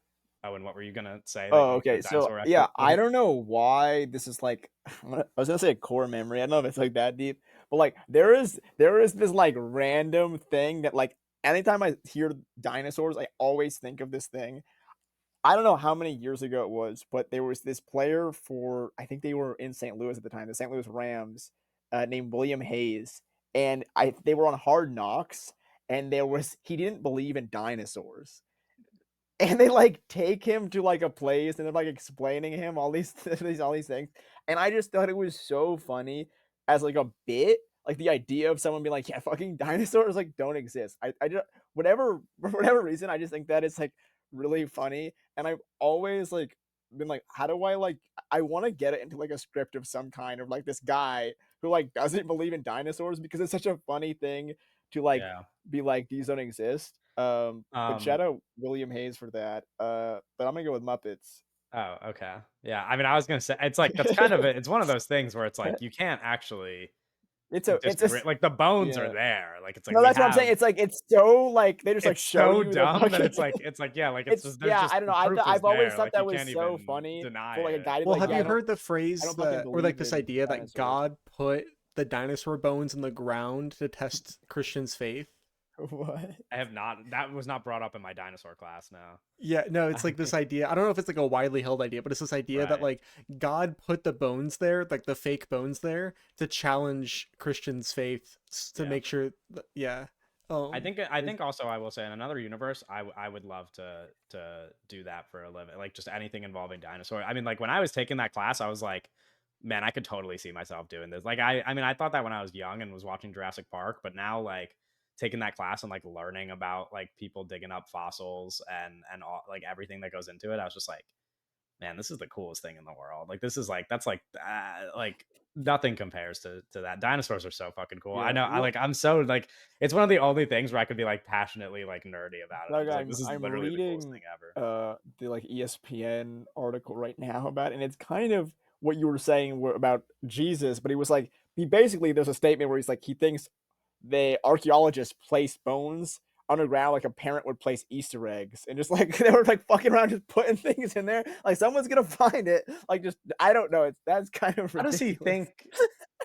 Owen, what were you gonna say that Oh, you were okay. a So dinosaur yeah, expert I for? don't know why this is like I was gonna say a core memory. I don't know if it's like that deep, but like there is this like random thing that like anytime I hear dinosaurs, I always think of this thing. I don't know how many years ago it was, but there was this player for I think they were in St. Louis at the time, the St. Louis Rams, named William Hayes, and I they were on Hard Knocks, and he didn't believe in dinosaurs, and they like take him to like a place, and they're like explaining him all these all these things, and I just thought it was so funny as like a bit, like the idea of someone being like, yeah, fucking dinosaurs like don't exist. I just whatever for whatever reason, I just think that it's like really funny, and I've always like been like, how do I like I want to get it into like a script of some kind of like this guy who like doesn't believe in dinosaurs because it's such a funny thing to like Yeah. be like these don't exist. But Um, shout out William Hayes for that. But I'm gonna go with Muppets. oh, okay. Yeah, I mean, I was gonna say it's like that's kind of it's one of those things where it's like you can't actually It's a disagree. Like the bones are yeah. there. Like it's like No, we that's what I'm have saying. It's like it's so like they just like it's show so you the dumb that fucking. it's like yeah, like it's It's just there's yeah. just I don't the know. proof is I've always there. thought Like you that was can't so even funny deny for like a it. guy to be Well, like, have yeah, you heard the I phrase don't fucking that, or like believe this in idea that dinosaurs. God put the dinosaur bones in the ground to test Christians' faith? What? I have not. That was not brought up in my dinosaur class. No. Yeah, no, it's like this idea. I don't know if it's like a widely held idea, but it's this idea that Right. like God put the bones there, like the fake bones there, to challenge Christians' faith to Yeah. make sure. Yeah. I Is think also I will say in another universe I would love to do that for a living, like just anything involving dinosaur. I mean, like when I was taking that class, I was like, man, I could totally see myself doing this. Like I mean, I thought that when I was young and was watching Jurassic Park, but now like taking that class and like learning about like people digging up fossils and all like everything that goes into it, I was just like, man, this is the coolest thing in the world. Like this is like nothing compares to that. Dinosaurs are so fucking cool. I yeah. know. Well, I'm so like it's one of the only things where I could be like passionately like nerdy about it. I'm Doug, just like this is I'm literally the coolest reading thing ever. the like ESPN article right now about it, and it's kind of what you were saying about Jesus, but he was like he basically there's a statement where he's like he thinks the archaeologists placed bones underground like a parent would place Easter eggs, and just like they were like fucking around just putting things in there, like someone's gonna find it, like just I don't know, it's that's kind of How does he ridiculous. think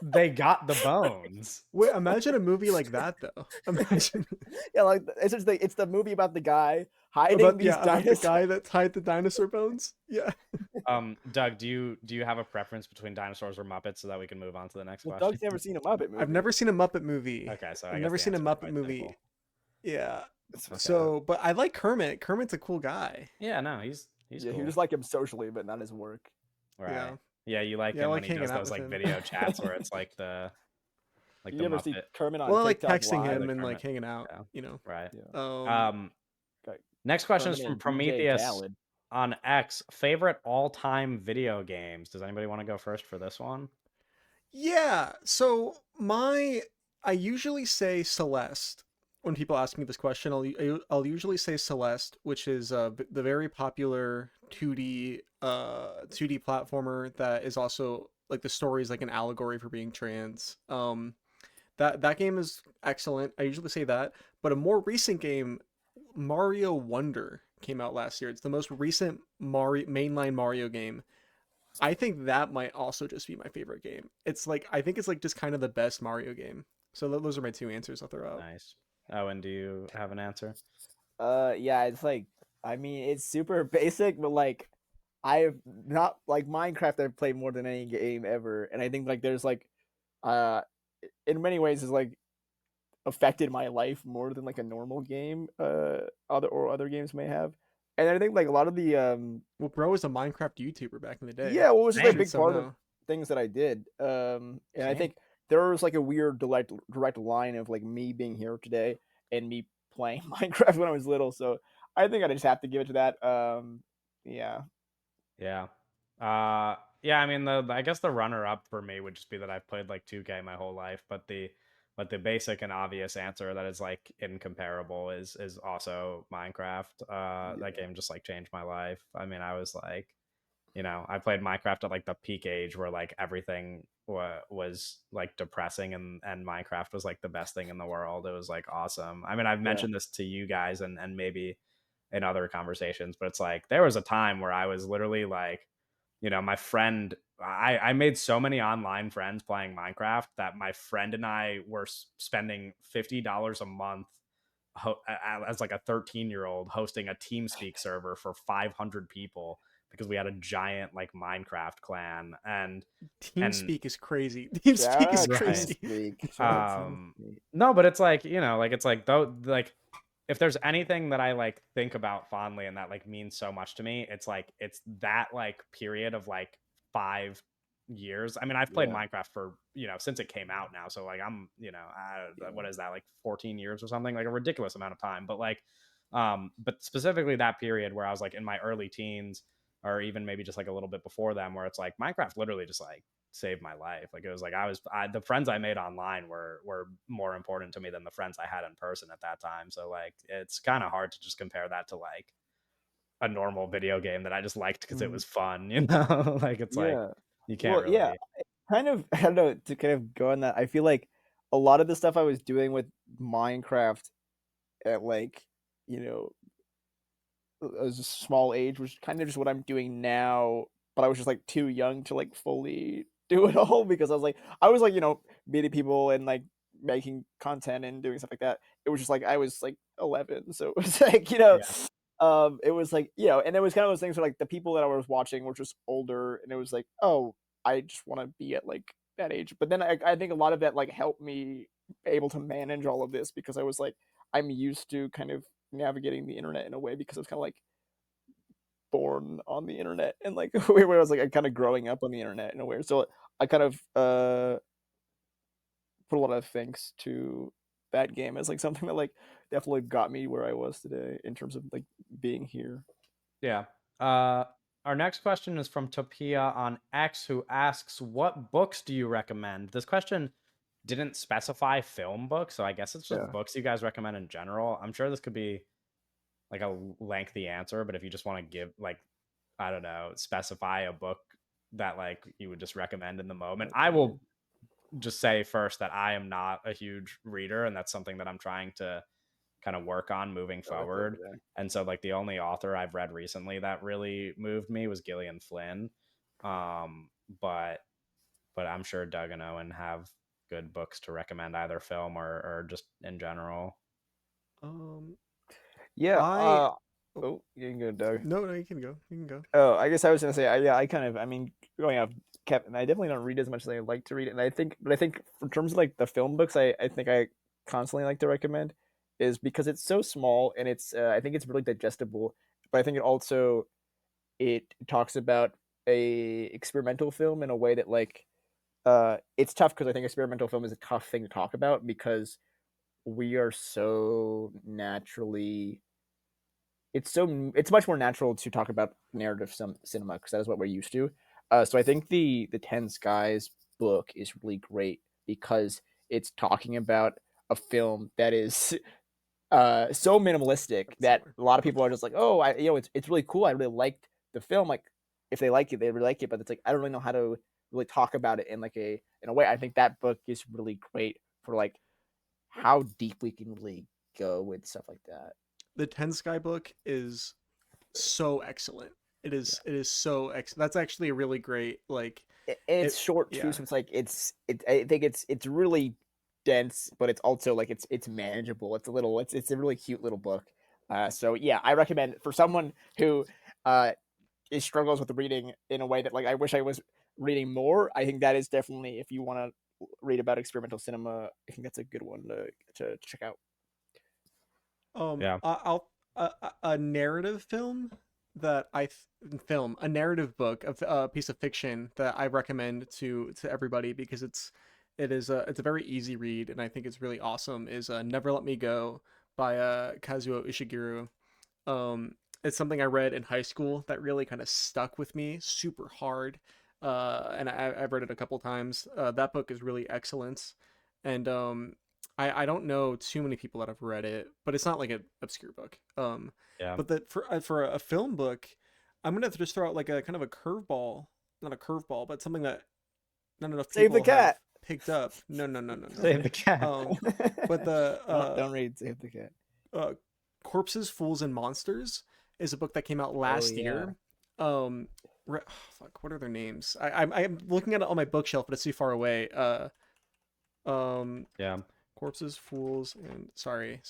they got the bones? Wait, imagine a movie like that though. Imagine Yeah, like it's just it's the movie about the guy hiding about these yeah about the dinosaurs. guy that tied the dinosaur bones. Yeah. Doug, do you have a preference between dinosaurs or Muppets so that we can move on to the next Well, question? Doug's never seen a Muppet I've movie. never seen a Muppet movie. Okay, so I've I guess never the seen a answer is Muppet quite movie. simple. Yeah. Okay. So, but I like Kermit. Kermit's a cool guy. Yeah, no, he's Yeah, you cool. just like him socially, but not his work. Right. Yeah. Yeah, you like Yeah, I him like when he hanging does out those with like him. video chats where it's like the You ever see Muppet. Kermit on Well, I like TikTok texting Live? Yeah, him the and like Kermit. hanging out, Yeah. you know. Right. Yeah, Um, got next question is Kermit from and DJ Prometheus Khaled. on X. Favorite all-time video games. Does anybody want to go first for this one? Yeah. So I usually say Celeste when people ask me this question. I'll usually say Celeste, which is the very popular 2D platformer that is also like the story is like an allegory for being trans. That game is excellent. I usually say that, but a more recent game, Mario Wonder, came out last year. It's the most recent Mario mainline Mario game. I think that might also just be my favorite game. It's like I think it's like just kind of the best Mario game. So those are my two answers I'll throw out. Nice. Oh, and do you have an answer? Yeah, it's like I mean, it's super basic, but like I've not like Minecraft. I've played more than any game ever, and I think like there's like uh, in many ways, is like affected my life more than like a normal game other games may have. And I think like a lot of the Well, bro was a Minecraft YouTuber back in the day. yeah, well, it was just like a Same. big Streets don't part of know. things that I did. And I Same. think there was like a weird direct line of like me being here today and me playing Minecraft when I was little. So I think I just have to give it to that. Yeah, Yeah. Yeah, I mean I guess the runner up for me would just be that I've played like 2K my whole life, but the basic and obvious answer that is like incomparable is also Minecraft. That yeah, game just like changed my life. I mean, I was like, I played Minecraft at like the peak age where like everything was like depressing and Minecraft was like the best thing in the world. It was like awesome. I mean, I've yeah, mentioned this to you guys and maybe in other conversations, but it's like there was a time where I was literally like, my friend, I made so many online friends playing Minecraft that my friend and I were spending $50 a month as like a 13-year-old hosting a TeamSpeak server for 500 people because we had a giant like Minecraft clan and TeamSpeak is crazy. shout TeamSpeak is out right. crazy. TeamSpeak, shout out Um, TeamSpeak. no, but it's like, like it's like though like if there's anything that I like think about fondly and that like means so much to me, it's like it's that like period of like 5 years. I mean, I've played Yeah, Minecraft for, since it came out now. So like I'm, yeah, what is that, like 14 years or something, like a ridiculous amount of time. But like, but specifically that period where I was like in my early teens or even maybe just like a little bit before them, where it's like Minecraft literally just like saved my life. Like, it was like the friends I made online were more important to me than the friends I had in person at that time. So like, it's kind of hard to just compare that to like a normal video game that I just liked because it Mhm. was fun, you know? Like, it's like Yeah. you can't Well, yeah, really. kind of. I don't know, to kind of go on that. I feel like a lot of the stuff I was doing with Minecraft at like, you know, as a small age was kind of just what I'm doing now, but I was just like too young to like fully do it all because I was like, meeting people and like making content and doing stuff like that. It was just like I was like 11, so it was like, Yeah, it was like, and it was kind of those things where like the people that I was watching were just older, and it was like, oh, I just want to be at like that age. But then I think a lot of that like helped me able to manage all of this because I was like, I'm used to kind of navigating the internet in a way because I was kind of like born on the internet and like where I was like kind of growing up on the internet in a way. So I kind of put a lot of thanks to that game as like something that like definitely got me where I was today in terms of like being here. yeah. Our next question is from Topia on X, who asks, "What books do you recommend?" This question didn't specify film books, so I guess it's just Yeah, books you guys recommend in general. I'm sure this could be like a lengthy answer, but if you just want to give like, I don't know, specify a book that like you would just recommend in the moment. I recommend. will just say first that I am not a huge reader, and that's something that I'm trying to kind of work on moving Oh, I feel forward. you there. And so like the only author I've read recently that really moved me was Gillian Flynn. Um, but I'm sure Doug and Owen have good books to recommend, either film or just in general. Um, Yeah. I oh, Oh, you can go, Doug. no, no, you can go. You can go. Oh, I guess I was gonna say, yeah, I kind of, I mean, growing up, Kevin, I definitely don't read as much as I like to read, and but I think in terms of like the film books, I think I constantly like to recommend is because it's so small and I think it's really digestible, but I think it talks about a experimental film in a way that like, it's tough because I think experimental film is a tough thing to talk about because we are so naturally it's much more natural to talk about narrative cinema because that is what we're used to. So I think the Ten Skies book is really great because it's talking about a film that is so minimalistic That's that similar. a lot of people are just like, oh, it's really cool. I really liked the film. Like if they like it, they really like it. But it's like I don't really know how to really talk about it in like in a way. I think that book is really great for like how deep we can really go with stuff like that. The Ten Sky book is so excellent. It is so That's actually a really great like It's it. short too, Yeah. so it's like I think it's really dense, but it's also like it's manageable. It's a really cute little book. So yeah, I recommend for someone who uh struggles with reading in a way that like I wish I was reading more. I think that is definitely if you want to read about experimental cinema, I think that's a good one to check out. Yeah. I'll a narrative film that film a narrative book of a piece of fiction that I recommend to everybody because it's a very easy read and I think it's really awesome is Never Let Me Go by Kazuo Ishiguro. Um, it's something I read in high school that really kind of stuck with me super hard. And I've read it a couple times. That book is really excellent. And I don't know too many people that have read it, but it's not like an obscure book. Yeah. But that for a film book, I'm gonna just throw out like a kind of a curveball, not a curveball, but something that not enough Save the people have cat. picked up. No, no, no, no, no. Save the cat. Um, but the Don't read Save the Cat. uh, Corpses, Fools, and Monsters is a book that came out Oh last yeah. year. Fuck, what are their names? I'm looking at it on my bookshelf, but it's too far away. Um, Yeah. Corpses, Fools, and sorry.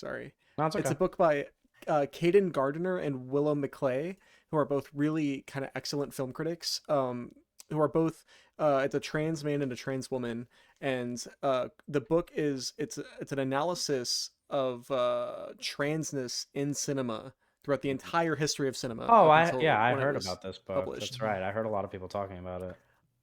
No, it's It's okay. a book by Caden Gardner and Willow McClay, who are both really kind of excellent film critics. Who are both it's a trans man and a trans woman, and the book is it's an analysis of transness in cinema throughout the entire history of cinema Oh, up I yeah, until I when it heard was about this book. published. That's right. I heard a lot of people talking about it.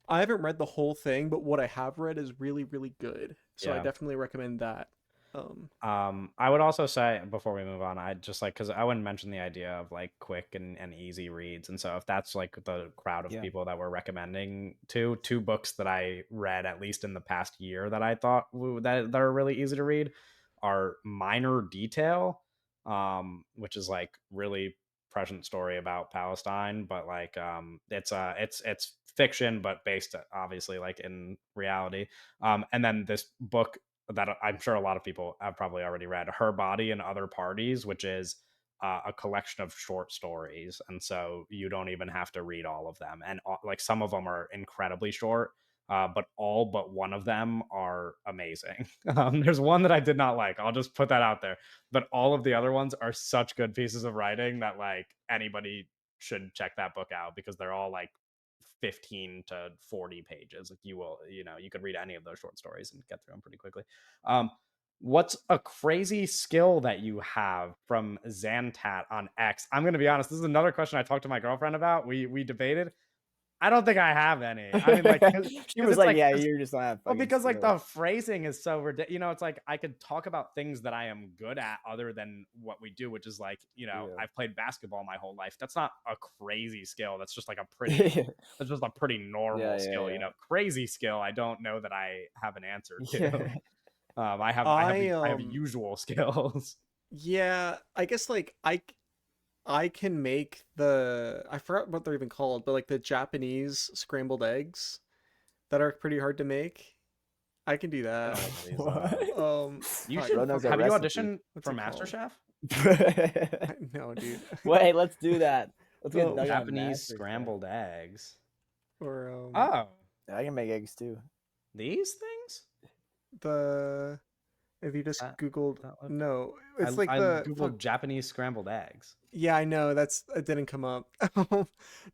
I haven't read the whole thing, but what I have read is really, really good. So I Yeah. definitely recommend that. I would also say before we move on, I'd just like because I wouldn't mention the idea of like quick and easy reads, and so if that's like the crowd of Yeah. people that we're recommending two books that I read at least in the past year that I thought that are really easy to read are Minor Detail, which is like really present story about Palestine, but like it's fiction but based obviously like in reality. And then this book that I'm sure a lot of people have probably already read, Her Body and Other Parties, which is a collection of short stories. And so you don't even have to read all of them. And like some of them are incredibly short, but all but one of them are amazing. There's one that I did not like. I'll just put that out there. But all of the other ones are such good pieces of writing that like anybody should check that book out because they're all like 15 to 40 pages. Like you could read any of those short stories and get through them pretty quickly. Um, what's a crazy skill that you have from Zantat on X? I'm going to be honest. This is another question I talked to my girlfriend about. We debated. I don't think I have any. I mean, like, She because was it's like, like, "Yeah, you're just not well, fucking because like skills." the phrasing is so ridiculous. It's like I could talk about things that I am good at other than what we do, which is like, Yeah. I've played basketball my whole life. That's not a crazy skill. That's just like Yeah, that's just a pretty yeah, normal skill. yeah. Crazy skill. I don't know that I have an answer to. Yeah. I have I usual skills. yeah, I guess like I can make I forgot what they're even called, but like the Japanese scrambled eggs that are pretty hard to make. I can do I that. don't know what these What? you Fuck, should Bro knows that have you recipe. auditioned what's for it called? MasterChef? No, dude. Wait, let's do that. Let's get Oh, Doug on Japanese MasterChef. scrambled eggs. or Oh, I can make eggs too. these things? the if you just That Googled, that look no, I it's like I the fuck. googled Japanese scrambled eggs. Yeah, I know that's it didn't come up.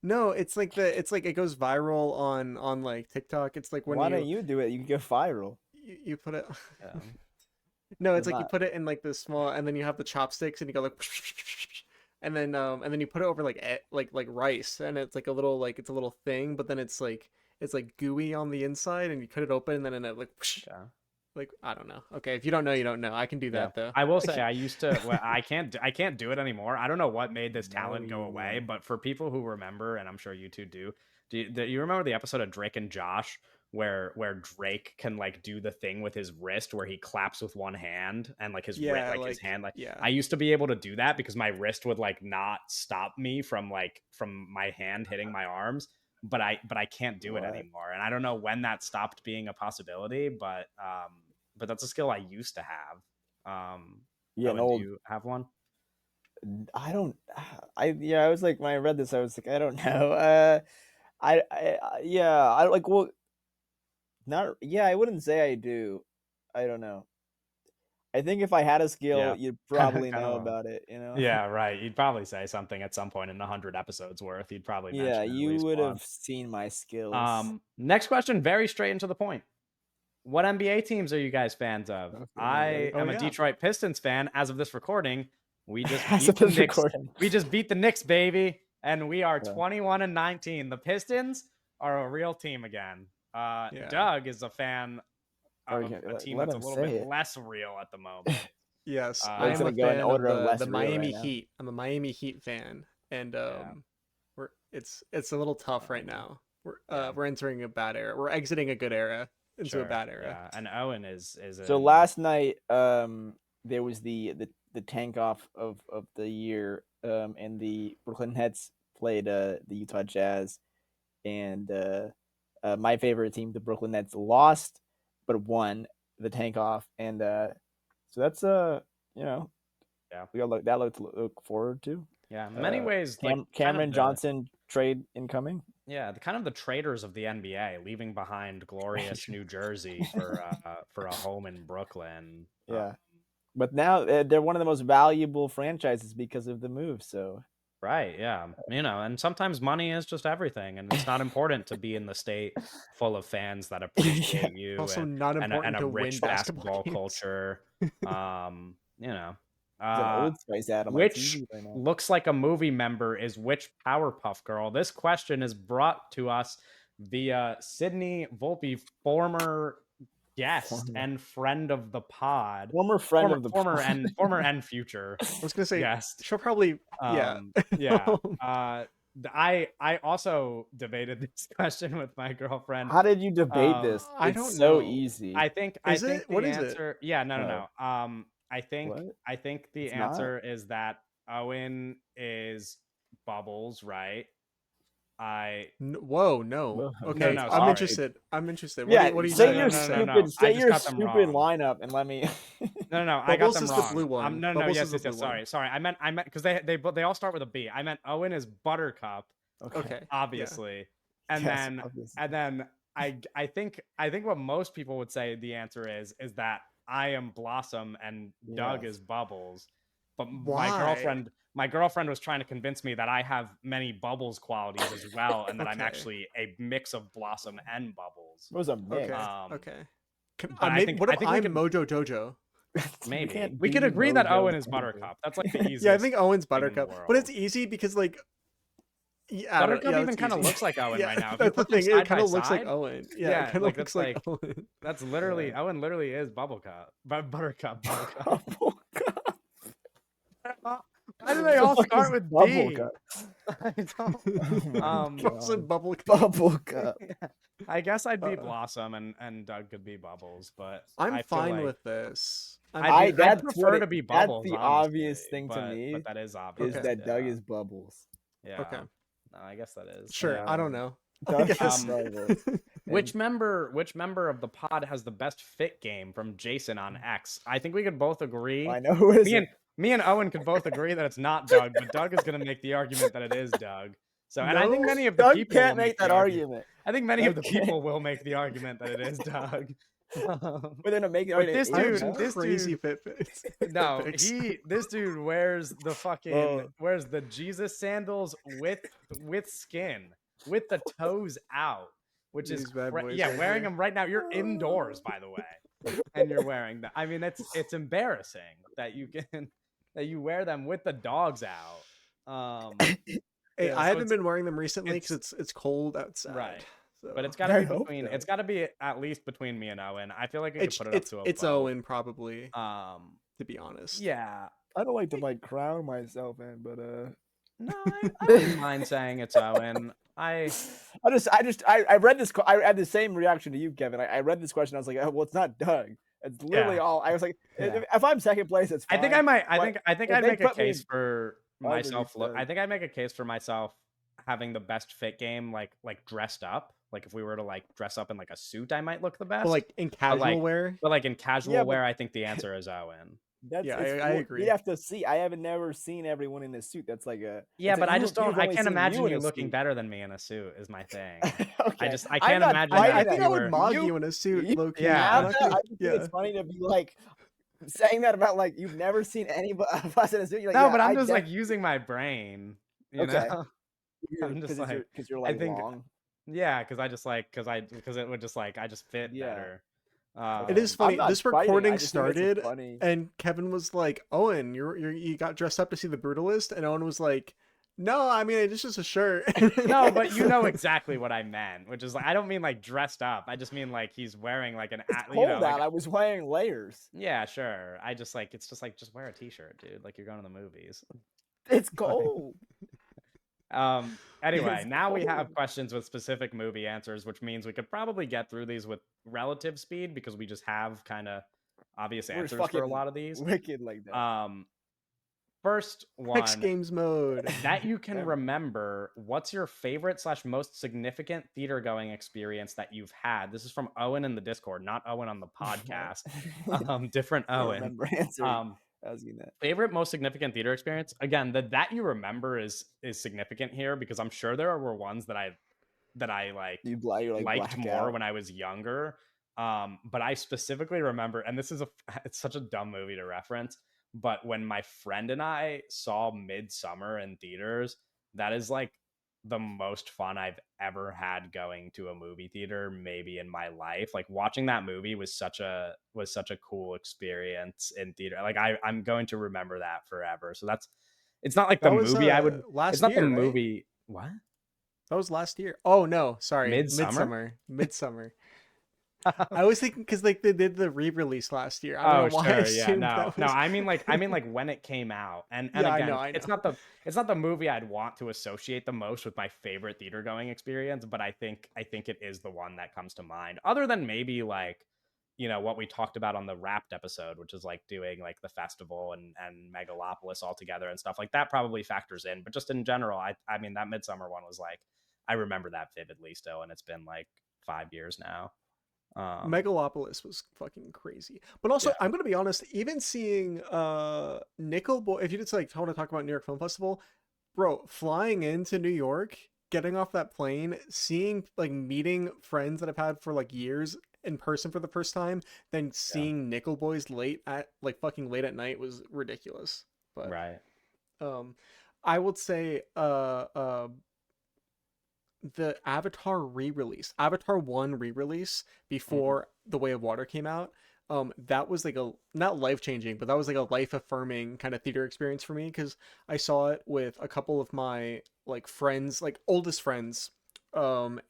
No, it's like it goes viral on like TikTok. It's like when Why don't you do it? You can go viral. you put it. Yeah. No, it's It's like you not. put it in like the small, and then you have the chopsticks, and you go like, and then you put it over like like rice, and it's like a little like it's a little thing, but then it's like gooey on the inside, and you cut it open, and then it Okay. like I don't know. Okay, if you don't know, you don't know. I can do Yeah. that though. I will say I used to well, I can't do it anymore. I don't know what made this No, talent go you away, will. but for people who remember, and I'm sure you two do you remember the episode of Drake and Josh where Drake can like do the thing with his wrist where he claps with one hand and like Yeah, his like hand like yeah, I used to be able to do that because my wrist would like not stop me from my hand hitting my arms, but I can't do it What? anymore. And I don't know when that stopped being a possibility, but that's a skill I used to have. Yeah, an Owen, do old. you have one? I don't. Yeah. I was like when I read this, I was like, I don't know. Yeah. I like. Well, not. Yeah, I wouldn't say I do. I don't know. I think if I had a skill, Yeah. you'd kind probably know of. about it. You know. Yeah, right. You'd probably say something at some point in 100 episodes worth. You'd probably Yeah, mention it at you least would have once. seen my skills. Next question, very straight and to the point. What NBA teams are you guys fans of? Okay, am I I ready? oh am a yeah, Detroit Pistons fan as of this recording. We just As of beat the this Knicks. recording. We just beat the Knicks, baby. And we are Yeah. 21 and 19. The Pistons are a real team again. yeah, Doug is a fan of Okay, a team let that's a him little bit say it. less real at the moment. yes. We're I just am Uh, a gonna go in fan of order of the less real Miami right now. Heat. I'm a Miami Heat fan, and yeah, we're it's a little tough right um, now. yeah, We're entering a bad era. We're exiting a good era into a sure, bad era. yeah. And Owen is So in. last night, there was the tank off of the year, and the Brooklyn Nets played the Utah Jazz, and my favorite team, the Brooklyn Nets, lost but won the tank off, and so that's you know Yeah, we got that look to look forward to. yeah. In many ways, like kind of Cameron the Johnson trade incoming. yeah, the kind of the traders of the NBA, leaving behind glorious New Jersey for a home in Brooklyn. Yeah, but now they're one of the most valuable franchises because of the move. So Right, yeah. And sometimes money is just everything, and it's not important to be in the state full of fans that yeah, appreciate you Also, and not and important a to win rich basketball basketball games. culture. Um, you know. there's an Uh Old Spice ad on my which TV right now. looks like a movie member is which Powerpuff Girl? This question is brought to us via Sydney Volpe, former guest Former, and friend of the pod, former friend of the pod. former and future I was gonna say guest. she'll probably yeah. Yeah. I also debated this question with my girlfriend. How did you debate Um, this? I It's don't so know. easy. I Is think it? What the is it? answer. Yeah, no, no, Oh, no. what? I think the It's not. answer is that Owen is Bubbles, right? I Whoa, no. Well, no, Okay, no, I'm sorry. interested. I'm interested. Yeah, What are you No, say no, your saying? no, You no, said no. stupid, I say just your got them stupid wrong. lineup, and let me. No, no, no. I got Bubbles them is the wrong. blue one. No, no. Bubbles Yes, is the yes, yes. blue one. Sorry. I meant because they all start with a B. I meant Owen is Buttercup, Okay. Okay. Yeah. obviously, and Yes, then obviously. I think what most people would say the answer is that I am Blossom and Doug Yes. is Bubbles. But Why? my girlfriend was trying to convince me that I have many Bubbles qualities as well, and that I'm Okay. actually a mix of Blossom and Bubbles. It was a Okay. mix. Okay. But Maybe what if we I'm could Mojo Jojo? You maybe can't we could be agree that Mojo Owen is Jojo. Buttercup. That's like the Yeah, I easiest think Owen's thing in the Buttercup, but it's world. easy because like yeah, I don't know. Buttercup Yeah, even that's kind of easy. looks like Owen Yeah, right now. If you that's the put them thing. It side kind by of looks like side, Owen. Yeah, it yeah, kind of like looks like like Owen. that's literally Yeah. Owen. Literally is Bubblecup, but Buttercup, Buttercup. Bubble cup. Why do they The all fuck start is with bubble B? cup? I don't. Oh my Also god. bubble cup. Bubble cup. Yeah. I guess I'd be Uh, Blossom and Doug could be Bubbles, but I'm I feel fine like with this. I'm I fine. I'd that's what prefer it to be that's Bubbles, the honestly. obvious thing to But me that is is Okay. obvious. that Doug Yeah, is Bubbles. Okay. yeah. No, I guess that is. Sure. Yeah. I don't know. I Doug is guess. Bubbles. And Which member of the pod has the best fit game from Jason on X? I think we could both agree. I know who is Me it. and me and Owen could both agree that it's not Doug, but Doug is going to make the argument that it is Doug. So, and I think No. many of the Doug people will can't make make the that argument. argument. I think many of Doug the can't. people will make the argument that it is Doug. But then to make the But argument, this I have is dude, some Doug? this crazy dude, fit pics. no, this dude wears the fucking Oh. wears the Jesus sandals with skin, with the toes out, which is These bad boys yeah, right wearing here. them right now. You're indoors, by the way, and you're wearing them. I mean, it's embarrassing that you can that you wear them with the dogs out. Hey, Yeah. I So haven't been wearing them recently it's because it's cold outside. right. So But it's got to I be hope between. so. It's got to be at least between me and Owen. I feel like we could put it up to a it's vote. Owen probably, Um, to be honest. yeah. I don't like to like crown myself in, but No, I wouldn't mind saying it's Owen. I read this. I had the same reaction to you, Kevin. I read this question. I was like, oh, well, it's not Doug. It's literally Yeah. all. I was like, Yeah. if I'm second place, it's fine. I think I might. But I think if I'd they make a put me case for underneath myself. I Doug, think I'd make a case for myself having the best fit game, like dressed up. Like if we were to like dress up in like a suit, I might look the But best. like in casual wear, But like in casual yeah, but wear, I think the answer is Owen. that's yeah, it's. I agree. We'd have to see. I haven't never seen everyone in a suit. That's like a. Yeah, It's but like I just don't. you've I only can't seen imagine you in you a looking suit. better than me in a suit. Is my thing. Okay, I I'm can't not imagine fighting that I if that. think you I would were. mog You you in a suit, you low key. Yeah. I'm have not that. gonna, I just think yeah. it's funny to be like saying that about like you've never seen anybody of us in a suit. You're like, No, yeah, but I'm I just like definitely. using my brain. You Okay, know, I'm just like. because you're I like think. long. Yeah, because I just like because it would just like I just fit Yeah. better. It is I'm funny. not This fighting. I recording just think it's a started, funny. and Kevin was like, "Owen, you got dressed up to see the Brutalist," and Owen was like, "No, I mean it's just a shirt." No, but you know exactly what I meant, which is like I don't mean like dressed up. I just mean like he's wearing like an It's you know cold like out. I was wearing layers. yeah, sure. I just like it's just like just wear a t-shirt, dude. Like you're going to the movies. It's Like, cold. anyway, It's now we have cold. questions with specific movie answers, which means we could probably get through these with relative speed because we just have kind of obvious We're just answers for a fucking lot of these. wicked like that. First X one Games mode. that you can Damn. remember, what's your favorite / most significant theater going experience that you've had? This is from Owen in the Discord, not Owen on the podcast. Different I Owen. remember answering asking that. Favorite most significant theater experience? Again, that you remember is significant here because I'm sure there were ones that I like You're like liked more blackout. when I was younger. But I specifically remember, and this is it's such a dumb movie to reference, but when my friend and I saw Midsummer in theaters, that is like the most fun I've ever had going to a movie theater, maybe in my life. Like watching that movie was such a cool experience in theater. Like I'm going to remember that forever. So it's not like the That was movie I would. It's last not the year, right? movie. What? That was last year. Oh no, sorry, Midsummer? Midsummer. I was thinking because like they did the re-release last year. I don't know Oh, why I sure, yeah, assumed no, that no, was. I mean, like, when it came out, and Yeah, I know, again, I know. it's not the movie I'd want to associate the most with my favorite theater going experience, but I think it is the one that comes to mind, other than maybe, like, what we talked about on the Wrapped episode, which is, like, doing, like, the festival and Megalopolis all together and stuff, like, that probably factors in, but just in general, I mean, that Midsummer one was, like, I remember that vividly still, and it's been, like, 5 years now. Megalopolis was fucking crazy. But also, Yeah, I'm gonna be honest, even seeing Nickel Boy, if you just like want to talk about New York Film Festival, bro, flying into New York, getting off that plane, seeing like meeting friends that I've had for like years in person for the first time, then yeah, seeing Nickel Boys late at like fucking late at night was ridiculous. But right. um I would say the Avatar re-release, Avatar 1 re-release Mhm. before The Way of Water came out, that was like a not life-changing, but that was like a life-affirming kind of theater experience for me because I saw it with a couple of my like friends, like oldest friends. And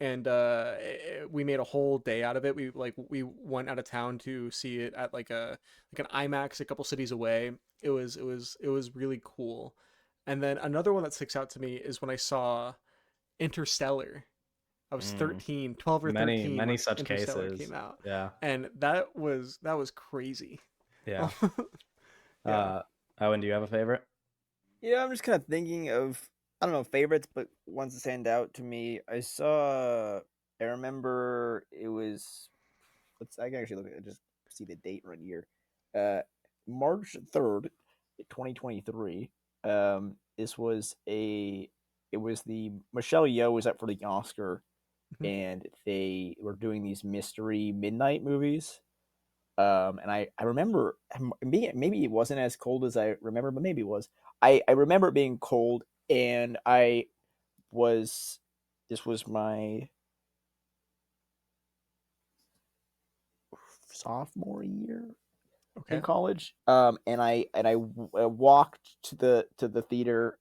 we made a whole day out of it. We went out of town to see it at like an IMAX a couple cities away. It was really cool. And then another one that sticks out to me is when I saw Interstellar. I was Mm. 13, 12 or Many, 13 many when such Interstellar cases. came out. Yeah, And that was crazy. yeah. Yeah. Uh, Owen, do you have a favorite? Yeah, I'm just kind of thinking of I don't know favorites, but ones that stand out to me. I remember it was. I can actually look at it, just see the date right here. Uh, March 3rd, 2023. This was a. It was the Michelle Yeoh was up for the Oscar, Mhm. and they were doing these mystery midnight movies. And I remember maybe it wasn't as cold as I remember, but maybe it was. I remember it being cold, and I was this was my sophomore year in Okay. college. And I walked to the theater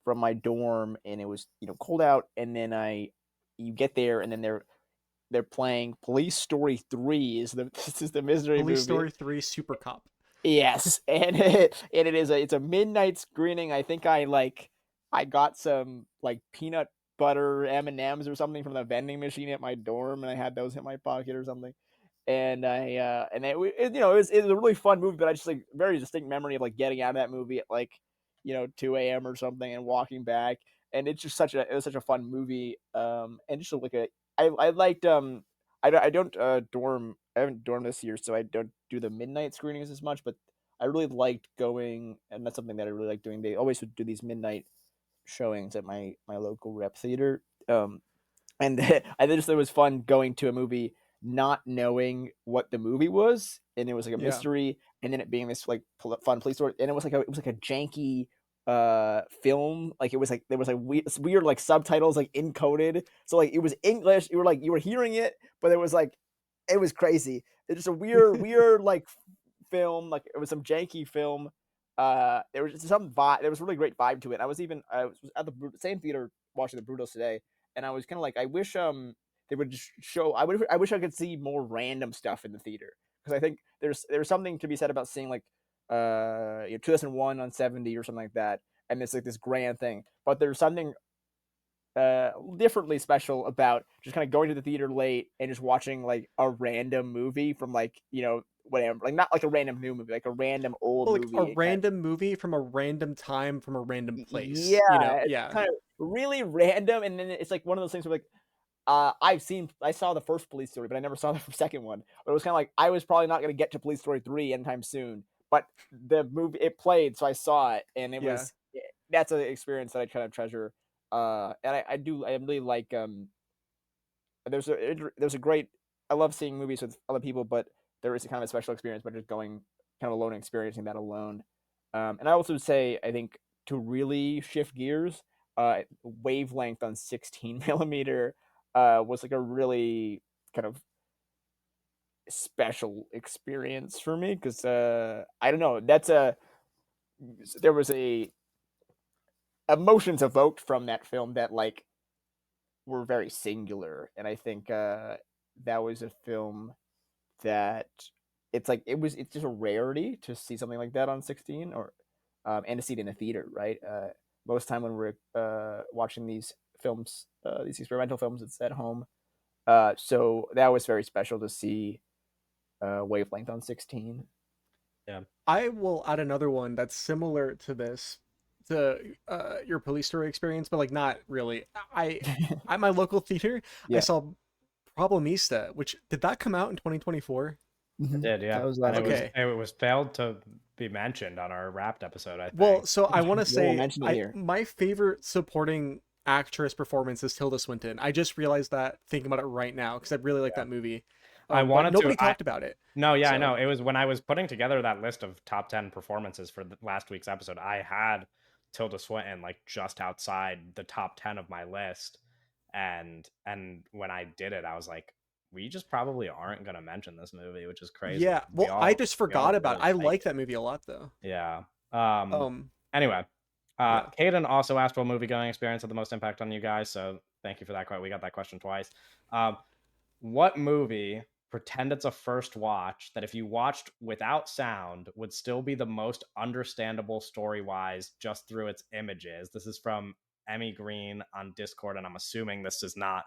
from my dorm, and it was cold out, and then I you get there, and then they're playing Police Story 3 is the this is the mystery Police movie. Story 3 Super Cop. Yes, and it's a midnight screening. I think I got some like peanut butter M&Ms or something from the vending machine at my dorm, and I had those in my pocket or something. And it was a really fun movie, but I just like very distinct memory of like getting out of that movie at like 2 a.m. or something and walking back, and it's just it was such a fun movie. And just like I liked I don't dorm I haven't dormed this year, so I don't do the midnight screenings as much. But I really liked going, and that's something that I really like doing. They always would do these midnight showings at my local rep theater. And I just it was fun going to a movie not knowing what the movie was, and it was like a Yeah. mystery, and then it being this like fun police story, and it was like a janky film. Like it was like there was like weird like subtitles like encoded, so like it was English. You were hearing it, but it was crazy. It's just a weird like film. Like it was some janky film. There was just some vibe. There was a really great vibe to it. I was at the same theater watching the Brutals today, and I was kind of like, I wish they would just show. I wish I could see more random stuff in the theater, because I think there's something to be said about seeing like 2001 on 70 or something like that, and it's like this grand thing. But there's something differently special about just kind of going to the theater late and just watching like a random movie from like whatever, like not like a random new movie, like a random old Well, like a movie. It kind of random movie from a random time from a random place. yeah, it's Yeah. kind of really random, and then it's like one of those things where like I saw the first Police Story, but I never saw the second one. But it was kind of like I was probably not going to get to Police Story 3 anytime soon. But the movie it played, so I saw it, and Yeah. that's an experience that I kind of treasure. And I really like there's a great I love seeing movies with other people, but there is a kind of a special experience by just going kind of alone and experiencing that alone. And I also say I think to really shift gears, wavelength on 16 millimeter was like a really kind of special experience for me because I don't know there was a emotions evoked from that film that like were very singular, and I think that was a film that it's just a rarity to see something like that on 16 or and to see it in a theater, right? Most time when we're watching these films, these experimental films, it's at home. So that was very special to see Wavelength on 16. Yeah. I will add another one that's similar to this, to your police story experience, but like not really. I at my local theater, I Yeah. saw Problemista, which did that come out in 2024? It did, yeah, That was and last year. Okay. it was failed to be mentioned on our Wrapped episode, I Well, think. so I want to We won't say mention it I here. my favorite supporting actress performance is Tilda Swinton. I just realized that thinking about it right now because I really like Yeah. that movie. I But wanted to nobody I talked about it. No, yeah, I So know. It was when I was putting together that list of top 10 performances for the last week's episode, I had Tilda Swinton like just outside the top 10 of my list. And when I did it, I was like, we just probably aren't gonna mention this movie, which is crazy. yeah, We well, I all just we all forgot about it. really I like like it. that movie a lot though. Yeah. Um, Anyway, yeah. Caden also asked what movie going experience had the most impact on you guys. So thank you for that. We got that question twice. Um, what movie, pretend it's a first watch, that if you watched without sound would still be the most understandable story wise just through its images? This is from Emmy Green on Discord, and I'm assuming this is not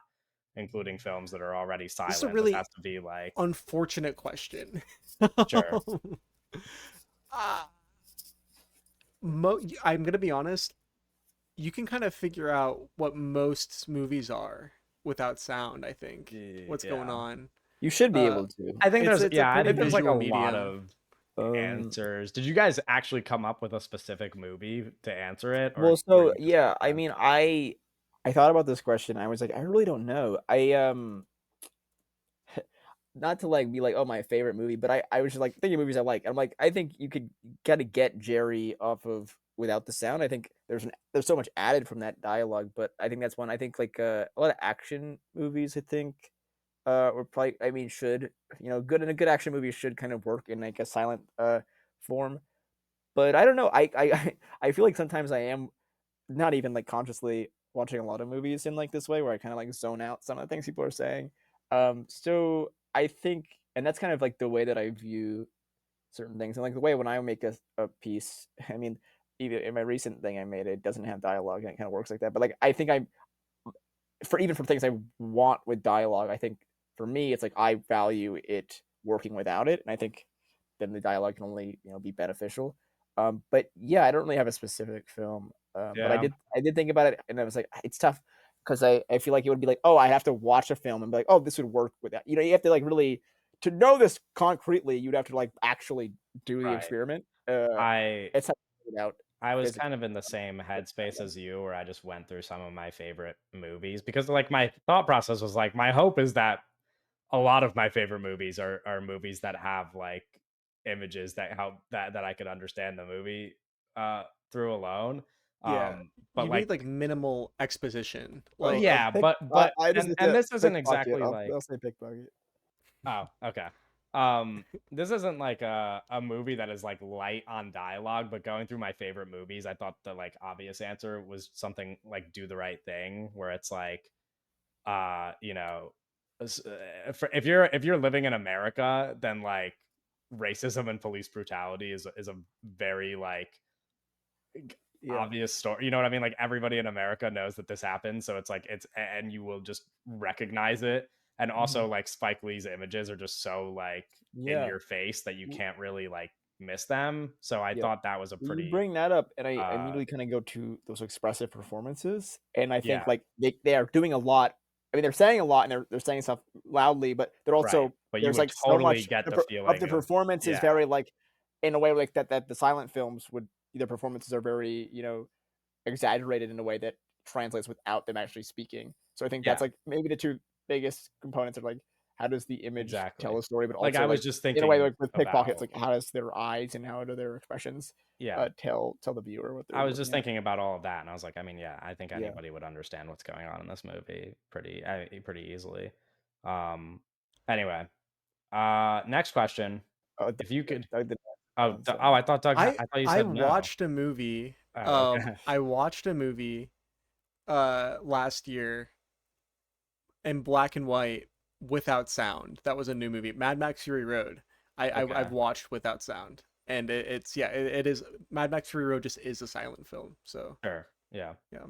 including films that are already This is a silent. This really has to be like, unfortunate question. sure. uh, I'm gonna be honest. You can kind of figure out what most movies are without sound. I think what's going Yeah. on. You should be Uh, able to. I think it's there's, a I pretty think there's like a visual lot medium. of Um, answers. Did you guys actually come up with a specific movie to answer it, or well, were so you just yeah, I like, mean, I thought about this question. I was like, I really don't know. I not to like be like, oh, my favorite movie, but I was just like thinking movies I like. I'm like, I think you could kind of get Jerry off of without the sound. I think there's so much added from that dialogue, but I think that's one. I think like a lot of action movies. I think or probably I mean should good in a good action movie should kind of work in like a silent form. But I don't know. I feel like sometimes I am not even like consciously watching a lot of movies in like this way where I kind of like zone out some of the things people are saying. So I think, and that's kind of like the way that I view certain things, and like the way when I make a piece. I mean, even in my recent thing I made, it doesn't have dialogue, and it kind of works like that. But like I think I for even for things I want with dialogue, I think for me it's like I value it working without it, and I think then the dialogue can only be beneficial. But yeah, I don't really have a specific film, but yeah, I did think about it, and I was like, it's tough because I feel like it would be like, oh, I have to watch a film and be like, oh, this would work with that. You have to like really to know this concretely. You'd have to like actually do the right. experiment. I It's tough to figure it out I was physically. kind of in the same headspace as you, where I just went through some of my favorite movies because, like, my thought process was like, my hope is that a lot of my favorite movies are movies that have like images that help that I could understand the movie uh through alone. Yeah, But you need like, like minimal exposition. Oh, Like, a yeah, pick. but I just and looked this isn't pickpocket. exactly like, I'll say pickpocket. oh, okay. This isn't like a movie that is like light on dialogue, but going through my favorite movies, I thought the like obvious answer was something like Do the Right Thing, where it's like, you know, if you're living in America, then like racism and police brutality is a very like Yeah. obvious story. You know what I mean? Like, everybody in America knows that this happens, so it's like and you will just recognize it. And Mhm. also, like, Spike Lee's images are just so like in Yeah. your face that you can't really like miss them. So I Yeah. thought that was a You pretty bring that up, and I uh immediately kind of go to those expressive performances, and I think yeah, like they are doing a lot. I mean, they're saying a lot, and they're saying stuff loudly, but they're right. also But you there's would like so totally much get the of feeling the of, performance is yeah, very like in a way like that the silent films would their performances are very exaggerated in a way that translates without them actually speaking. So I think that's yeah, like maybe the two biggest components of like how does the image tell exactly. a story, but Like, I also was like just in a way thinking like with pickpockets, about, like how does their eyes and how do their expressions yeah, tell the viewer what I they're was just looking at. thinking about all of that, and I was like, I mean, yeah, I think Yeah. anybody would understand what's going on in this movie pretty easily. Um, anyway, next question. Oh, If you could, Doug did oh, one, so I thought I thought you I said no. watched a movie. Oh, okay. I watched a movie last year in black and white without sound. That was a new movie, Mad Max Fury Road. I've Okay, watched without sound, and it's yeah, it is. Mad Max Fury Road just is a silent film. So sure, yeah. yeah.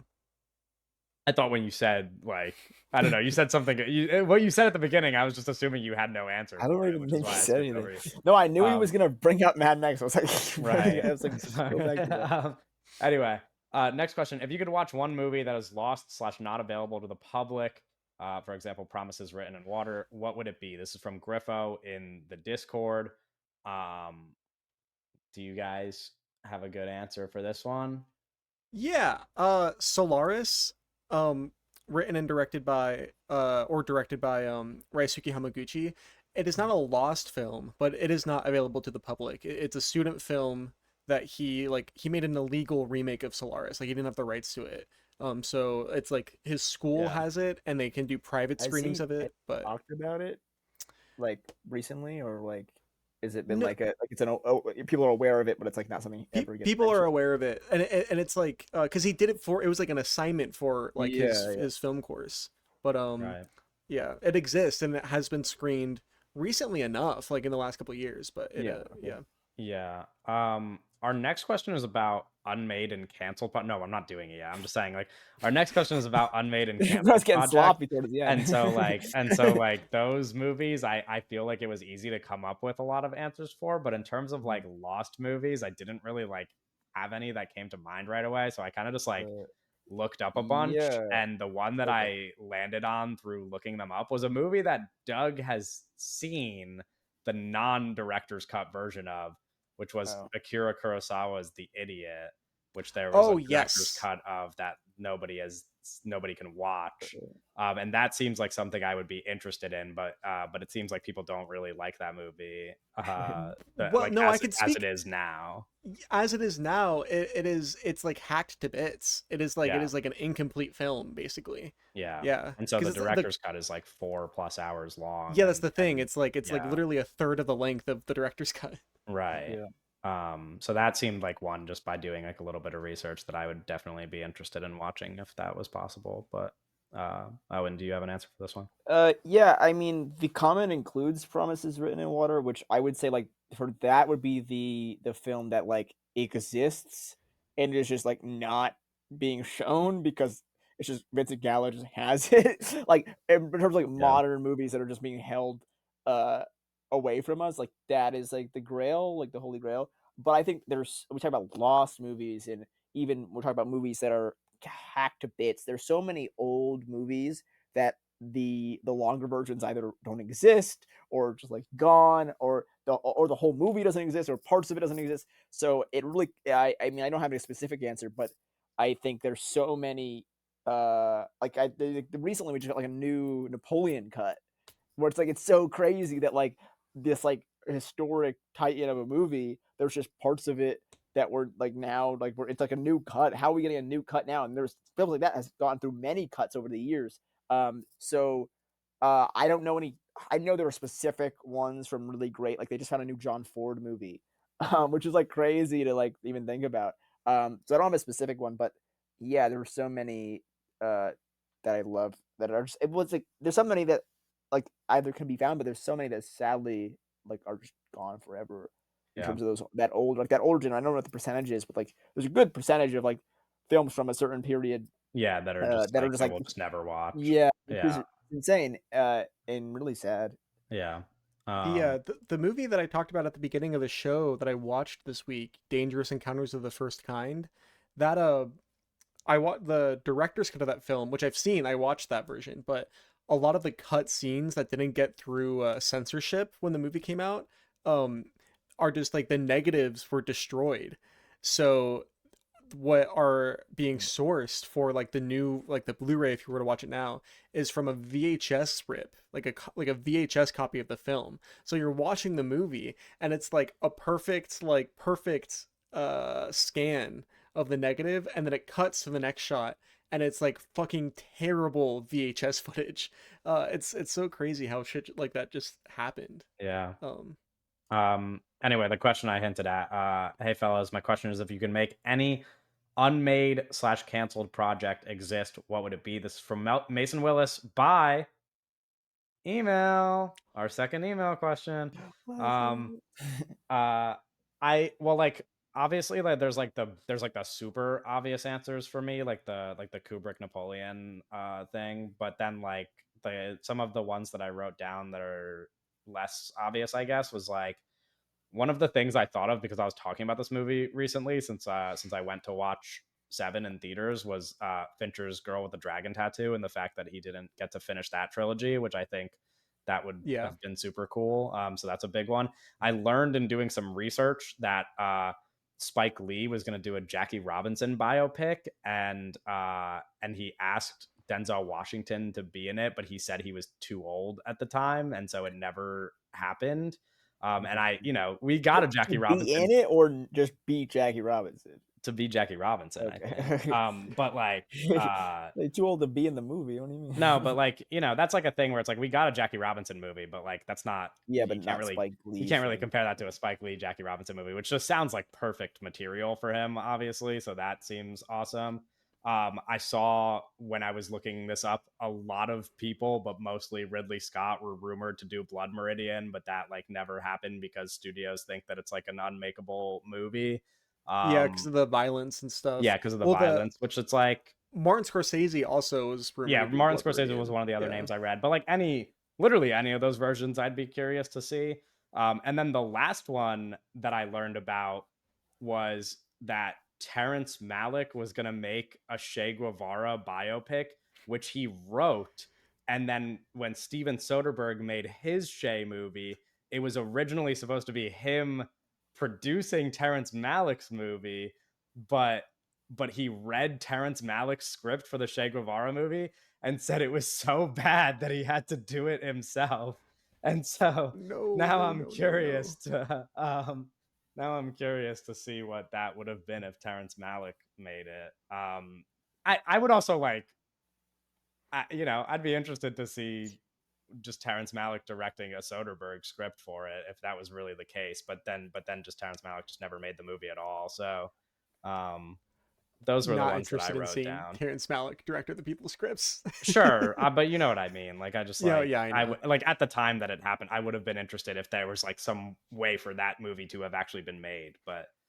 I thought when you said, like, I don't know, you said something what you said at the beginning, I was just assuming you had no answer I don't for it, even which is think he why I said skipped anything. over you. No, I knew he was Um, gonna bring up Mad Max. I was like, right. I was like, just go back to that. Anyway, next question. If you could watch one movie that is lost slash not available to the public, for example, Promises Written in Water, what would it be? This is from Griffo in the Discord. Um, do you guys have a good answer for this one? Yeah, Solaris, um, written and directed by, Raisuke Hamaguchi. It is not a lost film, but it is not available to the public. It's a student film that he made an illegal remake of Solaris. Like he didn't have the rights to it. So it's like his school Yeah. has it, and they can do private Has screenings he of it. But talked about it like recently, or like, has it been no, like a like it's an people are aware of it, but it's like not something ever gets people are mentioned? aware of it, and it's like because he did it for it was like an assignment for like Yeah, yeah. his film course. But Right. yeah, it exists and it has been screened recently enough, like in the last couple of years. But it Yeah, okay. yeah. Yeah. Our next question is about unmade and canceled. No, I'm not doing it yet. I'm just saying, like, our next question is about unmade and I was canceled getting projects. sloppy towards the And so, end. those movies, I feel like it was easy to come up with a lot of answers for. But in terms of like Mhm. lost movies, I didn't really like have any that came to mind right away. So I kind of just like Uh, looked up a bunch, yeah. and the one that Okay. I landed on through looking them up was a movie that Doug has seen the non-director's cut version of, which was Oh. Akira Kurosawa's The Idiot, which there was a Oh director's yes. cut of that nobody can watch. Uh, And that seems like something I would be interested in, but it seems like people don't really like that movie, Well, like no, I could as it speak is now. as it is now. It's like hacked to bits. It Yeah, is like an incomplete film, basically. yeah. Yeah, And so the because it's the director's cut is like 4+ hours long, yeah, that's the thing. and It's like yeah, literally a third of the length of the director's cut. right. yeah. So that seemed like one, just by doing like a little bit of research, that I would definitely be interested in watching if that was possible. But Owen, do you have an answer for this one? Yeah, I mean, the comment includes Promises Written in Water, which I would say, like, for that would be the film that, like, exists and is just, like, not being shown because it's just Vincent Gallo just has it. Like, in terms of, like, Yeah, modern movies that are just being held, uh, away from us, like, that is, like, the grail, like, the holy grail. But I think we talk about lost movies, and even we're talking about movies that are hacked to bits. There's so many old movies that the longer versions either don't exist or just like gone, or the whole movie doesn't exist or parts of it doesn't exist. So it really, I mean, I don't have any specific answer, but I think there's so many like recently we just got like a new Napoleon cut where it's like it's so crazy that like this like historic titan of a movie, there's just parts of it that were like now like it's like a new cut. How are we getting a new cut now? And there's films like that has gone through many cuts over the years. So I don't know any. I know there were specific ones from really great. Like they just found a new John Ford movie, which is like crazy to like even think about. So I don't have a specific one, but yeah, there were so many uh, that I love that are just. It was like there's so many that like either can be found, but there's so many that sadly like are just gone forever in yeah, terms of those that older gen. I don't know what the percentage is, but like there's a good percentage of like films from a certain period yeah. That are just that are like just that like we'll just never watch. yeah, which is Yeah, insane, and really sad. yeah, The movie that I talked about at the beginning of the show that I watched this week, Dangerous Encounters of the First Kind, that I watched the director's cut of that film, which I've seen. I watched that version, but a lot of the cut scenes that didn't get through censorship when the movie came out, um, are just like the negatives were destroyed. So what are being sourced for like the new like the Blu-ray if you were to watch it now is from a VHS rip, like a VHS copy of the film. So you're watching the movie and it's like a perfect scan of the negative, and then it cuts to the next shot and it's like fucking terrible VHS footage. It's so crazy how shit like that just happened. yeah. Um Anyway, the question I hinted at, hey fellas, my question is, if you can make any unmade slash canceled project exist, what would it be? This is from Mason Willis by our second email question. Let's Um, go. uh, well, like obviously, like there's like the super obvious answers for me, like the Kubrick Napoleon thing, but then like the some of the ones that I wrote down that are less obvious, I guess, was like one of the things I thought of because I was talking about this movie recently, since I went to watch Seven in theaters, was Fincher's Girl with the Dragon Tattoo, and the fact that he didn't get to finish that trilogy, which I think that would Yeah. have been super cool. So that's a big one. I learned in doing some research that Spike Lee was going to do a Jackie Robinson biopic, and he asked Denzel Washington to be in it, but he said he was too old at the time, and so it never happened. And we got a To Jackie be in Robinson it or just be Jackie Robinson? to be Jackie Robinson, I think. Okay. But like, They're too old to be in the movie. What do you no, but mean? like, that's like a thing where it's like we got a Jackie Robinson movie, but like that's not Yeah, but not Spike you Lee's can't really thing. compare that to a Spike Lee Jackie Robinson movie, which just sounds like perfect material for him, obviously. So that seems awesome. I saw when I was looking this up, a lot of people, but mostly Ridley Scott, were rumored to do Blood Meridian, but that like never happened because studios think that it's like an unmakeable movie. Yeah, because Um, of the violence and yeah, stuff. because of the Well, the violence, which it's like, Martin Scorsese also was rumored yeah, to do Martin Blood Scorsese was Meridian. one of the other Yeah. names I read, but like literally any of those versions, I'd be curious to see. And then the last one that I learned about was that Terrence Malick was going to make a Che Guevara biopic, which he wrote. And then when Steven Soderbergh made his Che movie, it was originally supposed to be him producing Terrence Malick's movie, but he read Terrence Malick's script for the Che Guevara movie and said it was so bad that he had to do it himself. And so No, now no, I'm no, no, no. curious to now I'm curious to see what that would have been if Terrence Malick made it. I would also like I'd be interested to see just Terrence Malick directing a Soderbergh script for it if that was really the case. But then just Terrence Malick just never made the movie at all. So um those were the Not ones that I interested in wrote seeing down. Terrence Malick direct other people's scripts. Sure, but you know what I mean. Like I just Yeah, like yeah, I know. like at the time that it happened, I would have been interested if there was like some way for that movie to have actually been made.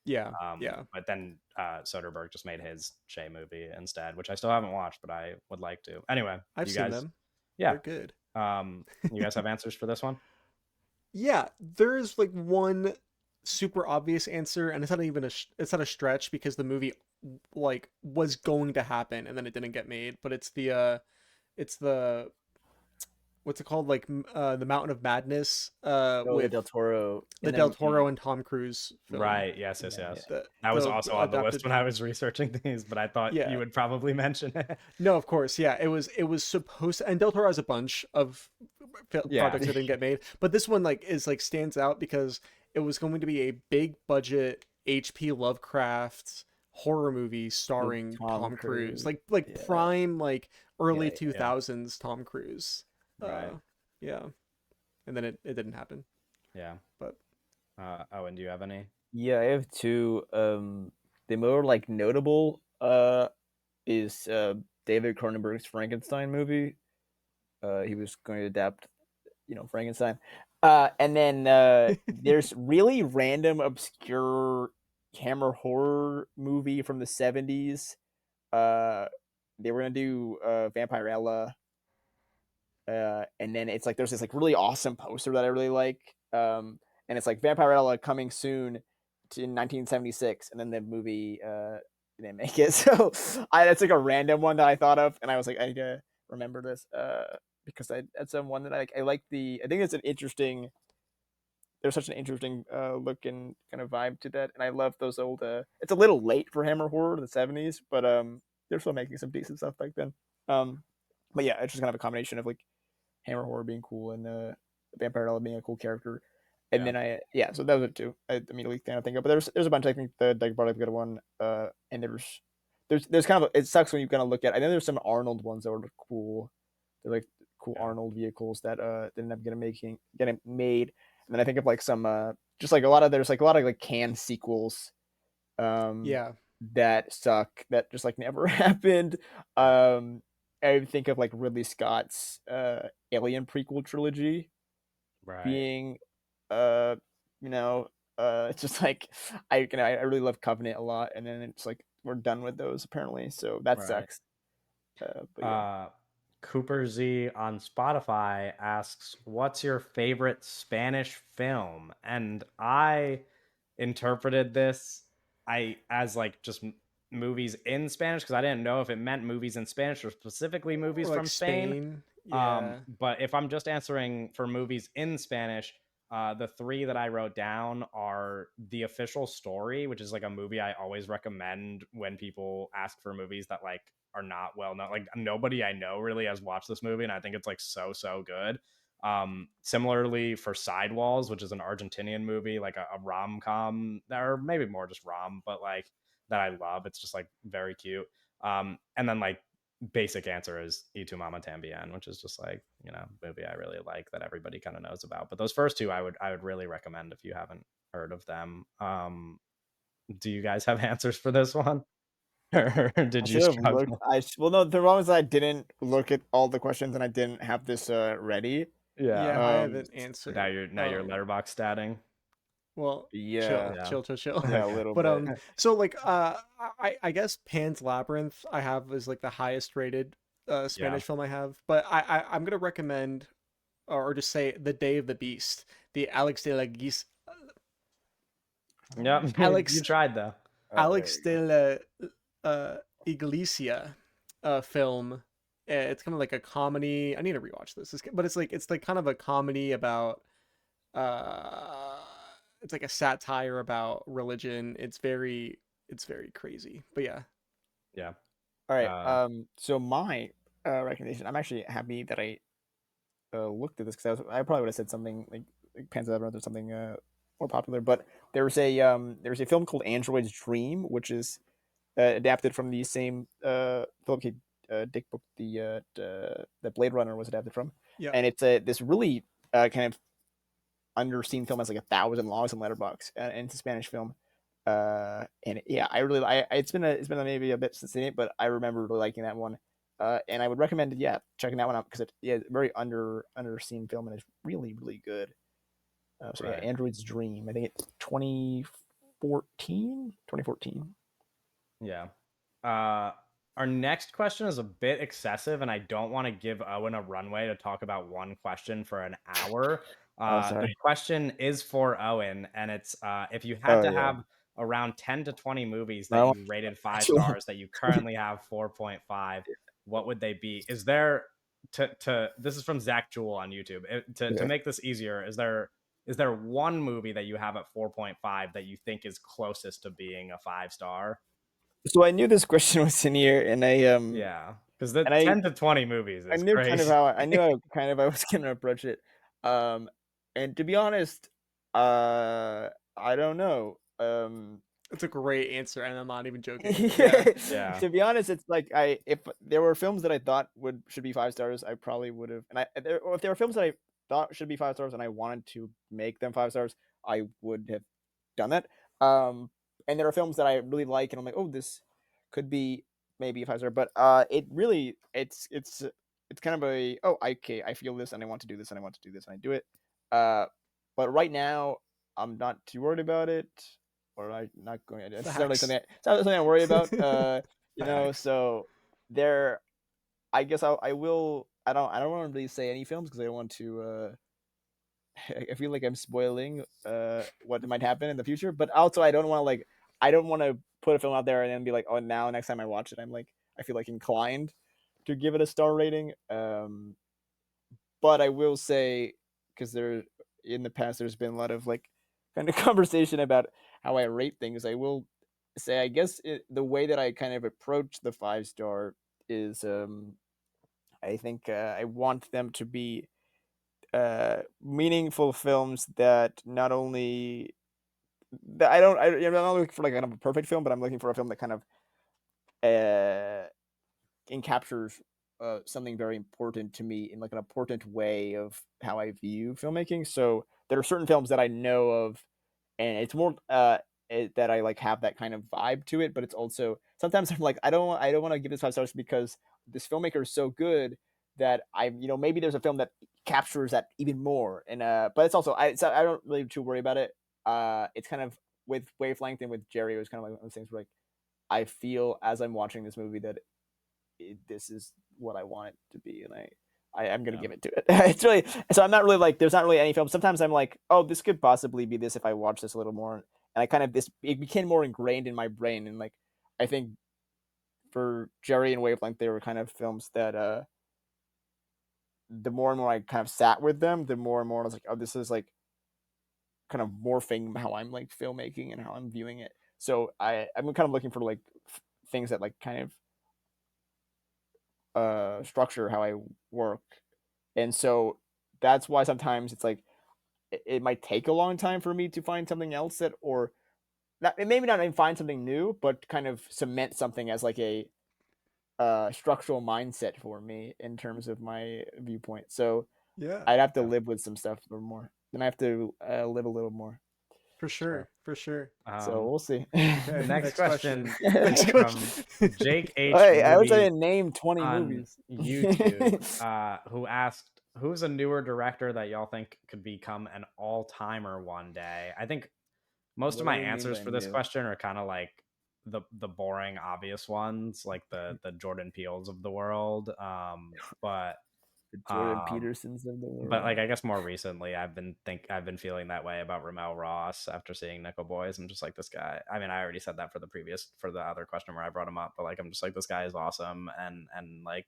Yeah, yeah. But then Soderbergh just made his Shay movie instead, which I still haven't watched, but I would like to. Anyway, I've you seen guys, them. yeah, They're good. you guys have answers for this one? Yeah, there's like one super obvious answer, and it's not a stretch because the movie like was going to happen and then it didn't get made. But it's the what's it called, like the Mountain of Madness Oh, the Del with Toro the and Del then Toro and Tom Cruise film. Right. Yes. Yes. yeah, yeah. Yes. The That was the also on the list adapted. when I was researching these, but I thought you Yeah. would probably mention it. No, of course. Yeah, it was supposed to, and Del Toro has a bunch of Yeah. projects that didn't get made, but this one like is like stands out because it was going to be a big budget HP Lovecraft horror movie With starring Tom Tom Cruise. Cruise. Like Yeah, prime like yeah, early yeah. Yeah. 2000s Tom Cruise. Right. Yeah. And then it didn't happen. Yeah. But And do you have any? Yeah, I have two. The more like notable is David Cronenberg's Frankenstein movie. He was going to adapt, Frankenstein. And then there's really random, obscure camera horror movie from the 70s. They were gonna do Vampirella, and then it's like there's this like really awesome poster that I really like, and it's like Vampirella coming soon in 1976, and then the movie didn't make it. So that's like a random one that I thought of, and I was like, I need to remember this because that's one that I like I think it's an interesting. There's such an interesting look and kind of vibe to that, and I love those old. It's a little late for Hammer horror in the 70s, but they're still making some decent stuff back then. Um, but yeah, it's just kind of a combination of like Hammer horror being cool and Vampirella being a cool character. And Yeah. then so those are two I immediately kind of think of. But there's a bunch I think that brought up a good one. And there's kind of it sucks when you kind of look at. I know there's some Arnold ones that were cool. They're like cool Yeah. Arnold vehicles that didn't end up getting made. And then I think of like some just like a lot of there's like a lot of like canned sequels um yeah. that suck that just like never happened. Yeah. I think of like Ridley Scott's Alien prequel trilogy Right. being you know it's just like I really love Covenant a lot, and then it's like we're done with those apparently, so that Right. sucks. But yeah. Uh, Cooper Z on Spotify asks, "What's your favorite Spanish film?" And I interpreted this I as like just movies in Spanish because I didn't know if it meant movies in Spanish or specifically Or movies like from Spain. Spain. Yeah. But if I'm just answering for movies in Spanish, the three that I wrote down are The Official Story, which is like a movie I always recommend when people ask for movies that like are not well known. Like nobody I know really has watched this movie, and I think it's like so good. Similarly for Sidewalls, which is an Argentinian movie, like a rom com, or maybe more just rom, but like that I love. It's just like very cute. And then like basic answer is Y Tu Mama Tambien, which is just like, movie I really like that everybody kind of knows about. But those first two I would really recommend if you haven't heard of them. Do you guys have answers for this one? Or I did you should have looked. struggle? Well, no. The problem is I didn't look at all the questions and I didn't have this ready. Yeah. Yeah, I have Um, an So now answer. you're letterbox statting. Well, chill, yeah, Yeah. chill, chill, chill. yeah, a Okay. little But bit. so like I guess Pan's Labyrinth I have is like the highest rated Yeah. Spanish film I have. But I'm gonna recommend or just say The Day of the Beast, the Yeah. You Alex tried though. Oh, there Alex you go. de la Iglesia film. It's kind of like a comedy. I need to rewatch this. But it's like kind of a comedy about uh it's like a satire about religion. It's very crazy. But yeah. Yeah. All right. Uh So my recommendation. I'm actually happy that I looked at this because I probably would have said something like Pan's Labyrinth or something more popular. But there was a film called Android's Dream, which is adapted from the same Philip K. Dick book the Blade Runner was adapted from, Yeah. and it's this really kind of underseen film, has like 1,000 logs in Letterbox, and it's a Spanish film. And yeah, I really it's been maybe a bit since seen it, but I remember really liking that one. And I would recommend yeah checking that one out because it's a very underseen film and it's really good. So yeah, right. Android's Dream. I think it's 2014. 2014. Yeah. Uh, our next question is a bit excessive, and I don't want to give Owen a runway to talk about one question for an hour. Oh, The sorry. question is for Owen, and it's if you had Oh to yeah. have around 10 to 20 movies I that want you rated five to. stars that you currently have 4.5, what would they be? Is there to this is from Zach Jewell on YouTube. To Yeah. make this easier, is there one movie that you have at 4.5 that you think is closest to being a 5 star? So I knew this question was in here, and Yeah, because the and I 10 to 20 movies I is knew kind of crazy. how I knew how kind of I was gonna approach it. Um, and to be honest, I don't know. It's a great answer, and I'm not even joking. Yeah. Yeah, To be honest, it's like if there were films that I thought should be 5 stars, I probably would have. Or if there were films that I thought should be 5 stars and I wanted to make them 5 stars, I would have done that. And there are films that I really like, and I'm like, oh, this could be maybe a 5 star, but it really it's kind of a oh okay, I feel this and I want to do this and I want to do this and I do it. Uh, but right now I'm not too worried about it, or I'm not going. It's certainly Facts. something. It's not something I worry about. Facts. So there. I guess I will. I don't want to really say any films because I don't want to. I feel like I'm spoiling what might happen in the future, but also I don't want to I don't want to put a film out there and then be like, oh, now next time I watch it, I feel like inclined to give it a star rating. But I will say because there in the past there's been a lot of kind of conversation about how I rate things. I will say I guess the way that I kind of approach the 5 star is I think I want them to be meaningful films that not only that I'm not looking for like kind of a perfect film, but I'm looking for a film that kind of uh, encaptures something very important to me in like an important way of how I view filmmaking. So there are certain films that I know of, and it's more that I like have that kind of vibe to it. But it's also sometimes I'm like I don't want to give this 5 stars because this filmmaker is so good that maybe there's a film that captures that even more. And but it's also I don't really too worry about it. It's kind of with Wavelength and with Jerry, it was kind of like one of those things where like I feel as I'm watching this movie that this is what I want it to be, and I'm gonna Yeah. give it to it. It's really so I'm not really like there's not really any film. Sometimes I'm like, oh, this could possibly be this if I watch this a little more, and I kind of it became more ingrained in my brain, and like I think for Jerry and Wavelength, they were kind of films that the more and more I kind of sat with them, the more and more I was like, oh, this is like kind of morphing how I'm like filmmaking and how I'm viewing it. So I'm kind of looking for like things that like kind of structure how I work. And so that's why sometimes it's like it might take a long time for me to find something else that or not, maybe not even find something new, but kind of cement something as like a structural mindset for me in terms of my viewpoint. So Yeah, I'd have to Yeah. live with some stuff a little more. Then I have to live a little more. for Sure. sure, for sure. So we'll see. The Okay, next next question. question Next is question. from Jake H. Hey, I wish I Movies didn't name 20 on movies. YouTube, who asked, "Who's a newer director that y'all think could become an all-timer one day?" I think most of What do my we mean answers by for this new? question are kind of like the boring, obvious ones, like the Jordan Peels of the world. But The Jordan um, Petersons of the but world. like I guess more recently, I've been feeling that way about Ramel Ross after seeing Nickel Boys. I'm just like, this guy. I mean, I already said that for the other question where I brought him up, but like I'm just like, this guy is awesome and like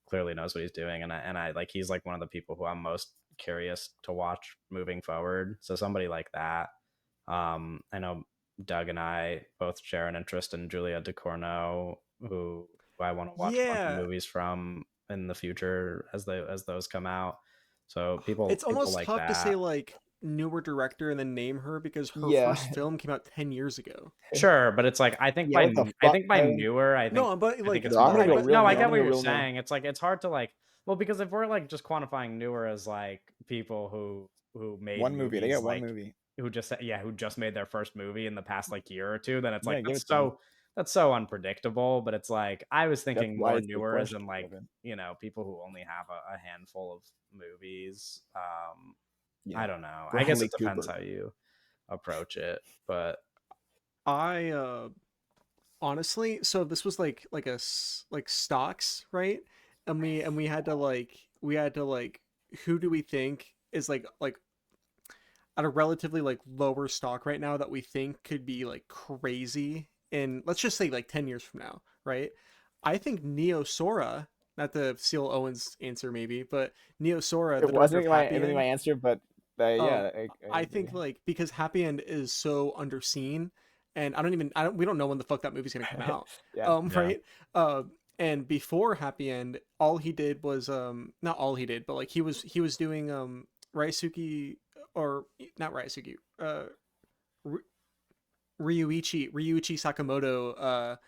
clearly knows what he's doing, and I like he's like one of the people who I'm most curious to watch moving forward. So somebody like that. I know Doug and I both share an interest in Julia Ducournau, who I want to watch a bunch of Yeah, movies from in the future as those come out. So it's people almost like tough to say that. like newer director and then name her because her Yeah. first film came out 10 years ago. Sure, but it's like Yeah, what the I fuck, think by Tyler? newer, No, but I think like it's No, I'm more gonna go like but real no, I new. I'm get gonna what go you're real new. saying. It's like it's hard to like well because if we're like just quantifying newer as like people who made One movie. They got movies one like movie. who just made their first movie in the past like year or two, then it's Yeah, like give it to them. that's so unpredictable. But it's like I was That's thinking why more it's the newer as in question, like Kevin. people who only have a handful of movies. I Yeah. don't know. I guess Bradley it depends Cooper. how you approach it, but I honestly, so this was like like stocks, right? And we had to like who do we think is like at a relatively like lower stock right now that we think could be like crazy in, let's just say, like 10 years from now, right? I think Neo Sora, not to steal Owen's answer maybe, but Neo Sora, It the director of wasn't Happy my End, answer, but um yeah, I I agree. think like because Happy End is so underseen, and we don't know when the fuck that movie's gonna come out. Yeah. yeah, Right? And before Happy End, all he did was not all he did, but like he was doing Raisuke, or not Raisuke, Ryuichi Sakamoto,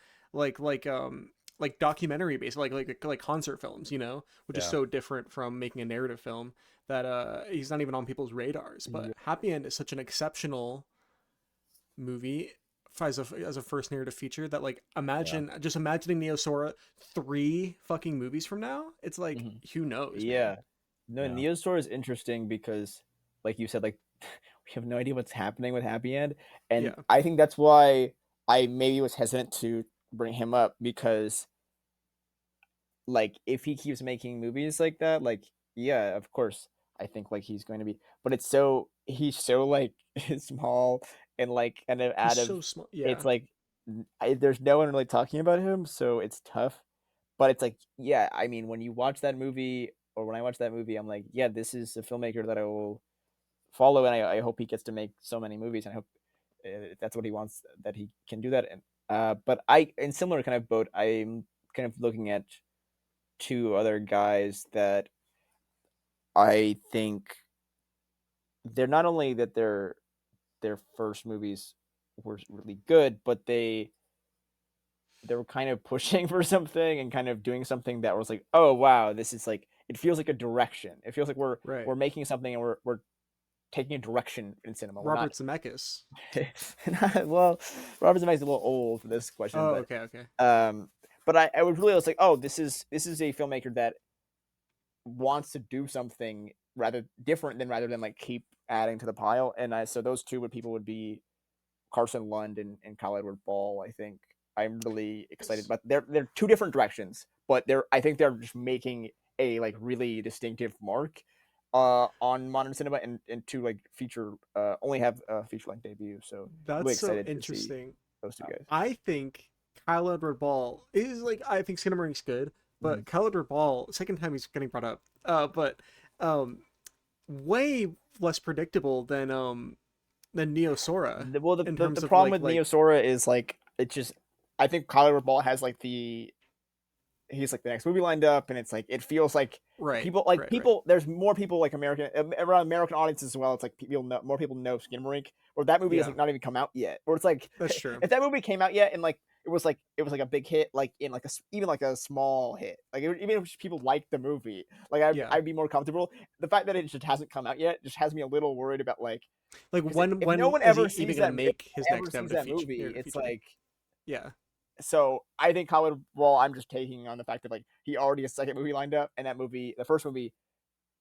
like documentary based, like concert films, which is yeah, so different from making a narrative film that he's not even on people's radars. But Yeah. Happy End is such an exceptional movie as a first narrative feature that like yeah. imagining Neo Sora 3 fucking movies from now, it's like Mhm. who knows, man. Yeah. No, Yeah. Neosaur is interesting because, like you said, like we have no idea what's happening with Happy End, and Yeah, I think that's why I maybe was hesitant to bring him up because, like, if he keeps making movies like that, like, yeah, of course, I think like he's going to be, but he's so like small and like kind of he's out so of, small. Yeah, it's like there's no one really talking about him, so it's tough. But it's like, yeah, I mean, when you watch that movie or when I watch that movie, I'm like, yeah, this is a filmmaker that I will follow, and I hope he gets to make so many movies, and I hope if that's what he wants, that he can do that. And but in similar kind of boat, I'm kind of looking at two other guys that I think they're not only that their first movies were really good, but they were kind of pushing for something and kind of doing something that was like, oh wow, this is like, it feels like a direction. It feels like right. we're making something and we're taking a direction in cinema. We're not, Robert Zemeckis. well, Robert Zemeckis is a little old for this question, Oh, but okay, okay. um, but I was like, oh, this is a filmmaker that wants to do something rather than like keep adding to the pile. And so those two would be Carson Lund and Kyle Edward Ball. I think I'm really excited Yes. about. They're two different directions, but I think they're just making a like really distinctive mark on modern cinema, and to like feature only have a feature length debut. So really That's so excited to see interesting. those two guys. I think Kyle Edward Ball is like I think Skinamarink's good, Mhm. but Kyle Edward Ball, second time he's getting brought up. But um way less predictable than Neo Sora Well, in the terms of problem like with Neo Sora is like it just. I think Kyle Edward Ball has like he's like the next movie lined up, and it's like it feels like right, right. people there's more people like around American audiences as well. It's like people know more people know Skinamarink, or that movie has Yeah, like not even come out yet, or it's like that's true. if that movie came out yet and like it was like a big hit, like in like even like a small hit, like even if people like the movie, like Yeah. I'd be more comfortable. The fact that it just hasn't come out yet just has me a little worried about like, Like because when if no when one is he ever even sees gonna that if make his no one ever next sees that movie, narrative it's feature? like, Yeah. so I think Hollywood. Well, I'm just taking on the fact that like he already has a second movie lined up, and that movie, the first movie,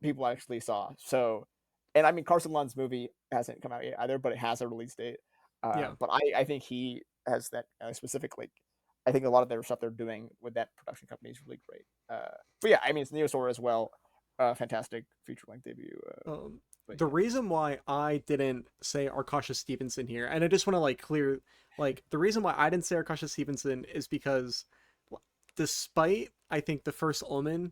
people actually saw. So, and I mean Carson Lund's movie hasn't come out yet either, but it has a release date. Yeah. But I think he has that specific like. I think a lot of their stuff they're doing with that production company is really great. But yeah, I mean it's Neo Sora as well. Fantastic feature length debut. But The reason why I didn't say Arkasha Stevenson here, and I just want to like clear, like the reason why I didn't say Arkasha Stevenson is because, despite I think the first Omen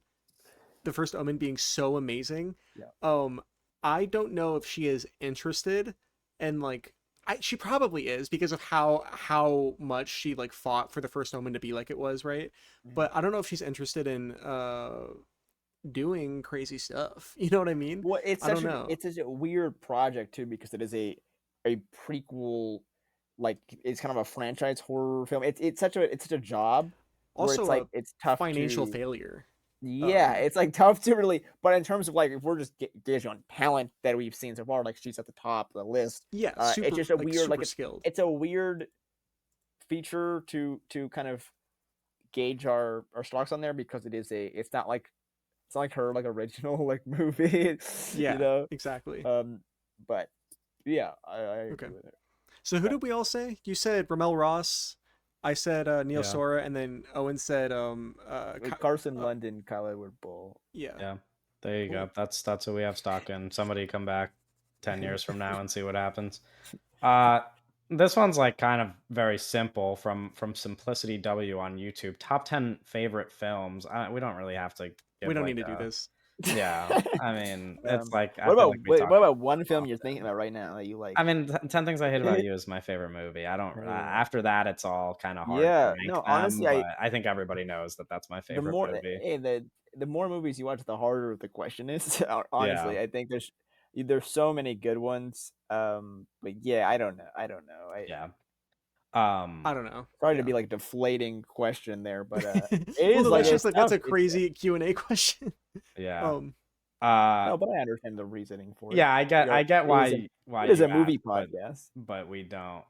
being so amazing, yeah, um, I don't know if she is interested, and like she probably is because of how much she like fought for the first Omen to be like it was, right? yeah. But I don't know if she's interested in doing crazy stuff. You know what I mean? Well, I don't know. it's such a weird project too because it is a prequel, like it's kind of a franchise horror film. It's such a job where it's Also like a it's tough financial to, failure. yeah, Um, it's like tough to really. But in terms of like if we're just gauging on talent that we've seen so far, like she's at the top of the list. yeah, It's super just a like weird super skilled. it's a weird feature to kind of gauge our stocks on there because it's not like her like original like movie, you Yeah, know. exactly. Um, but yeah, I Okay. agree with it. So who Okay. did we all say? You said Ramel Ross. I said Neil Yeah, Sora, and then Owen said Carson London, Kyle Edward Bull. yeah. yeah. There you go. Cool. That's what we have stock in. Somebody come back 10 years from now and see what happens. Uh, this one's like kind of very simple from Simplicity W on YouTube. Top 10 favorite films. We don't really have to We give don't need like to do a, this. yeah. I mean, it's like I What feel about like we talk what about about one this film you're thinking often. about right now that you I like? mean, 10 Things I Hate About You is my favorite movie. I don't. After that, it's all kind of hard to Yeah, rank no, honestly, them, but I think everybody knows that that's my the favorite more movie. the more movies you watch, the harder the question is. Yeah, Honestly, I think there's so many good ones. But yeah, I don't know. yeah. I don't know. Sorry to Yeah. be like deflating question there, but it Well, is no, like that's just it's like that's tough. a It's crazy Q&A question. Yeah. Um, Uh No, but I understand the reasoning for it. yeah, I get It is why it is you a asked, movie podcast. but we don't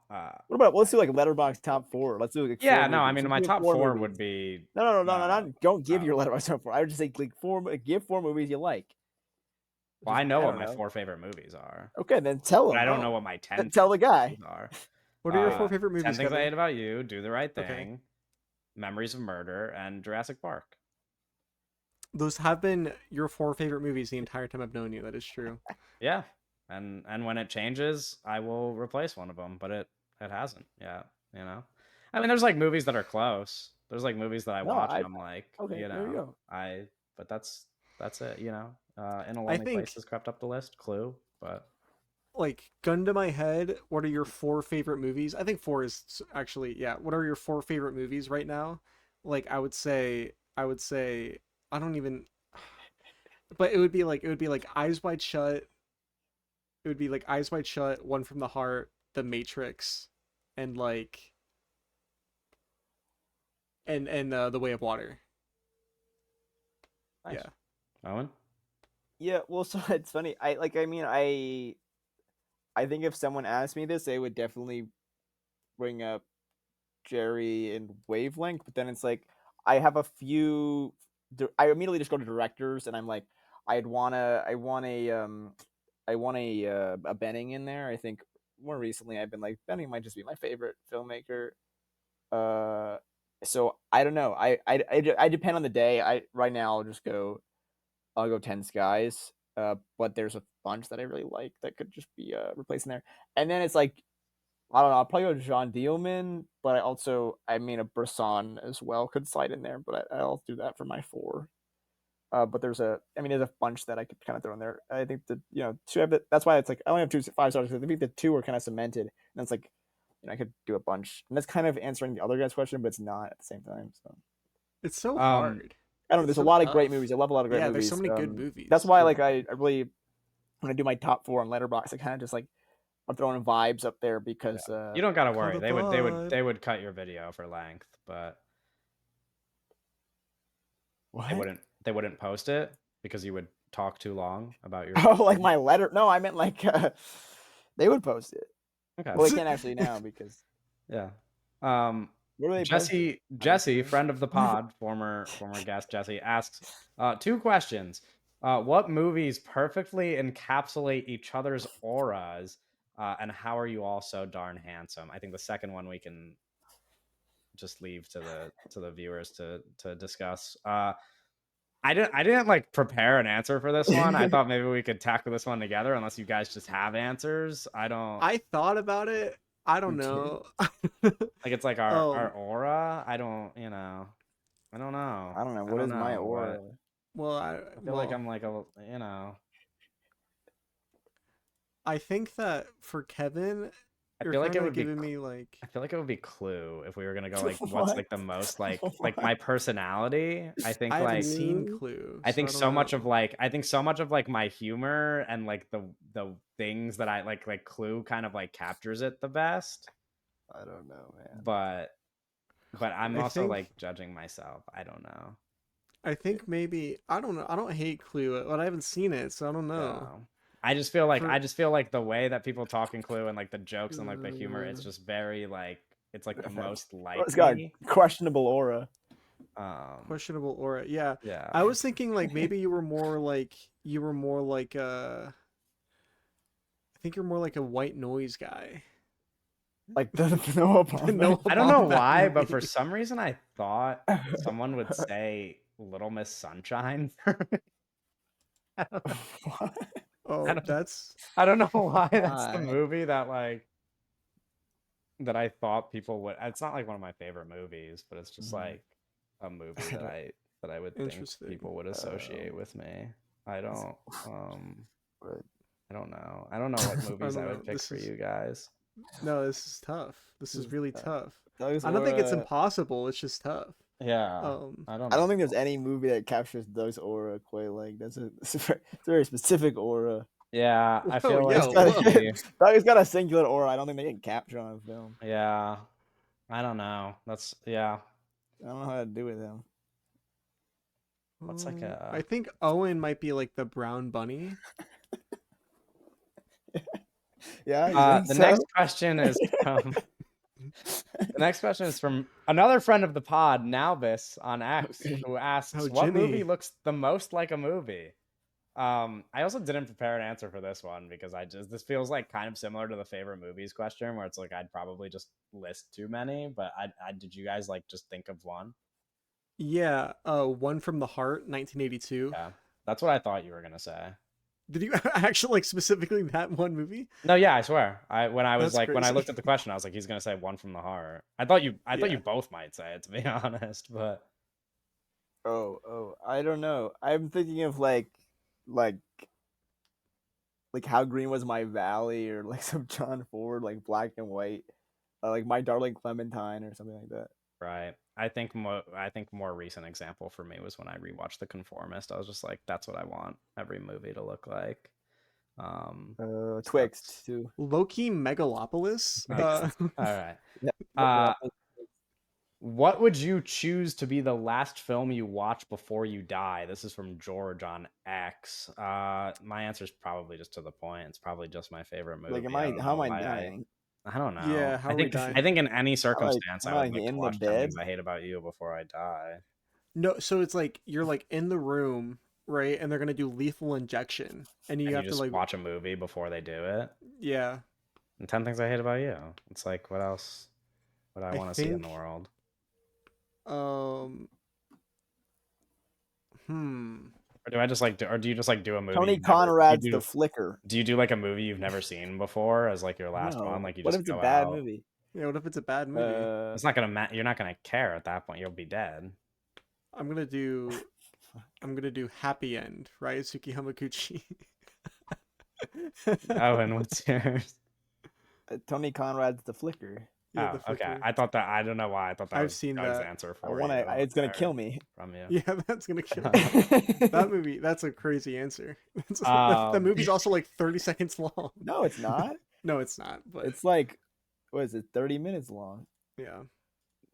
What about let's do like Letterboxd top four. Let's do like four yeah, no, I movies. mean Just my give me top four 4 movies. would be No, not don't give oh, your Letterboxd top four. I would just say like give four movies you like. well, I Just know I what don't my know. 4 favorite movies are, Okay, then tell but I them. don't know Oh, what my 10 tell the favorite guy. movies are. what are your four favorite 10 movies, Things I Kevin? Hate About You, Do the Right Okay. Thing, Memories of Murder, and Jurassic Park. Those have been your four favorite movies the entire time I've known you. That is true. Yeah. And when it changes, I will replace one of them, but it hasn't. Yeah, you know. I mean, there's like movies that are close. There's like movies that I No, watch and I I'm like, okay. you There you know, go. but that's it, you know. In a I Lonely Place think has crept up the list, Clue, but like gun to my head, what are your four favorite movies? I think four is actually yeah. What are your four favorite movies right now? Like I would say I don't even. But it would be like Eyes Wide Shut. It would be like Eyes Wide Shut, One from the Heart, The Matrix, and like and The Way of Water. nice. Yeah. Owen? Yeah, well, so it's funny. I mean, I think if someone asked me this, they would definitely bring up Jerry and Wavelength, but then it's like I have a few. I immediately just go to directors, and I'm like, I want a Benning in there. I think more recently I've been like Benning might just be my favorite filmmaker. Uh, so I don't know. I depend on the day. I right now I'll go 10 Skies. But there's a bunch that I really like that could just be replaced in there. And then it's like I don't know. I'll probably go Jean Dielman, but I mean a Bresson as well could slide in there. But I'll do that for my four. But there's a bunch that I could kind of throw in there. I think that's why it's like I only have 5 stars because I think the two are kind of cemented, and it's like I could do a bunch, and that's kind of answering the other guy's question, but it's not at the same time. So It's so Um, hard. I don't know. It's There's a so lot of great tough. movies. I love a lot of great Yeah, there's so movies. many good movies. That's why Yeah. I really when I do my top four on Letterboxd, I kind of just like I'm throwing vibes up there because you don't gotta Call worry. the They vibe. would cut your video for length, but what? they wouldn't post it because you would talk too long about your. Oh, like my letter? No, I meant like they would post it. Okay. Well, they can't actually now because Yeah. where do they post it? Jesse, friend of the pod, former guest Jesse asks 2 questions. What movies perfectly encapsulate each other's auras, and how are you all so darn handsome? I think the second one we can just leave to the viewers to discuss. I didn't like prepare an answer for this one. I thought maybe we could tackle this one together, unless you guys just have answers. I don't. I thought about it. I don't You did? know. Like it's like our aura. I don't, I don't know. I don't know. I What don't is my know aura? what. well, I feel like I'm like a, I think that for Kevin, I you're feel like kind it of would be giving me like I feel like it would be Clue if we were gonna go like what's What? like the most like What? my personality. I haven't seen Clue, I so think I don't so much of know. like I think so much of like my humor and like the things that I like Clue kind of like captures it the best. I don't know, man. But I'm I also think like judging myself. I don't know. maybe I don't know. I don't hate Clue, but I haven't seen it, so I don't know. Yeah. I For just feel like the way that people talk in Clue and like the jokes and like the humor, it's just very like it's like the most Well, like it's got a me. questionable aura. questionable aura, yeah. Yeah. I was thinking like maybe you were more like I think you're more like a white noise guy. Like the Noah Baumbach. Noah I don't know Baumbach why, but for movie. some reason I thought someone would say Little Miss Sunshine. I don't know. What? I Oh, don't, that's I don't know why that's the Why? movie that like that I thought people would. It's not like one of my favorite movies, but it's just Mhm. like a movie I don't. that I would think interesting. people would associate with me. I It's- don't but I don't know. I don't know what I movies don't I know. would pick for you guys. This is tough. This this is is really tough. tough. Doug's I don't think it's aura. impossible. It's just tough. Yeah. Um, I don't I know. don't think there's any movie that captures Doug's aura quite like it's a very specific aura. Yeah, I whoa, feel It's like yo, got whoa. Doug's got a singular aura. I don't think they can capture on a film. yeah. I don't know. That's yeah. I don't know how to do with him. What's like I a think Owen might be like the brown bunny. Yeah, you think the so? next question is from the next question is from another friend of the pod, Nalbis on X, Okay. who asks, Oh, "What movie Jimmy. looks the most like a movie?" I also didn't prepare an answer for this one because this feels like kind of similar to the favorite movies question, where it's like I'd probably just list too many, but I did you guys like just think of one? Yeah, One from the Heart, 1982. Yeah, that's what I thought you were gonna say. Did you actually like specifically that one movie? No, yeah, I swear. When I was That's like when I crazy. looked at the question, I was like, he's gonna say One from the Heart. I thought you Yeah. both might say it, to be honest, but I don't know. I'm thinking of like like How Green Was My Valley or like some John Ford like black and white, like My Darling Clementine or something like that. right. I think more recent example for me was when I rewatched The Conformist. I was just like, that's what I want every movie to look like. So Twixt that's too. Loki Megalopolis. all right. Yeah. Uh, what would you choose to be the last film you watch before you die? This is from George on X. My answer is probably just to the point. It's probably just my favorite Like, movie. I don't how know am I why dying? I don't know. Yeah, how are we dying? I think in any Am I circumstance am I I would like like to in the watch 10 bed? Things I Hate About You before I die. No, so it's like you're like in the room, right? And they're gonna do lethal injection, and you and you have to just like, watch a movie before they do it. yeah. And 10 Things I Hate About You. It's like, what else would I I want to see in the think, world? um, hmm. Or do I just like, or do you just like do a movie Tony you've never, do you Conrad's The do, Flicker. do you do like a movie you've never seen before as like your last one? No. Like you What if just it's a go bad out. movie? Yeah, what if it's a bad movie? Uh, It's not gonna you're not gonna care at that point. You'll be dead. I'm gonna do, I'm gonna do Happy End, right? Suki Hamaguchi. Oh, and what's yours? Tony Conrad's The Flicker. Yeah, Oh, the okay. flicker. I thought that, I don't know why. I thought that I've was seen Doug's that. answer I for want you. to. It's gonna Or kill me. from you. Yeah, that's gonna kill me. That movie, that's a crazy answer. That um, movie's also like 30 seconds long. No, it's not. No, it's not, but It's like, what is it? 30 minutes long. yeah.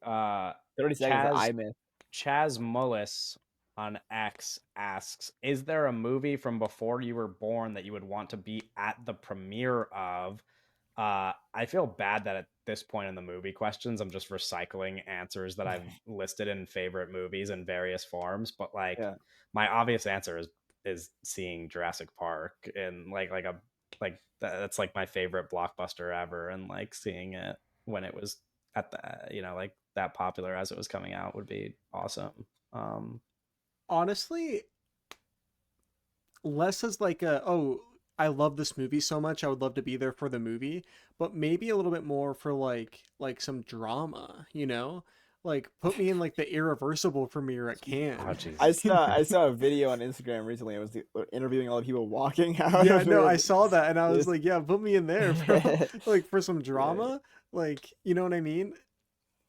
uh, 30 seconds. Chaz I miss. Chaz Mullis on X asks, "Is there a movie from before you were born that you would want to be at the premiere of?" I feel bad that at this point in the movie questions, I'm just recycling answers that I've listed in favorite movies in various forms. But like, Yeah. my obvious answer is seeing Jurassic Park, and that's like my favorite blockbuster ever, and like seeing it when it was at the like that popular as it was coming out would be awesome. Um, Honestly, less as like a, oh, I love this movie so much, I would love to be there for the movie, but maybe a little bit more for like some drama, you know? Like put me in like the Irreversible premiere at oh Cannes. I Jesus. saw I saw a video on Instagram recently. It was interviewing all the people walking out Yeah, of no, I it. saw that and I was This. like, yeah, put me in there, bro. Like for some Yeah, drama, like, you know what I mean?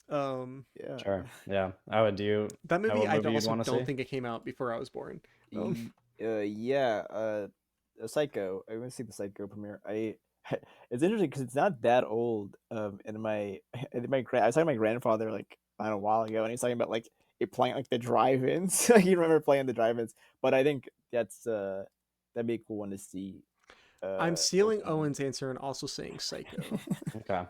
Um yeah. Sure. Yeah. Oh, do you that know movie what I movie you'd also want to don't see? think it came out before I was born. Um Yeah. A Psycho. I went to see the Psycho premiere. It's interesting because it's not that old. And my I was talking to my grandfather like I don't know, a while ago, and he's talking about like it playing like the drive-ins. Like, you remember playing the drive-ins, but I think that'd be a cool one to see. I'm stealing Opening. Owen's answer and also saying Psycho. Okay.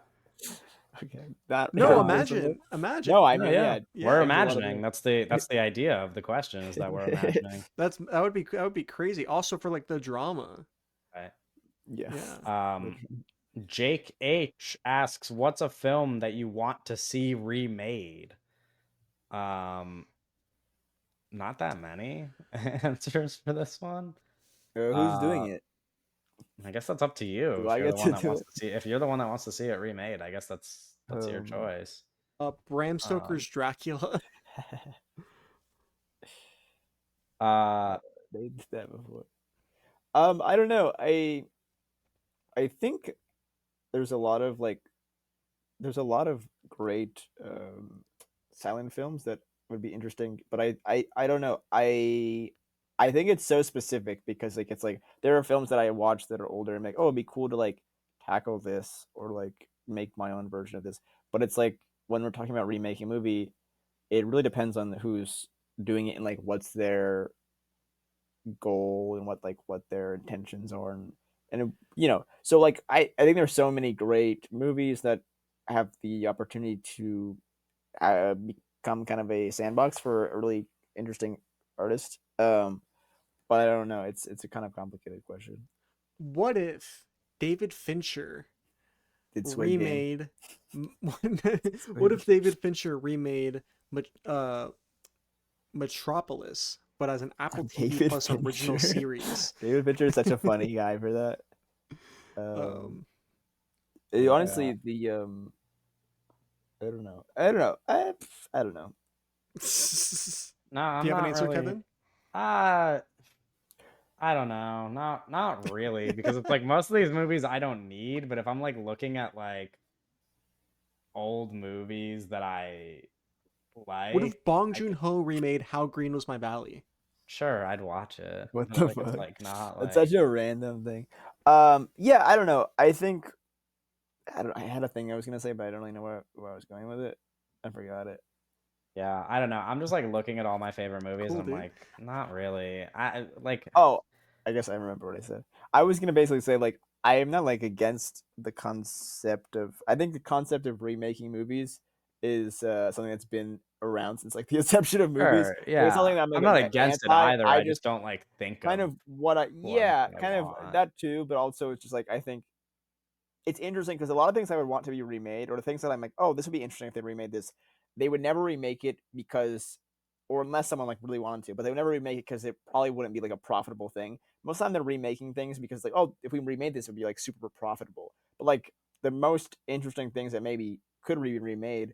Okay, not No, personally. imagine. No, I No, mean, yeah. yeah, We're Yeah. there's a lot of imagining. That's the idea of the question is that we're imagining. That would be crazy. Also for like the drama. Right. yeah. Yeah. Um, Jake H asks, "What's a film that you want to see remade?" Um, not that many answers for this one. Who's doing Uh, it? I guess that's up to you. Do If I you're the get one to that do wants it? to see, if you're the one that wants to see it remade, I guess that's your Um, choice. Bram Um, Stoker's Dracula. uh, they did that before. I don't know. I think there's a lot of like there's a lot of great silent films that would be interesting, but I don't know. I think it's so specific because like it's like there are films that I watch that are older and like, oh, it'd be cool to like tackle this or like make my own version of this. But it's like when we're talking about remaking a movie, it really depends on who's doing it and like what's their goal and what their intentions are, and so like I think there's so many great movies that have the opportunity to become kind of a sandbox for a really interesting artist. But I don't know. It's a kind of complicated question. What if David Fincher Did Squid Game? remade what Squid if David Fincher remade uh Metropolis, but as an Apple Game. TV David Plus original Fincher. series? David Fincher is such a funny guy for that. Um, um Honestly, yeah. I don't know. I don't know. I don't know. No, Do I'm you have an not answer, really. Kevin? Uh, I don't know. Not really, because it's like most of these movies I don't need, but if I'm like looking at like old movies that I What like, if Bong I could, Joon-ho remade How Green Was My Valley? sure, I'd watch it. What But the like it's fuck? like not That's like such a random thing. Yeah, I don't know. I think I had a thing I was gonna say, but I don't really know where I was going with it. I forgot it. yeah, I don't know. I'm just like looking at all my favorite movies Cool, and I'm dude. like, not really. I like Oh, I guess I remember what I said. I was gonna basically say like I am not like against the concept of. I think the concept of remaking movies is something that's been around since like the inception of movies. Sure, So it's yeah. something that I'm I'm like not against it anti. either, I I just just don't, like, think kind of of what I ones yeah, that I kind of want. that too, but also it's just like I think it's interesting because a lot of things I would want to be remade, or the things that I'm like, oh, this would be interesting if they remade this. They would never remake it because, or unless someone like really wanted to, but they would never remake it because it probably wouldn't be like a profitable thing. Most of the time, they're remaking things because like, oh, if we remade this, it would be like super profitable. But like the most interesting things that maybe could be remade,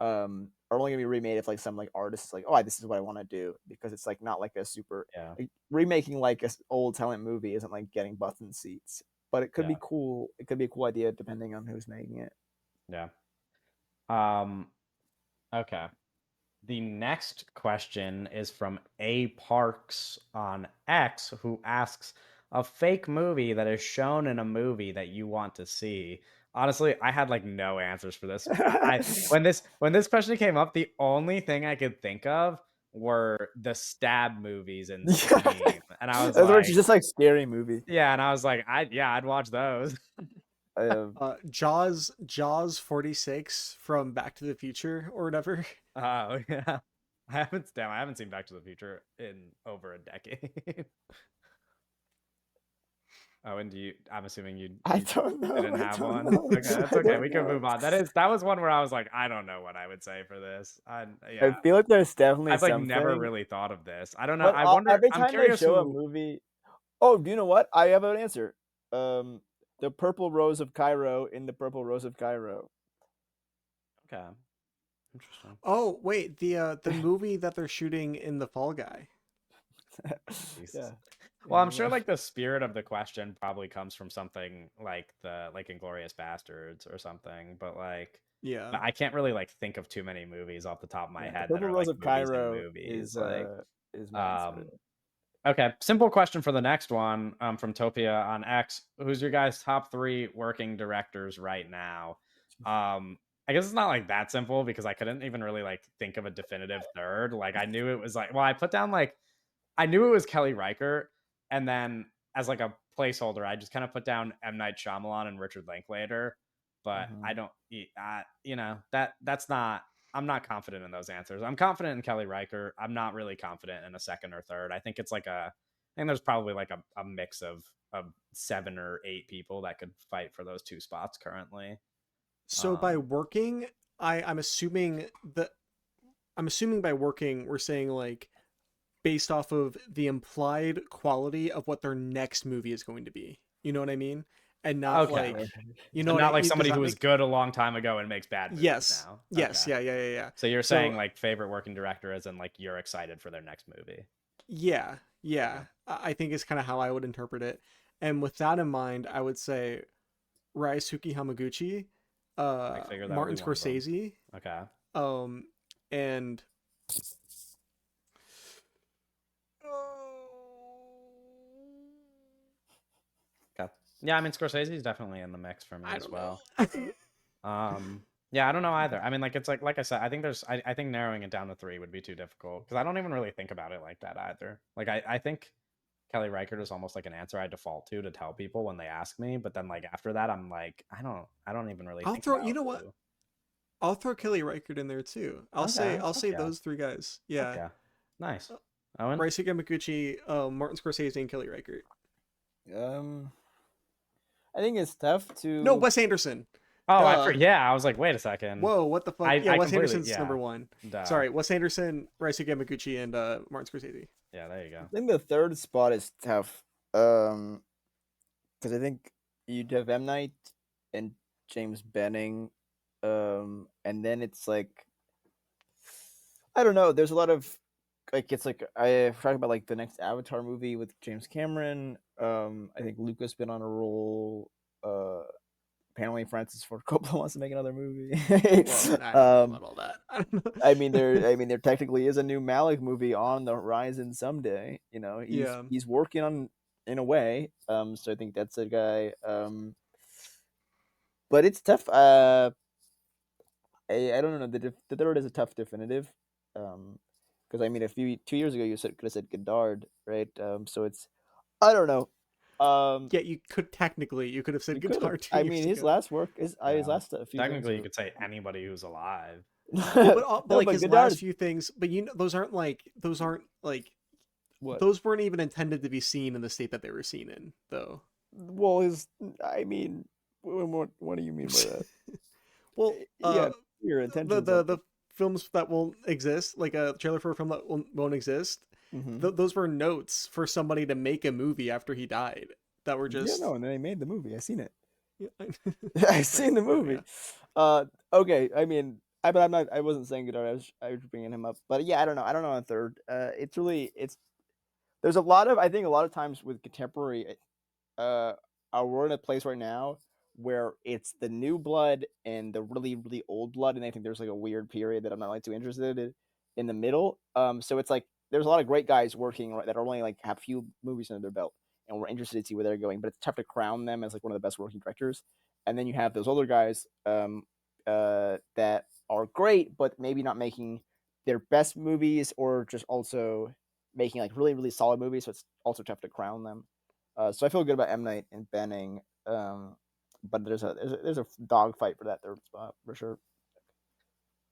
are only gonna be remade if like some like artist is like, oh, this is what I want to do because it's like not like a super Yeah, like, remaking like a old talent movie isn't like getting butts in seats, but it could yeah, be cool. It could be a cool idea depending on who's making it. yeah. Um, okay. The next question is from A Parks on X, who asks a fake movie that is shown in a movie that you want to see. Honestly, I had like no answers for this. I when this question came up, the only thing I could think of were the stab movies in Yeah, Scream, and I was that's where it's like, just like scary movie. yeah, and I was like, I'd watch those. Jaws 46 from Back to the Future or whatever. Oh yeah, I haven't seen Back to the Future in over a decade. Oh, and I'm assuming I you don't know. didn't I have don't one? know. Okay, that's I okay, don't we can know. move on. That was one where I was like, I don't know what I would say for this. I Yeah, feel like there's definitely I've, like, never something, really thought of this. I don't know, but I wonder every I'm time they curious show a who movie, oh, do you know what? I have an answer. The Purple Rose of Cairo in the Purple Rose of Cairo. Okay, interesting. Oh, wait, the movie that they're shooting in The Fall Guy. Jesus. Yeah. Well, I'm Yeah. sure, like, the spirit of the question probably comes from something like Inglourious Basterds or something, Yeah. but I can't really, like, think of too many movies off the top of my Yeah. The head that Purple are, Rose like, of movies in Cairo movies, like, is my answer. um okay, simple question for the next one, from Topia on X. Who's your guys' top 3 working directors right now? Um, I guess it's not, like, that simple because I couldn't even really, like, think of a definitive third. Like, I knew it was, like, well, I put down, like, I knew it was Kelly Reichardt, and then as, like, a placeholder, I just kinda put down M. Night Shyamalan and Richard Linklater, but I Mhm. don't you know, that's not I'm not confident in those answers. I'm confident in Kelly Reichardt. I'm not really confident in a second or third. I think it's like I think there's probably like a mix of 7 or 8 people that could fight for those 2 spots currently. So by Um, working, I'm assuming that I'm assuming by working we're saying like based off of the implied quality of what their next movie is going to be. You know what I mean? And not okay. like, you know And what I not like does somebody that who was make good a long time ago and makes bad movies Yes. now. Yes. Okay. Yeah, yeah, yeah, yeah. So you're saying So like favorite working director as in like you're excited for their next movie. yeah, Okay. yeah. I think is kind of how I would interpret it. And with that in mind, I would say Ryosuke Hamaguchi, I figure that would be Martin one of them. Scorsese, Okay. um, and Okay. Yeah, I mean Scorsese's definitely in the mix for me I as don't know. well. Yeah, I don't know either. I mean, like it's like I said, I think I think narrowing it down to 3 would be too difficult because I don't even really think about it like that either. Like I think Kelly Reichardt is almost like an answer I default to tell people when they ask me, but then like after that I'm like I don't even really I'll think throw. You about know what? who. I'll throw Kelly Reichardt in there too. Okay. I'll Fuck say yeah. those three guys. Fuck Yeah, yeah. Nice. Owen? Ryusuke Hamaguchi, Martin Scorsese, and Kelly Reichardt. Um, I think it's tough No, to. Wes Anderson. Oh, Duh. yeah, I was like, wait a second. Whoa, what the fuck? Yeah, I Wes completely Anderson's yeah. number one. Duh. Sorry, Wes Anderson, Ryusuke Hamaguchi, and Martin Scorsese. Yeah, there you I go. think the third spot is tough. Because I think you'd have M Night and James Benning, and then it's like I don't know. There's a lot of like it's like I talking about like the next Avatar movie with James Cameron. I think Luca's been on a roll. Apparently Francis Ford Coppola wants to make another movie. Well, I don't know about all that. I don't know. I mean, there technically is a new Malik movie on the horizon someday. You know, Yeah. he's working on in a way. So I think that's a guy. But it's tough. I don't know. The third is a tough definitive. Because I mean, 2 years ago you could have said Godard, right? So it's I don't know. Yeah, you could have said You could have. guitar two I years mean, his ago. last work is his Yeah. last a few things Technically, you are could say anybody who's alive. Well, but No, like but his Godard last is few things, but those aren't like what? those weren't even intended to be seen in the state that they were seen in, though. Well, his. I mean, what do you mean by that? Well, Yeah, your the intentions the on. the films that won't exist, like a trailer for a film that won't exist, Hmm. those were notes for somebody to make a movie after he died. That were Yeah, just no, and then they made the movie. I seen it. yeah, I seen the movie. yeah. Okay. I mean, but I'm not. I wasn't saying Godard. I was bringing him up. But yeah, I don't know. I don't know on third. It's really. It's there's a lot of. I think a lot of times with contemporary uh we're in a place right now where it's the new blood and the really really old blood, and I think there's like a weird period that I'm not like too interested in the middle. So it's like there's a lot of great guys working that are only like have few movies under their belt, and we're interested to see where they're going, but it's tough to crown them as like one of the best working directors. And then you have those older guys that are great but maybe not making their best movies, or just also making like really really solid movies, so it's also tough to crown them. So I feel good about M Night and Benning, but there's a dog fight for that third spot for sure.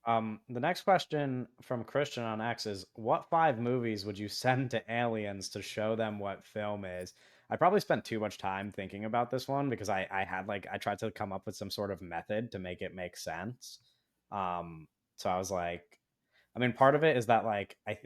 The next question from Christian on X is, what 5 movies would you send to aliens to show them what film is? I probably spent too much time thinking about this one because I tried to come up with some sort of method to make it make sense. So I was like, I mean, part of it is that like I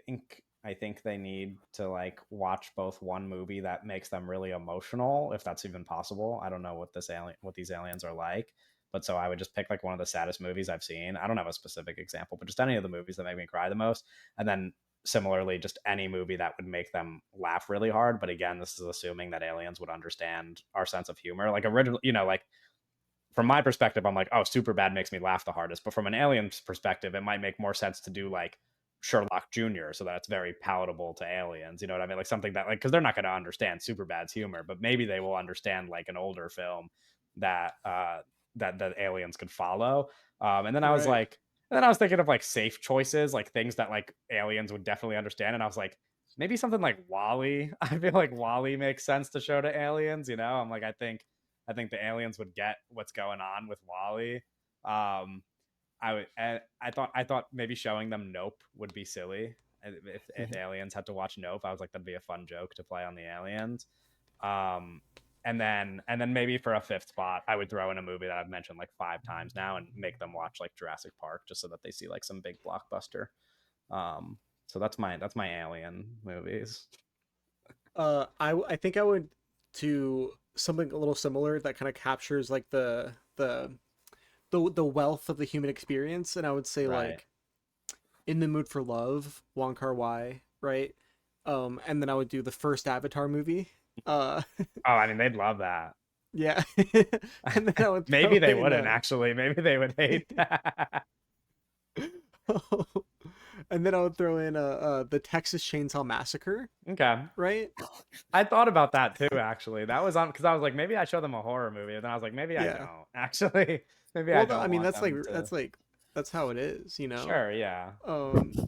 think they need to like watch both one movie that makes them really emotional, if that's even possible. I don't know what these aliens are like, but so I would just pick like one of the saddest movies I've seen. I don't have a specific example, but just any of the movies that make me cry the most, and then similarly just any movie that would make them laugh really hard. But again, this is assuming that aliens would understand our sense of humor. Like original, like from my perspective, I'm like, oh, super bad makes me laugh the hardest. But from an alien's perspective, it might make more sense to do like Sherlock Jr. so that it's very palatable to aliens. You know what I mean? Like something that like because they're not going to understand super bad's humor, but maybe they will understand like an older film that that aliens could follow. And then I was Right. like, and then I was thinking of like safe choices, like things that like aliens would definitely understand. And I was like, maybe something like Wally. I feel like Wally makes sense to show to aliens. I'm like, I think the aliens would get what's going on with Wally. Um, I thought maybe showing them Nope would be silly. If aliens had to watch Nope, I was like that'd be a fun joke to play on the aliens. Um, and then maybe for a fifth spot, I would throw in a movie that I've mentioned like 5 times now and make them watch like Jurassic Park just so that they see like some big blockbuster. So that's my alien movies. I think I would do something a little similar that kind of captures like the wealth of the human experience, and I would say Right. like In the Mood for Love, Wong Kar Wai, right? And then I would do the first Avatar movie. Uh, Oh, I mean, they'd love that. yeah, and then I would Maybe throw they in wouldn't actually. Maybe they would hate that. and then I would throw in the Texas Chainsaw Massacre, Okay. right? I thought about that too, actually. That was on because I was like, maybe I show them a horror movie. And then I was like, maybe I Yeah. don't. Actually, maybe I Well, I don't mean want them to. that's how it is, you know. Sure, yeah.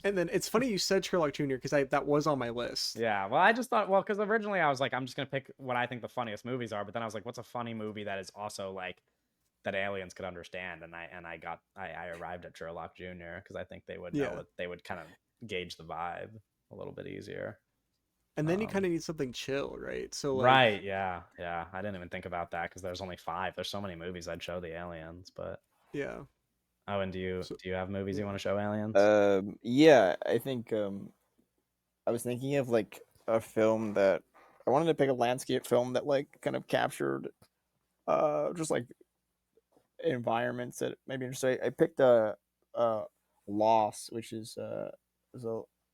And then it's funny you said Sherlock Jr. because I that was on my list. Yeah. Well, I just thought, well, because originally I was like, I'm just going to pick what I think the funniest movies are. But then I was like, what's a funny movie that is also like that aliens could understand? And I arrived at Sherlock Jr. because I think they would know Yeah. it. They would kind of gauge the vibe a little bit easier. And then you kind Um, of need something chill, right? So like, Right, yeah, yeah. I didn't even think about that because there's only 5. There's so many movies I'd show the aliens, but yeah. oh, and do you So do you have movies you yeah. want to show aliens? Yeah, I think I was thinking of like a film that I wanted to pick a landscape film that like kind of captured just like environments that maybe interesting. I picked a Loss, which is a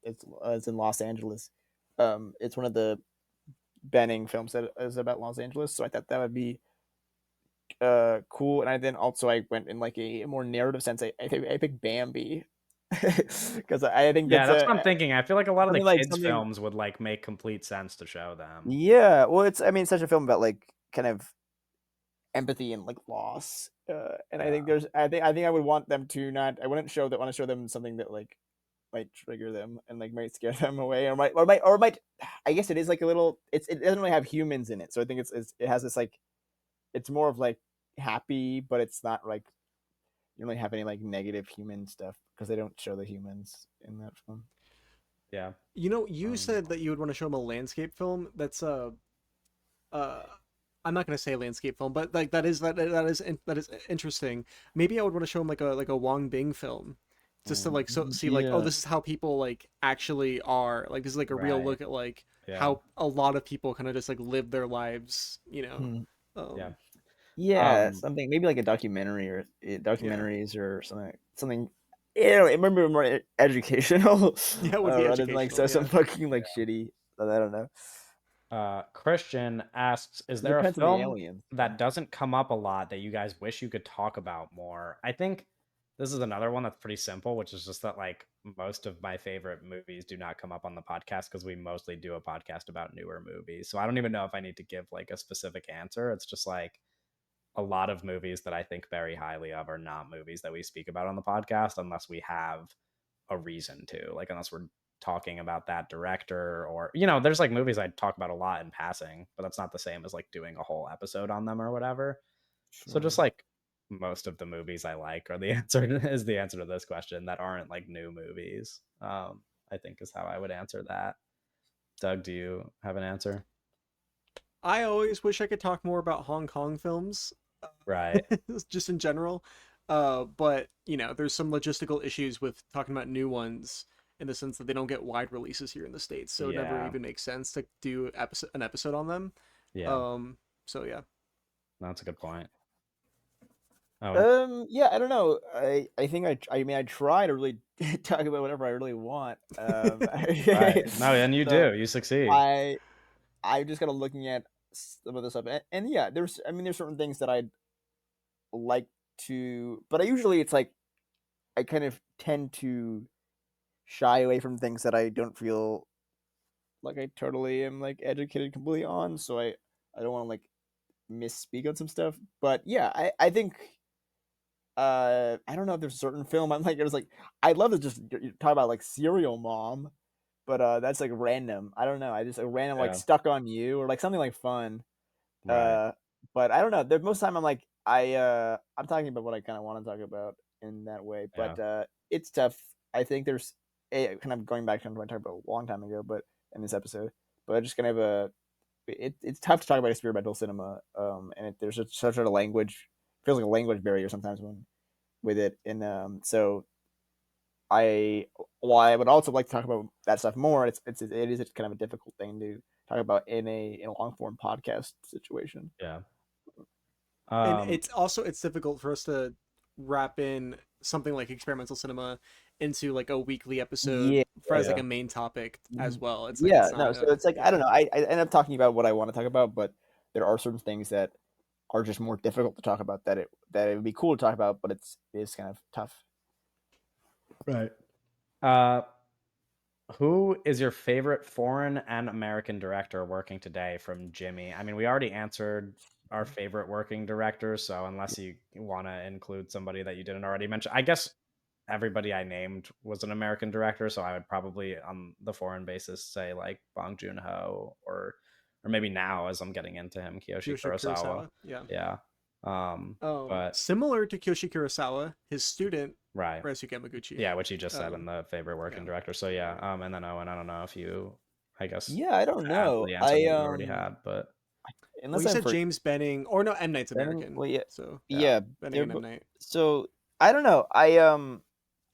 it's in Los Angeles. It's one of the Benning films that is about Los Angeles, so I thought that would be cool. And I then also I went in like a more narrative sense. I picked Bambi because I think Yeah, that's that's a what I'm thinking. I feel like a lot of the something like kids something. films would like make complete sense to show them. Yeah, well, it's I mean such a film about like kind of empathy and like loss. And I think Yeah. I would want them to not. I wouldn't show that. Want to show them something that like might trigger them and like might scare them away, or might. I guess it is like a little. It doesn't really have humans in it, so I think it has this like. It's more of like happy, but it's not like you don't really have any like negative human stuff because they don't show the humans in that film. Yeah. You know, you Um, said that you would want to show him a landscape film. That's uh I'm not gonna say landscape film, but like that is interesting. Maybe I would want to show him like a Wong Bing film, just to like see like, oh, Yeah. this is how people like actually are. Like this is like a real right. look at like Yeah. how a lot of people kind of just like live their lives, you know. Hmm. Yeah. Um, Yeah, Um, something maybe like a documentary or yeah, documentaries or something. Yeah, I remember more educational yeah, it would be rather than like educational. some Yeah, fucking like shitty. I don't know. Christian asks, "Is It there a depends on the film aliens. that doesn't come up a lot that you guys wish you could talk about more?" I think this is another one that's pretty simple, which is just that like most of my favorite movies do not come up on the podcast because we mostly do a podcast about newer movies. So I don't even know if I need to give like a specific answer. It's just like a lot of movies that I think very highly of are not movies that we speak about on the podcast unless we have a reason to, like unless we're talking about that director or there's like movies I talk about a lot in passing, but that's not the same as like doing a whole episode on them or whatever. So Sure. just like most of the movies I like are the answer is the answer to this question that aren't like new movies. I think is how I would answer that. Doug, do you have an answer? I always wish I could talk more about Hong Kong films, Right. just in general. But you know, there's some logistical issues with talking about new ones in the sense that they don't get wide releases here in the States, so it never Yeah. even makes sense to do an episode on them. Yeah. Um, so yeah. That's a good point. Owen. Yeah, I don't know. I think I mean I try to really talk about whatever I really want. Right. No, and you So do. You succeed. I I just kind of looking at some of this stuff, and yeah, there's I mean there's certain things that I'd like to, but I usually it's like I kind of tend to shy away from things that I don't feel like I totally am like educated completely on. So I don't want to like misspeak on some stuff. But yeah, I think I don't know if there's a certain film I'm like it was like I'd love to just talk about like Serial Mom, but that's like random. I don't know. I just a random like Yeah. Stuck on You or like something like fun. Right. Uh, but I don't know. The most time I'm like I'm talking about what I kind of want to talk about in that way. Yeah. But it's tough. I think there's a kind of going back to what I talked about a long time ago, but in this episode, but I just kind of it's tough to talk about experimental cinema. And there's such a language feels like a language barrier sometimes when with it, and so I while I would also like to talk about that stuff more. It is kind of a difficult thing to talk about in a long form podcast situation. Yeah. And Um, it's difficult for us to wrap in something like experimental cinema into like a weekly episode Yeah, for as like yeah. a main topic as Mhm. well. It's like Yeah, it's no, not so it's like I yeah. don't know. I end up talking about what I want to talk about, but there are certain things that are just more difficult to talk about that it would be cool to talk about, but it's kind of tough. right. Uh, who is your favorite foreign and American director working today from Jimmy? I mean, we already answered our favorite working directors, so unless you want to include somebody that you didn't already mention, I guess everybody I named was an American director, so I would probably on the foreign basis say like Bong Joon-ho or maybe now as I'm getting into him, Kiyoshi Kiyoshi Kurosawa. Kurosawa. Yeah. Yeah. But Similar to Kiyoshi Kurosawa, his student right. Ryusuke Yamaguchi. Yeah, which you just said in Um, the favorite working yeah. director. So yeah, and then Owen, I don't know if you, I guess, Yeah, I don't to add to know. the answer I that you already had, but Well, unless you I'm said for James Benning, or no, M Night's Benning, American. well, yeah, So yeah, yeah, Benning they're and M Night. so I don't know.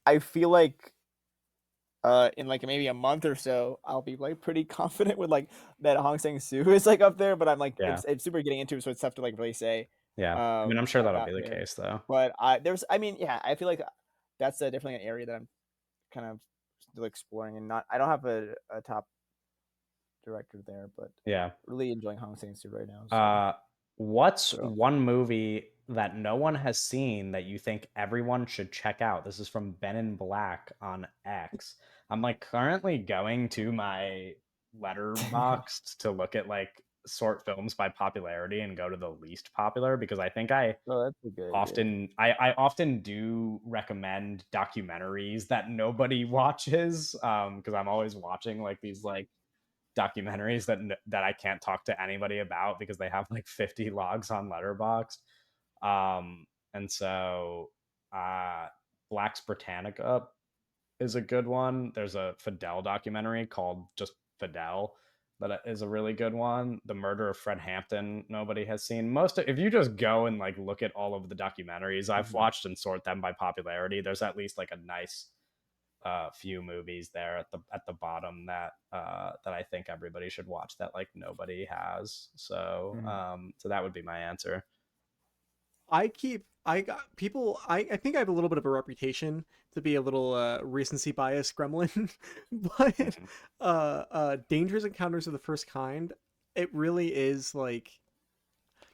I feel like in like maybe a month or so I'll be like pretty confident with like that Hong Sang Soo is like up there, but I'm like yeah, it's super getting into it, so it's tough to like really say yeah. I mean, I'm sure that'll about be the there. case though. But I mean yeah, I feel like that's definitely an area that I'm kind of still exploring, and not I don't have a top director there, but Yeah. really enjoying Hong Sang Soo right now. Uh, what's So one movie that no one has seen that you think everyone should check out? This is from Ben in Black on X. I'm like currently going to my letterboxed to look at like sort films by popularity and go to the least popular because I think oh, that's a good idea. I often do recommend documentaries that nobody watches because I'm always watching like these like documentaries that I can't talk to anybody about because they have like 50 logs on Letterboxd. And so Uh, Black's Britannica is a good one. There's a Fidel documentary called just Fidel that is a really good one. The Murder of Fred Hampton, nobody has seen. If you just go and like look at all of the documentaries I've Mhm. watched and sort them by popularity, there's at least like a nice few movies there at the bottom that I think everybody should watch that like nobody has. So Mhm. so that would be my answer. I got people I think I have a little bit of a reputation to be a little recency bias gremlin, but Mhm. Dangerous Encounters of the First Kind, it really is like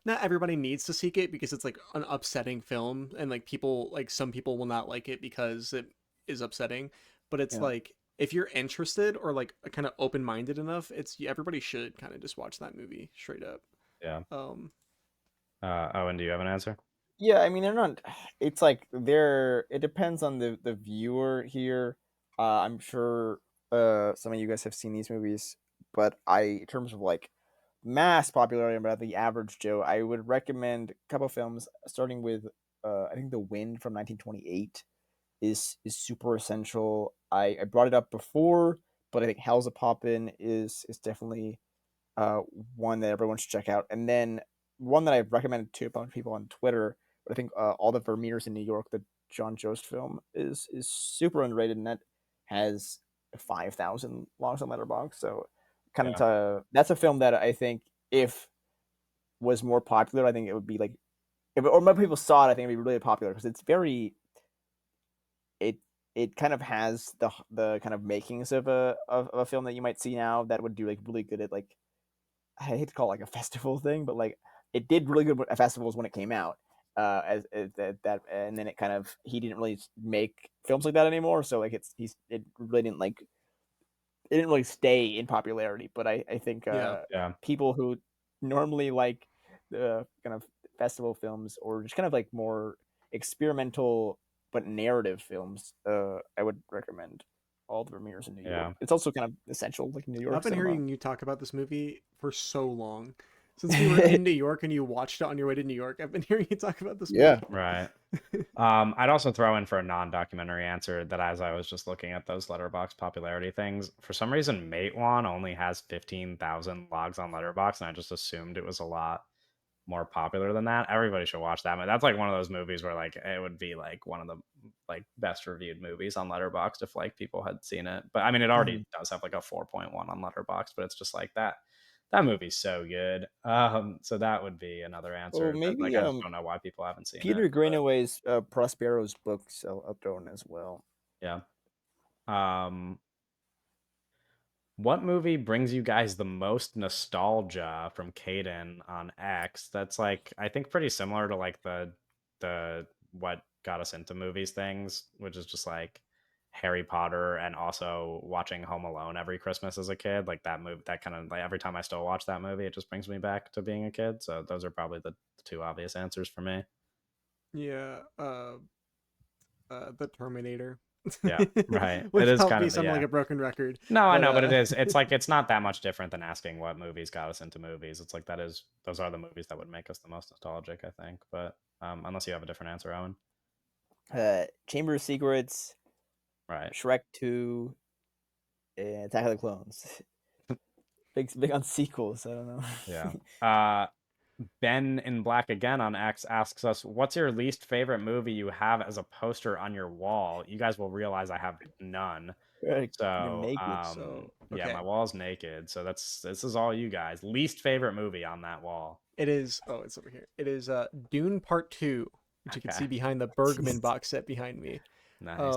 not everybody needs to seek it because it's like an upsetting film and like people like some people will not like it because it is upsetting, but it's Yeah. like if you're interested or like kind of open-minded enough, it's everybody should kind of just watch that movie straight up. Yeah. Um Owen, do you have an answer? Yeah, I mean, they're not. It's like they're. It depends on the viewer here. I'm sure some of you guys have seen these movies, but in terms of like mass popularity about the average Joe, I would recommend a couple films, starting with I think The Wind from 1928 is super essential. I brought it up before, but I think Hell's a Poppin' is definitely uh, one that everyone should check out. And then one that I've recommended to a bunch of people on Twitter, but I think All the Vermeers in New York, the John Jost film, is super underrated, and that has 5,000 logs on Letterboxd. So Yeah. that's a film that I think if was more popular, I think it would be like if or more people saw it, I think it'd be really popular because it's very it it kind of has the kind of makings of a film that you might see now that would do like really good at like I hate to call it like a festival thing, but like it did really good at festivals when it came out. As that, and then it kind of he didn't really make films like that anymore. So like it really didn't like it didn't really stay in popularity. But I think yeah. Yeah. people who normally like the kind of festival films or just kind of like more experimental but narrative films, I would recommend All the Vermeers in New York. Yeah. It's also kind of essential, like New I've York been cinema. hearing you talk about this movie for so long. Since we were in New York and you watched it on your way to New York, I've been hearing you talk about this Yeah. movie. Right. I'd also throw in for a non-documentary answer that as I was just looking at those letterbox popularity things, for some reason Mate One only has 15,000 logs on Letterbox, and I just assumed it was a lot more popular than that. Everybody should watch that. That's like one of those movies where like it would be like one of the like best reviewed movies on Letterboxd if like people had seen it. But I mean, it already Mhm. does have like a 4.1 on Letterboxd, but it's just like that movie's so good. So that would be another Well, answer that like maybe I just don't know why people haven't seen it. Peter But Greenaway's Prospero's books I'll throw in as well. yeah. Um, what movie brings you guys the most nostalgia from Caden on X? That's like I think pretty similar to like the what got us into movies things, which is just like Harry Potter and also watching Home Alone every Christmas as a kid. Like that movie, that kind of like every time I still watch that movie, it just brings me back to being a kid. So those are probably the two obvious answers for me. Yeah, the Terminator. Yeah, right. It Which is might kind be of the something like yeah. a broken record, No, I but know, but it is. It's like it's not that much different than asking what movies got us into movies. It's like that is those are the movies that would make us the most nostalgic, I think. But unless you have a different answer, Owen. Chamber of Secrets, Right. Shrek 2, and Attack of the Clones. Big on sequels. I don't know. Yeah. Ben in Black again on X asks us, "What's your least favorite movie you have as a poster on your wall?" You guys will realize I have none. You're So, naked. so yeah, my okay. wall's naked. So this is all you guys. Least favorite movie on that wall. It is it's over here. It is Dune Part 2, which you can see Okay. behind the Bergman box set behind me. Nice.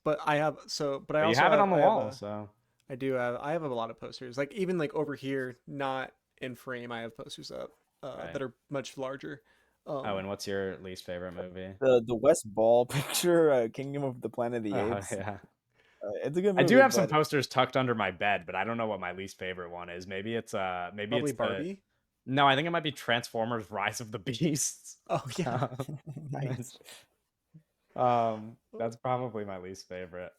But I have but I But you also have it have on the wall, so I have a lot of posters. Like even like over here, not in frame, I have posters up right. that are much larger. Oh, Um and what's your least favorite movie? The West Ball picture, Kingdom of the Planet of the Oh, Apes. yeah. It's a good I do movie, have some but posters tucked under my bed, but I don't know what my least favorite one is. Maybe Probably it's the Barbie. no, I think it might be Transformers: Rise of the Beasts. Oh yeah. Um, nice. that's probably my least favorite.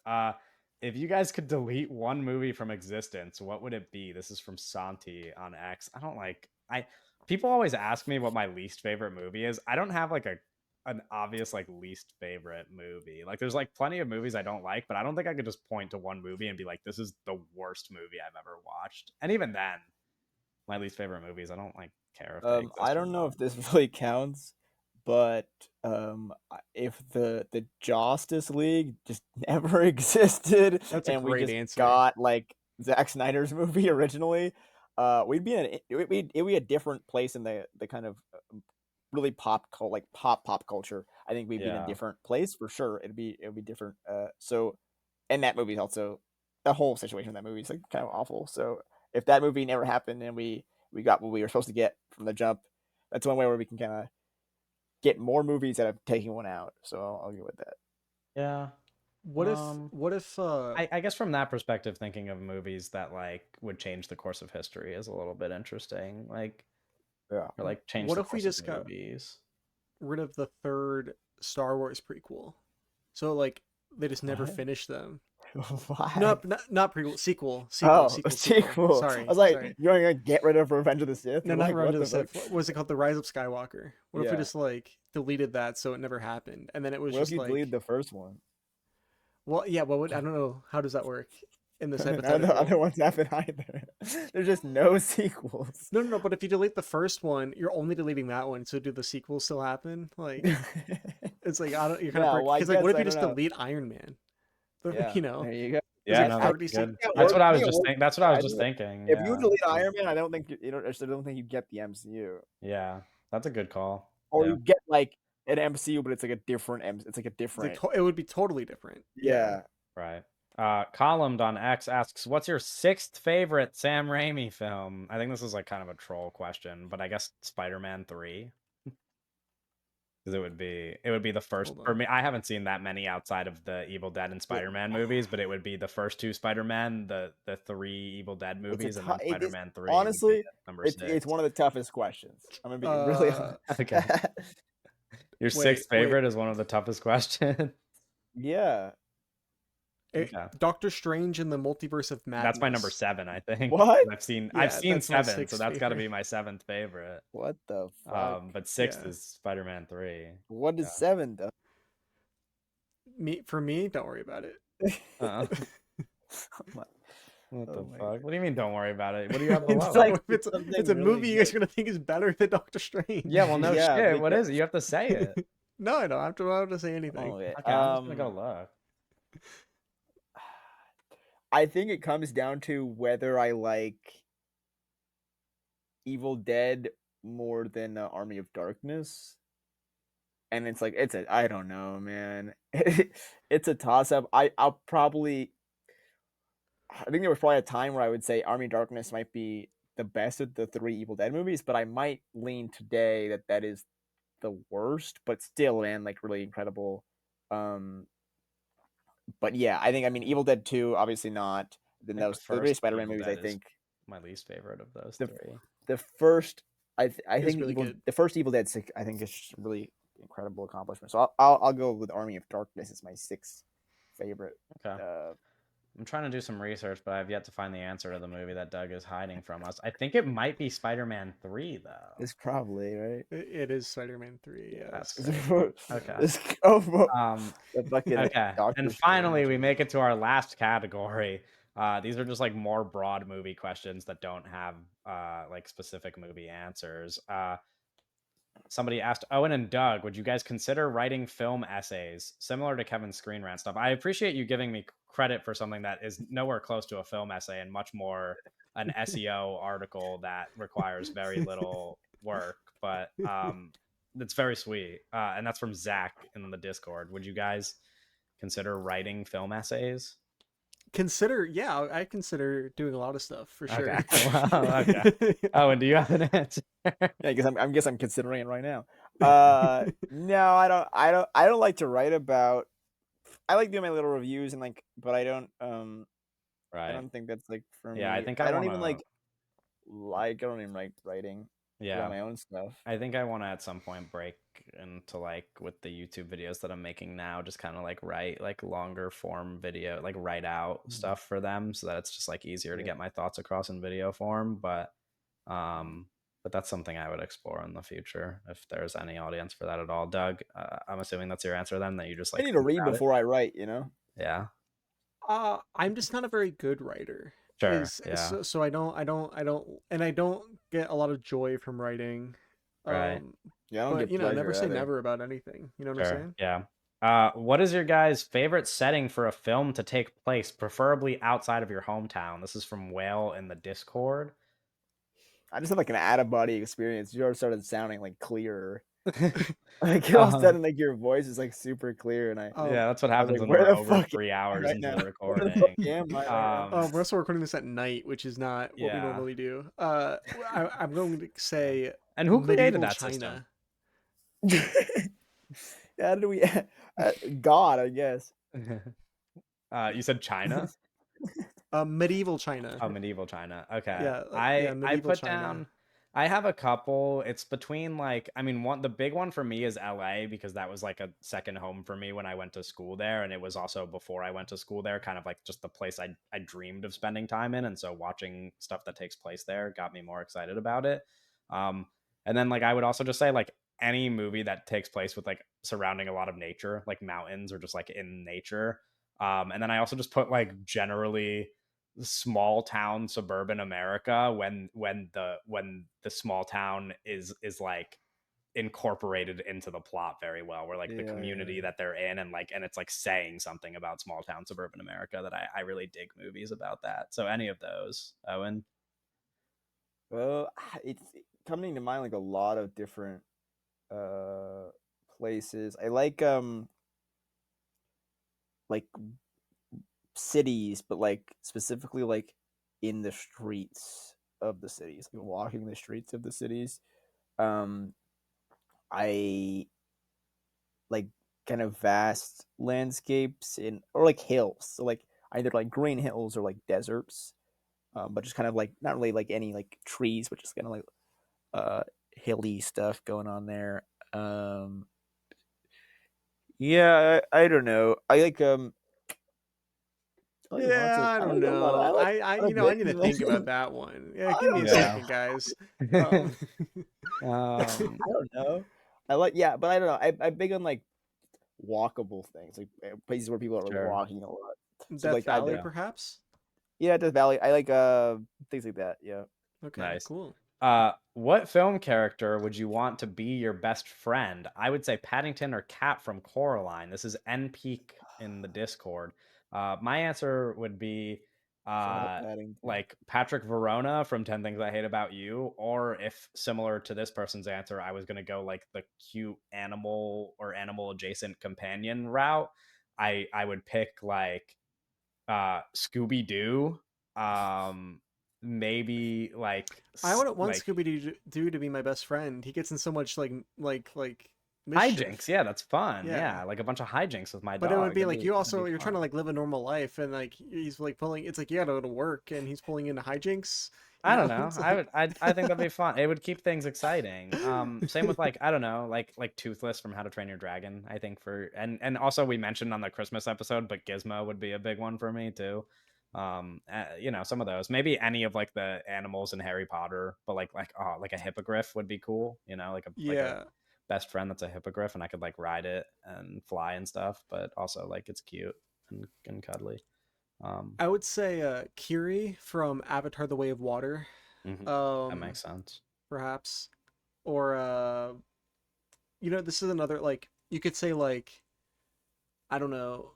If you guys could delete one movie from existence, what would it be? This is from Santi on X. I don't like I people always ask me what my least favorite movie is. I don't have like a an obvious like least favorite movie. Like there's like plenty of movies I don't like, but I don't think I could just point to one movie and be like, this is the worst movie I've ever watched. And even then, my least favorite movies, I don't like care if they I exist or don't know not. if this really counts, but if the Justice League just never existed That's a and we great just answer. got like Zack Snyder's movie originally, we'd be in it'd be a different place in the kind of really pop culture. I think we'd be in a Yeah. different place for sure. It'd be different. So and that movie's also the whole situation in that movie is like kind of awful. So if that movie never happened and we got what we were supposed to get from the jump, that's one way where we can kind of get more movies that have taken one out. So I'll go with that. Yeah. What if Um what if I guess from that perspective, thinking of movies that like would change the course of history is a little bit interesting. Like Yeah. or like change what the if we course of just got movies. rid of the third Star Wars prequel? So like they just never What? finished them. Why? No, not prequel, Oh, a sequel. sequel. I Sorry, was like, sorry. you're gonna get rid of Revenge of the Sith? No, I'm not like, Revenge what of the the fuck? Sith. What was it called? The Rise of Skywalker. What if we Yeah. just like deleted that so it never happened, and then it was What if just you deleted like, the first one? well, yeah. What would I don't know. How does that work in this None of the other hypothetical? ones happen either. There's just no sequels. No, no, no. But if you delete the first one, you're only deleting that one. So do the sequels still happen? Like it's like I don't. You're kind of Yeah, well, I because like what guess if I you don't just know. delete Iron Man? Yeah, You know, there you go. there's Yeah, like no, I that's 30 good. think it That's works. what I I was think it just works. thinking. That's what I I was just think thinking. if you Yeah. delete So, Iron Man, I don't think I still don't think you get the MCU. yeah. That's a good call. Or Yeah. you get like an MCU, but it's like a different it's like a It's like different. it would be totally different. Yeah. Yeah. Right. Columned on X asks, "What's your sixth favorite Sam Raimi film?" I think this is like kind of a troll question, but I guess Spider-Man 3, because it would be the first Hold for on. me. I haven't seen that many outside of the Evil Dead and It, Spider-Man movies, but it would be the first two Spider-Man, the three Evil Dead it's a movies, and then it is Spider-Man 3 would be honestly at number it's 6. one of the toughest questions. I'm gonna be really Uh, honest. Okay. Your wait, sixth wait. favorite is one of the toughest questions. Yeah. Okay. Doctor Strange in the Multiverse of That's my number Madness. 7, I think. What? I've Yeah, seen that's my 7, so sixth that's gotta favorite. be my 7th favorite. What the fuck? But 6th Yeah. is Spider-Man 3. What is Yeah. 7 though? For me, don't worry about it. Uh, Oh my, what the oh my fuck? god. What do you mean don't worry about it? What do you have It's below it? like It's something a really movie you guys good. are gonna think is better than Doctor Strange. Yeah, well, no Yeah, shit. What because is it? You have to say it. No, I don't have to. I don't have to say anything. oh yeah. Okay, I'm just gonna go look. I think it comes down to whether I like Evil Dead more than Army of Darkness. And it's like I don't know, man. It's a toss up. I think there was probably a time where I would say Army of Darkness might be the best of the three Evil Dead movies, but I might lean today that that is the worst, but still, man, like really incredible. Um, but yeah, I mean, Evil Dead 2, obviously not. I Then think the the three first Spider-Man Evil movies, Dead I is think my least favorite of those the three. the first, I It was think really good. the first Evil Dead 6, I think is just a really incredible accomplishment. So I'll go with Army of Darkness as my sixth favorite. Okay. I'm trying to do some research, but I've yet to find the answer to the movie that Doug is hiding from us. I think it might be Spider-Man 3, though. It's probably right. It is Spider-Man 3. That's Yes. great. Okay. Let's go for the fucking Okay. Doctor And finally, Strange. we make it to our last category. These are just like more broad movie questions that don't have like specific movie answers. Somebody asked Owen and Doug, would you guys consider writing film essays similar to Kevin's Screen Rant stuff? I appreciate you giving me credit for something that is nowhere close to a film essay and much more an SEO article that requires very little work, but that's very sweet. And that's from Zach in the Discord. Would you guys consider writing film essays? Yeah, I consider doing a lot of stuff for sure. Okay. Well, okay. Owen, do you have an answer? Yeah, I guess I'm considering it right now. No, I don't like to write about. I like doing my little reviews and like, but I Right. don't think that's like for Yeah, I me. think I I don't want even to. I don't even like writing about Yeah, my own stuff. I think I want to at some point break into like with the YouTube videos that I'm making now, just kind of like write like longer form video, like write out stuff for them so that it's just like easier to Yeah. get my thoughts across in video form. But um but that's something I would explore in the future if there's any audience for that at all. Doug, I'm assuming that's your answer then, that you just I like need to think read about it. before I write, you know? Yeah, I'm just not a very good writer. sure, Is yeah, so and I don't get a lot of joy from writing. right, Um, Yeah, I don't but get never pleasure say either. never about anything. You know what I'm sure, saying? yeah. What is your guys' favorite setting for a film to take place, preferably outside of your hometown? This is from Whale in the Discord. I just have like an out of body experience. You already started sounding like clearer. Like all of a uh, sudden, like your voice is like super clear, and yeah, that's what I was happens like, when where we're the over fuck am 3 hours I right into now? the Where the fuck recording. am I right now? We're also recording this at night, which is not what we Yeah. normally do. I'm going to Yeah. say And who created medieval that system? China. How did we? God, I guess. You said China? Medieval China. Oh, medieval China. Okay. Yeah, I medieval put China. down I have a couple. It's between like I mean one the big one for me is LA because that was like a second home for me when I went to school there, and it was also before I went to school there, kind of like just the place I dreamed of spending time in, and so watching stuff that takes place there got me more excited about it. Um and then like I would also just say like any movie that takes place with like surrounding a lot of nature, like mountains or just like in nature. And then I also just put like generally small town suburban America when the small town is like incorporated into the plot very well, where like the Yeah, community yeah. that they're in and it's like saying something about small town suburban America that I really dig movies about that. So any of those, Owen. Well, it's coming to mind like a lot of different uh places. I like cities, but like specifically like in the streets of the cities, like walking the streets of the cities. Um, I like kind of vast landscapes in or like hills. So like either like green hills or like deserts. But just kind of like not really like any like trees, but just kind of like uh hilly stuff going on there. Um yeah, I don't know. I like lots Yeah, of I I don't like a lot of I know. like I a lot of I need to think good about that one. Yeah, I give me a don't know. Yeah. second, guys. Um, um I don't know. I like yeah, but I don't know. I'm big on like walkable things, like places where people are like sure. walking a lot. So Death like I Valley, Yeah. perhaps. yeah, Death Valley. I like things like that. Yeah. Okay, Nice. cool. What film character would you want to be your best friend? I would say Paddington or Cat from Coraline. This is N Peak in the Discord. My answer would be Shout out uh, Paddington. like Patrick Verona from 10 Things I Hate About You, or if similar to this person's answer, I was gonna go like the cute animal or animal adjacent companion route. I would pick like Scooby Doo. Maybe I wouldn't want like Scooby Doo to be my best friend. He gets in so much like hijinks. mischief. Yeah, that's fun. Yeah. Yeah, like a bunch of hijinks with my But it would dog. be That'd like be that'd be you're trying to fun. like live a normal life and like he's like pulling it's like you gotta go to work and he's pulling into hijinks. I don't know. It's I like would. I think that'd be fun. It would keep things exciting. Same with like I don't know, like Toothless from How to Train Your Dragon. I think for and also we mentioned on the Christmas episode, but Gizmo would be a big one for me too. Some of those. Maybe any of like the animals in Harry Potter, but like a hippogriff would be cool. Like a yeah. best friend that's a hippogriff, and I could like ride it and fly and stuff. But also like it's cute and cuddly. Um, I would say Kiri from Avatar the Way of Water. mhm, that Um makes sense. Perhaps. Or this is another like you could say like I don't know,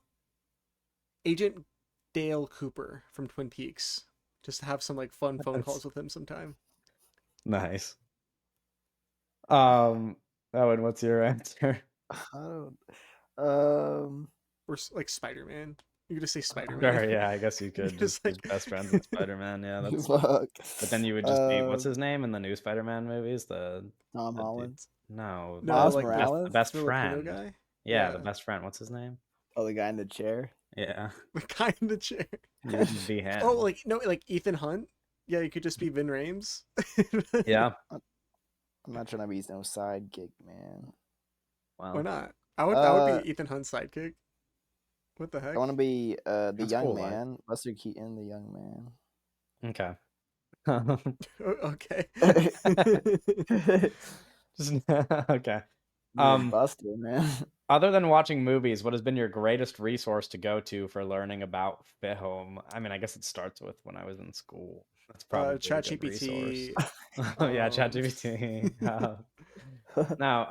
Agent Dale Cooper from Twin Peaks. Just to have some like fun phone That's calls with him sometime. nice. Um, Owen, what's your answer? I don't. Um. Or like Spider-Man. You could just say Spider-Man. Sure, yeah, I guess you You could just just be like best friends with Spider-Man. Yeah, that's. Fuck. But then you would just be what's his name in the new Spider-Man movies? Tom The dude. Holland. No, no, Miles like the Morales. best Filipino friend. guy. Yeah, the Yeah. best friend. What's his name? Oh, the guy in the chair. Yeah, The guy in the chair. you would just be Oh, him. like no, like Ethan Hunt. Yeah, you could just be Vin Rames. Yeah. I'm not trying to be no sidekick, man. Why Well, not? I would be Uh, Ethan Hunt's sidekick. What the I want heck? to be the that's young cool. Like, man, Buster Keaton, the young man. okay. Okay. Just okay. You're a Um, buster, man. Other than watching movies, what has been your greatest resource to go to for learning about film? I mean, I guess it starts with when I was in school. That's probably a good resource. ChatGPT. Yeah, Um, ChatGPT. No,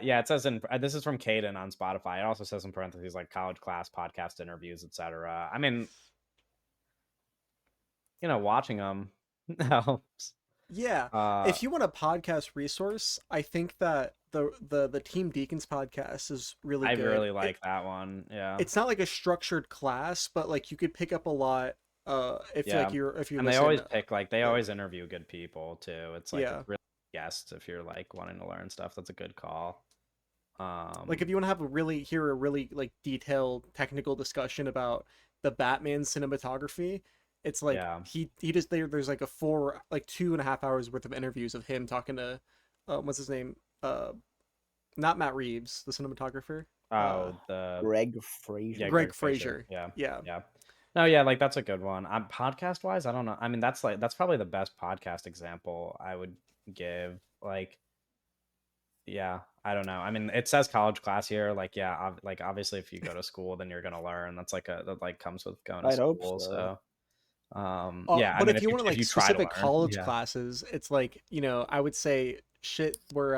yeah, it says in this is from Caden on Spotify. It also says in parentheses like college class, podcast interviews, etc. I mean, watching them helps. yeah, Uh, if you want a podcast resource, I think that the Team Deacons podcast is really I good. really like that one. Yeah, It's not like a structured class, but like you could pick up a lot if like yeah, if you and they listen. always pick like they Yeah, always interview good people too. It's like it's yeah. really guests if you're like wanting to learn stuff. That's a good call. Like if Um, you want to have a really like detailed technical discussion about the Batman cinematography, it's like yeah. he just there's like a 2.5 hours worth of interviews of him talking to what's his name, not Matt Reeves, the cinematographer, uh Oh, the Greg yeah, Fraser. Greg Greg Fraser. Fraser. Yeah, Yeah, yeah. No, yeah, like that's a good one. Podcast wise, I don't know. I mean, that's probably the best podcast example I would give. Like, yeah, I don't know. I mean, it says college class here. Like, yeah, like obviously, if you go to school, then you're gonna learn. That's like that like comes with going to I'd hope school. so. So, yeah, I but mean, if you want if like you try to specific learn, college yeah, classes, it's like I would say shit where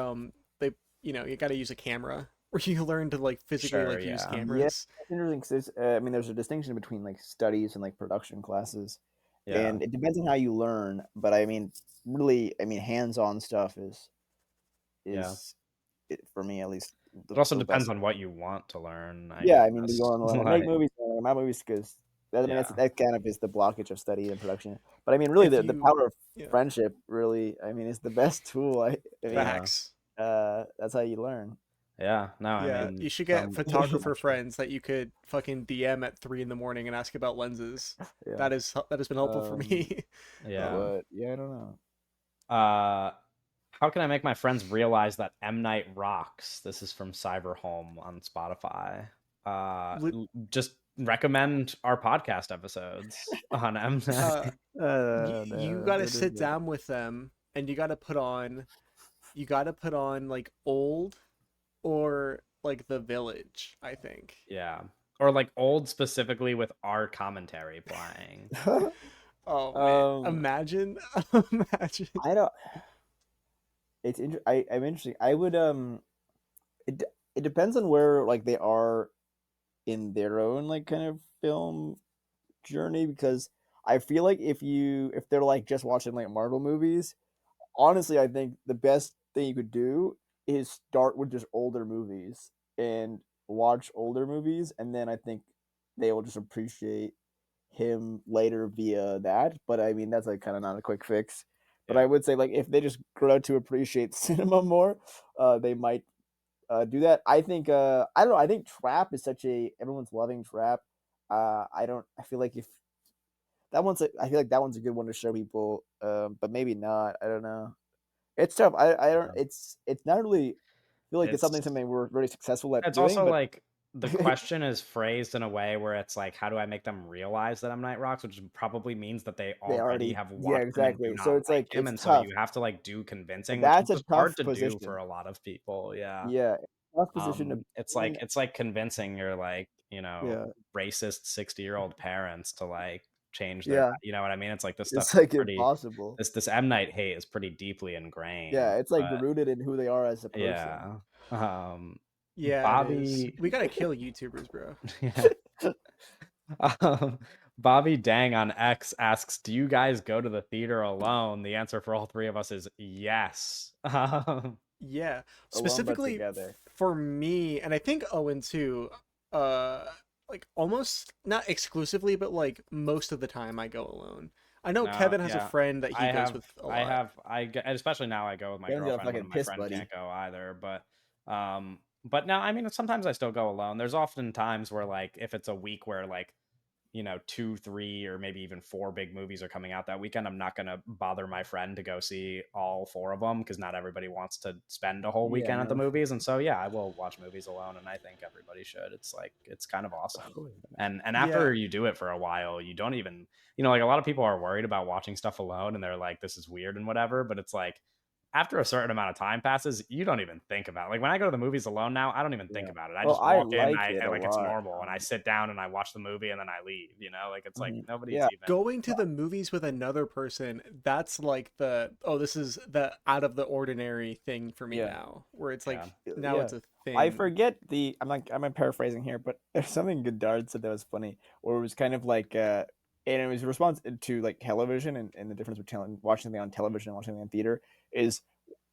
they you got to use a camera where you learn to like physically sure, like use yeah, Yeah, cameras. it's interesting 'cause I mean, there's a distinction between like studies and like production classes, yeah. and it depends on how you learn. But I mean, really, I mean, hands-on stuff Yeah. is for me at least It also the depends best. on what you want to learn, I Yeah, I mean, do you guess. want to learn how to make Like, movies? My movies, because I mean, yeah, that kind of is the blockage of study and production. But I mean, really, If the you power of Yeah, friendship, really, I mean, is the best tool. I mean, yeah, facts. that's how you learn. yeah. No, I Yeah, mean, you should get from photographer friends that you could fucking DM at 3 in the morning and ask about lenses. Yeah. That has been helpful for Um, me. yeah. but yeah, I don't know. Uh, how can I make my friends realize that M Night rocks? This is from Cyberhome on Spotify. Lit- Just recommend our podcast episodes on M Night. uh, you No, got to don't do sit that. down with them and you got to put on like old or like the village, I think. Yeah, or like old specifically with our commentary playing. Oh man, um, imagine, imagine. I don't. I'm interesting. I would it it depends on where like they are in their own like kind of film journey, because I feel like if they're like just watching like Marvel movies, honestly, I think the best thing you could do is start with just older movies and watch older movies, and then I think they will just appreciate him later via that. But I mean, that's like kind of not a quick fix. But I Yeah, would say like if they just grow to appreciate cinema more, they might do that. I think I don't know. I think Trap is such a everyone's loving Trap. I don't. I feel like if I feel like that one's a good one to show people. But maybe not. I don't know. It's tough. I don't. yeah. It's not really. I feel like it's It's something we're very successful at It's doing, also but like the question is phrased in a way where it's like, how do I make them realize that M. Night rocks? Which probably means that they they already already. have Yeah, watched him and do exactly. So not it's like like him, it's and so tough. you have to like do convincing, which is That's a just hard tough to do for position. a lot of people. Yeah. Yeah, tough position to be in. It's like convincing your like, Yeah, racist 60-year-old parents to like change their, yeah. you know what I mean? It's like this stuff It's is like pretty impossible. this M. Night hate is pretty deeply Yeah, ingrained. it's like But rooted in who they are as a person. yeah. Um Yeah, it is. Bobby We gotta kill YouTubers, bro. yeah. Um, Bobby Dang on X asks, "Do you guys go to the theater alone?" The answer for all three of us is yes. Yeah, Alone but specifically together. for me, and I think Owen too. Uh, like almost not exclusively, but like most of the time, I go alone. I know No, Kevin has a yeah, friend that he goes with a lot. especially now I go with my Kevin's got a girlfriend when fucking my piss friend can't buddy. go either. But no, I mean sometimes I still go alone. There's often times where like if it's a week where like 2, 3, or maybe even 4 big movies are coming out that weekend, I'm not going to bother my friend to go see all 4 of them because not everybody wants to spend a whole Yeah, weekend at the no, movies. And so, yeah, I will watch movies alone, and I think everybody should. It's kind of awesome. And Yeah. after you do it for a while, you don't even, like a lot of people are worried about watching stuff alone and they're like, this is weird and whatever. But it's like, after a certain amount of time passes, you don't even think about it. Like when I go to the movies alone now, I don't even think yeah. about it. I Well, just I walk in, like it a like it's lot. normal, and I sit down and I watch the movie and then I leave. Like it's like nobody's Yeah. even. Going to the movies with another person, that's like this is the out of the ordinary thing for me Yeah. now, where it's like Yeah. now Yeah. it's a I thing. forget I'm paraphrasing here, but there's something Godard said that was funny, where it was kind of like and it was a response to like television and the difference between watching something on television and watching something in theater is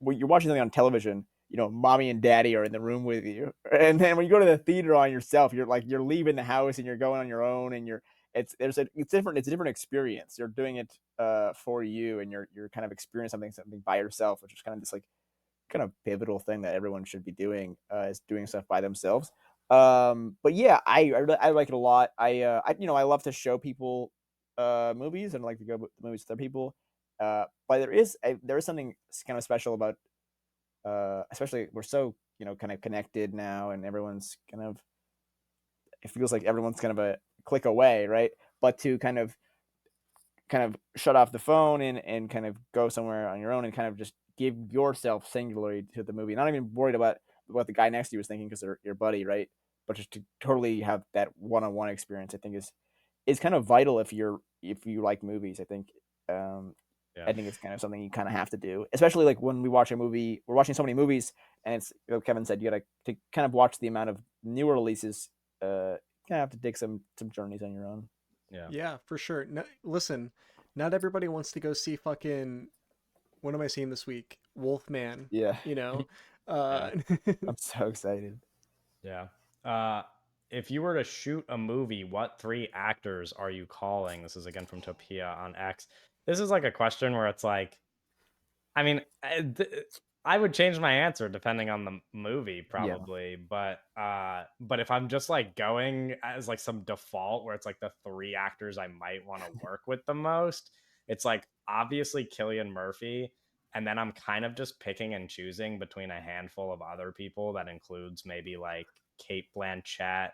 when you're watching something on television, mommy and daddy are in the room with you. And then when you go to the theater on yourself, you're leaving the house and you're going on your own and it's a different experience. You're doing it for you and you're kind of experiencing something by yourself, which is kind of just like kind of pivotal thing that everyone should be doing is doing stuff by themselves. But yeah, I like it a lot. I love to show people movies and like to go to movies with other people. But there is something kind of special about especially we're so kind of connected now and everyone's kind of it feels like everyone's kind of a click away, right? But to kind of shut off the phone and kind of go somewhere on your own and kind of just give yourself singularly to the movie. Not even worried about what the guy next to you was thinking because they're your buddy, right? But just to totally have that one-on-one experience, I think is kind of vital if you like movies. Um, Yeah. I think it's kind of something you kind of have to do, especially like when we watch a movie. We're watching so many movies, and it's like Kevin said, you got to kind of watch the amount of newer releases. You kind of have to dig some journeys on your own. Yeah. Yeah, for sure. No, listen, not everybody wants to go see fucking. What am I seeing this week? Wolfman. Yeah, You know. Yeah. I'm so excited. Yeah. If you were to shoot a movie, what 3 actors are you calling? This is again from Topia on X. This is like a question where it's like, I mean, I would change my answer depending on the movie, Yeah. probably. But if I'm just like going as like some default where it's like the 3 actors I might want to work with the most, it's like obviously Killian Murphy, and then I'm kind of just picking and choosing between a handful of other people that includes maybe like Kate Blanchett,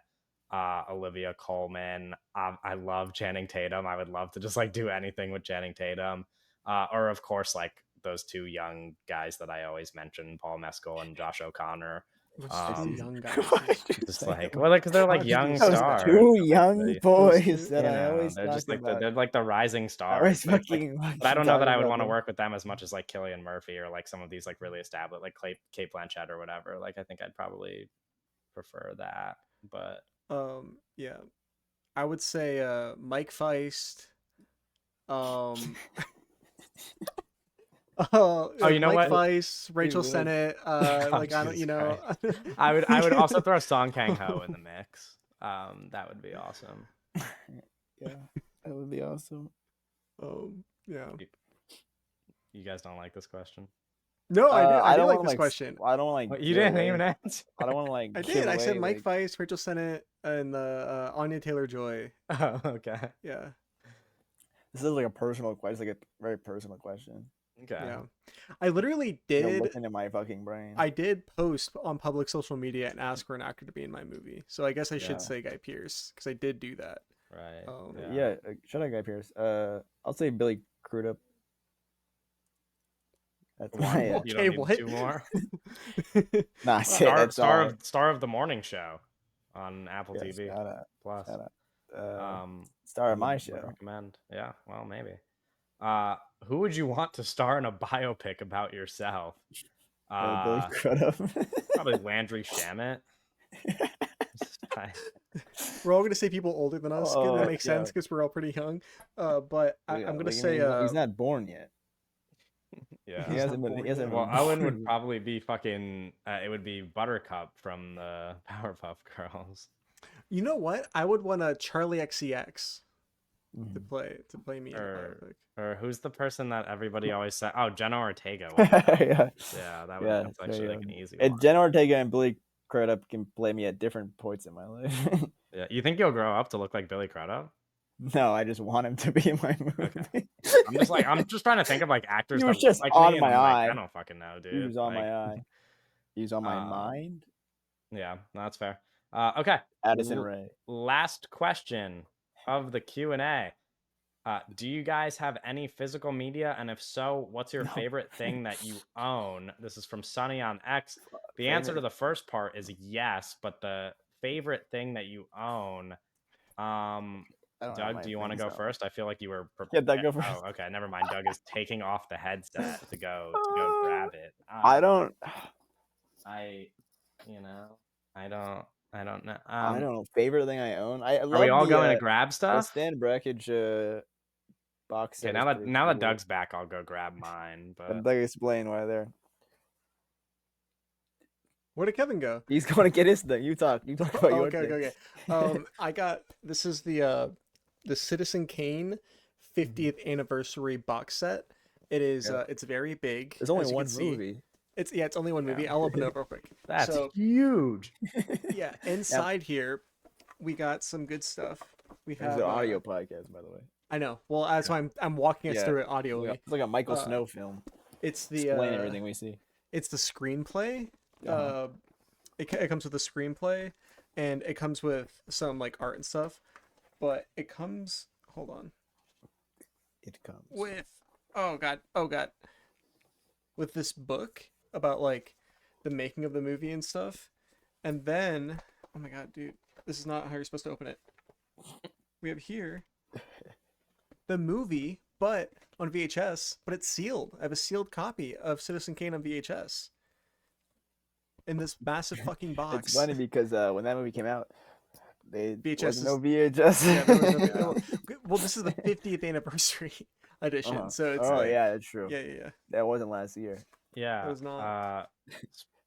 Olivia Colman. I love Channing Tatum. I would love to just like do anything with Channing Tatum. Or of course, like those 2 young guys that I always mention, Paul Mescal and Josh O'Connor. Which I two see. young guys? Why did you Just say like, that? well, because they're like Why did you young Those say that? stars. two Like young Those boys two. that I always they're talk just like about. they're like the rising I stars. always But it's like, but I don't know talk that I would about want to them. work with them as much as like Killian Murphy or like some of these like really established like Kate Blanchett or whatever. Like I think I'd probably prefer that. But Yeah, I would say Mike Feist. Um, oh, you know Mike what? Feist, Rachel Dude, what? Sennett. Oh, Like I don't, Jesus Christ. I would also throw Song Kang Ho in the mix. That would be awesome. Yeah, that would be awesome. Yeah. You guys don't like this question? No, I do. I I do don't like want to this question. I don't want to What, you give didn't away. even answer. I don't want to like I give did. I said away Mike like Feist, Rachel Sennett, and Anya Taylor Joy. Oh, okay. Yeah. this is like a personal question. It's like a very personal question. Okay. Yeah. I literally did. Look into my fucking brain. I did post on public social media and ask for an actor to be in my movie. So I guess I Yeah. should say Guy Pearce because I did do that. Right. Yeah, shut up, Guy Pearce. I'll say Billy Crudup. That's One. my You don't Okay, need what? 2 more. nah. That's all. Star of the Morning Show on Apple Yeah, TV Plus. shout out. Star of Would my show. recommend. Yeah, well, maybe. Who would you want to star in a biopic about yourself? Billy Crudup. Probably Landry Shamet. We're all gonna say people older than us. That makes yeah. sense because we're all pretty young. But I'm gonna like, say he's not born yet. Yeah. He hasn't been. born He hasn't yet. Well, been Owen would born. probably be fucking. It would be Buttercup from the Powerpuff Girls. You know what? I would want a Charlie XCX to Mhm. play me in a biopic. Or who's the person that everybody always said? Oh, Jenna Ortega. yeah, That's actually like an easy and one. Jenna Ortega and Billy Crudup can play me at different points in my life. Yeah, you think you'll grow up to look like Billy Crudup? No, I just want him to be in my Okay. movie. I'm just trying to think of like actors He that was look just like me, on and my I'm like, I eye. don't fucking know, He dude. was on Like, my eye. He was on my um, mind. yeah, no, that's fair. Okay. Addison Rae. Last question of the Q&A. Do you guys have any physical media? And if so, what's your No. favorite thing that you own? This is from Sunny on X. The answer to Favorite. the first part is yes, but the favorite thing that you own, um, I don't have Doug, my do you want to things go on. first? I feel like you were Yeah, Doug, go oh, first. okay, never mind. Doug is taking off the headset to go Uh, grab it. I don't. I, you know, I don't know. I don't know. Favorite thing I own. I Are we love all going to grab the stuff? Stan Brakhage box Okay, set is pretty now that cool. Doug's back, I'll go grab mine. And But Doug explain why there. Where did Kevin go? He's going to get his thing. You talk. You talk about Oh, your okay, okay, thing. okay. I got this is the Citizen Kane 50th anniversary box set. It is Yeah. it's very big, There's only as you one can see. movie. It's only one movie. Yeah. I'll open it up real quick. that's So huge. yeah, Now, inside here we got some good stuff. We it's have an audio podcast, by the way. I know. Well, that's why I'm walking us Yeah. through it audially. It's like a Michael Uh, Snow film. it's Explain everything we see. it's the screenplay. Uh-huh. It comes with a screenplay, and it comes with some like art and stuff. But it comes. Hold on. It comes. With oh god, with this book about like the making of the movie and stuff, and then oh my god, dude, this is not how you're supposed to open it. We have here the movie, but on VHS, but it's sealed. I have a sealed copy of Citizen Kane on VHS in this massive fucking It's box. funny because when that movie came out, there VHS was no is VHS. yeah, there was no. Well, this is the 50th anniversary edition, Uh-huh. so it's Oh like yeah, that's true. yeah. That wasn't last year. It Yeah. was not.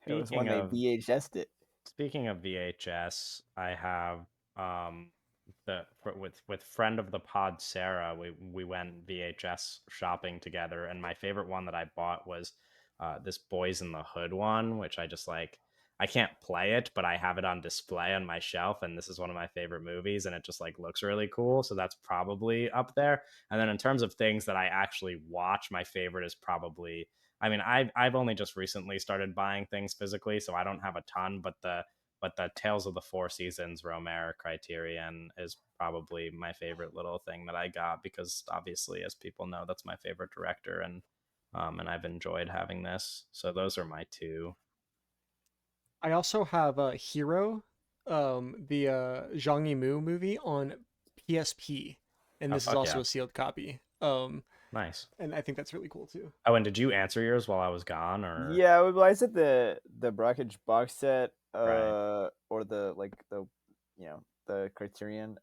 It was when Speaking they of VHS'd it. speaking of VHS, I have with friend of the pod Sarah, we went VHS shopping together, and my favorite one that I bought was this Boys in the Hood one, which I just like. I can't play it, but I have it on display on my shelf, and this is one of my favorite movies, and it just like looks really cool. So that's probably up there. And then in terms of things that I actually watch, my favorite is probably. I mean, I've only just recently started buying things physically, so I don't have a ton, but the Tales of the Four Seasons Romare Criterion is probably my favorite little thing that I got because obviously, as people know, that's my favorite director, and I've enjoyed having this. So those are my two. I also have a Hero, the Zhang Yimou movie on PSP, and Oh this is fuck also yeah, a sealed copy. nice. And I think that's really cool too. Oh, and did you answer yours while I was gone, or Yeah, well, I said the Brackage box set, right? or the like the, the Criterion.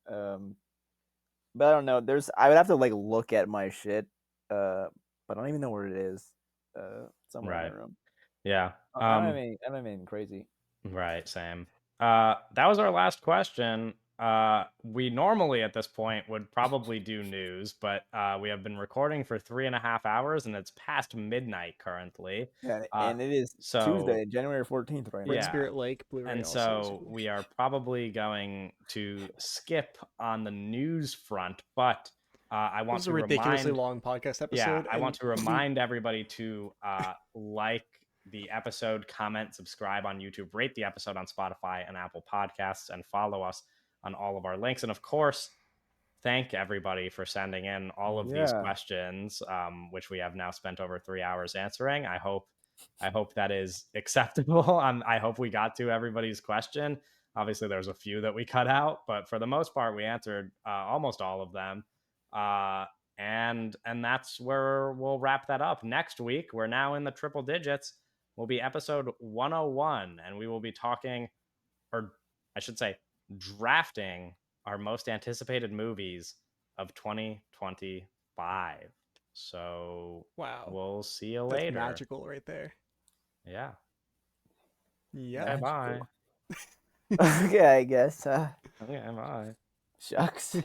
But I don't know. I would have to like look at my shit. But I don't even know where it is. Somewhere in my Right. room. Yeah. I don't have anything crazy. Right, same. That was our last question. We normally at this point would probably do news, but we have been recording for 3.5 hours and it's past midnight currently. Yeah, Uh, and it is so Tuesday, January 14th right Red now. yeah, Spirit Lake Blu-ray and also is so cool. we are probably going to skip on the news front, but I This want is a to ridiculously remind long podcast yeah, episode, I want and to remind everybody to like the episode, comment, subscribe on YouTube, rate the episode on Spotify and Apple Podcasts, and follow us on all of our links. And of course, thank everybody for sending in all of these Yeah. questions, which we have now spent over 3 hours answering. I hope that is acceptable. I hope we got to everybody's question. Obviously, there's a few that we cut out, but for the most part, we answered almost all of them. Uh, and that's where we'll wrap that up. Next week, we're now in the triple digits. Will be episode 101, and we will be talking, or I should say, drafting our most anticipated movies of 2025. So wow, we'll see you that's later. magical right there. Yeah. Yep. Okay, bye. Magical. Okay, I guess. Okay, bye. Shucks.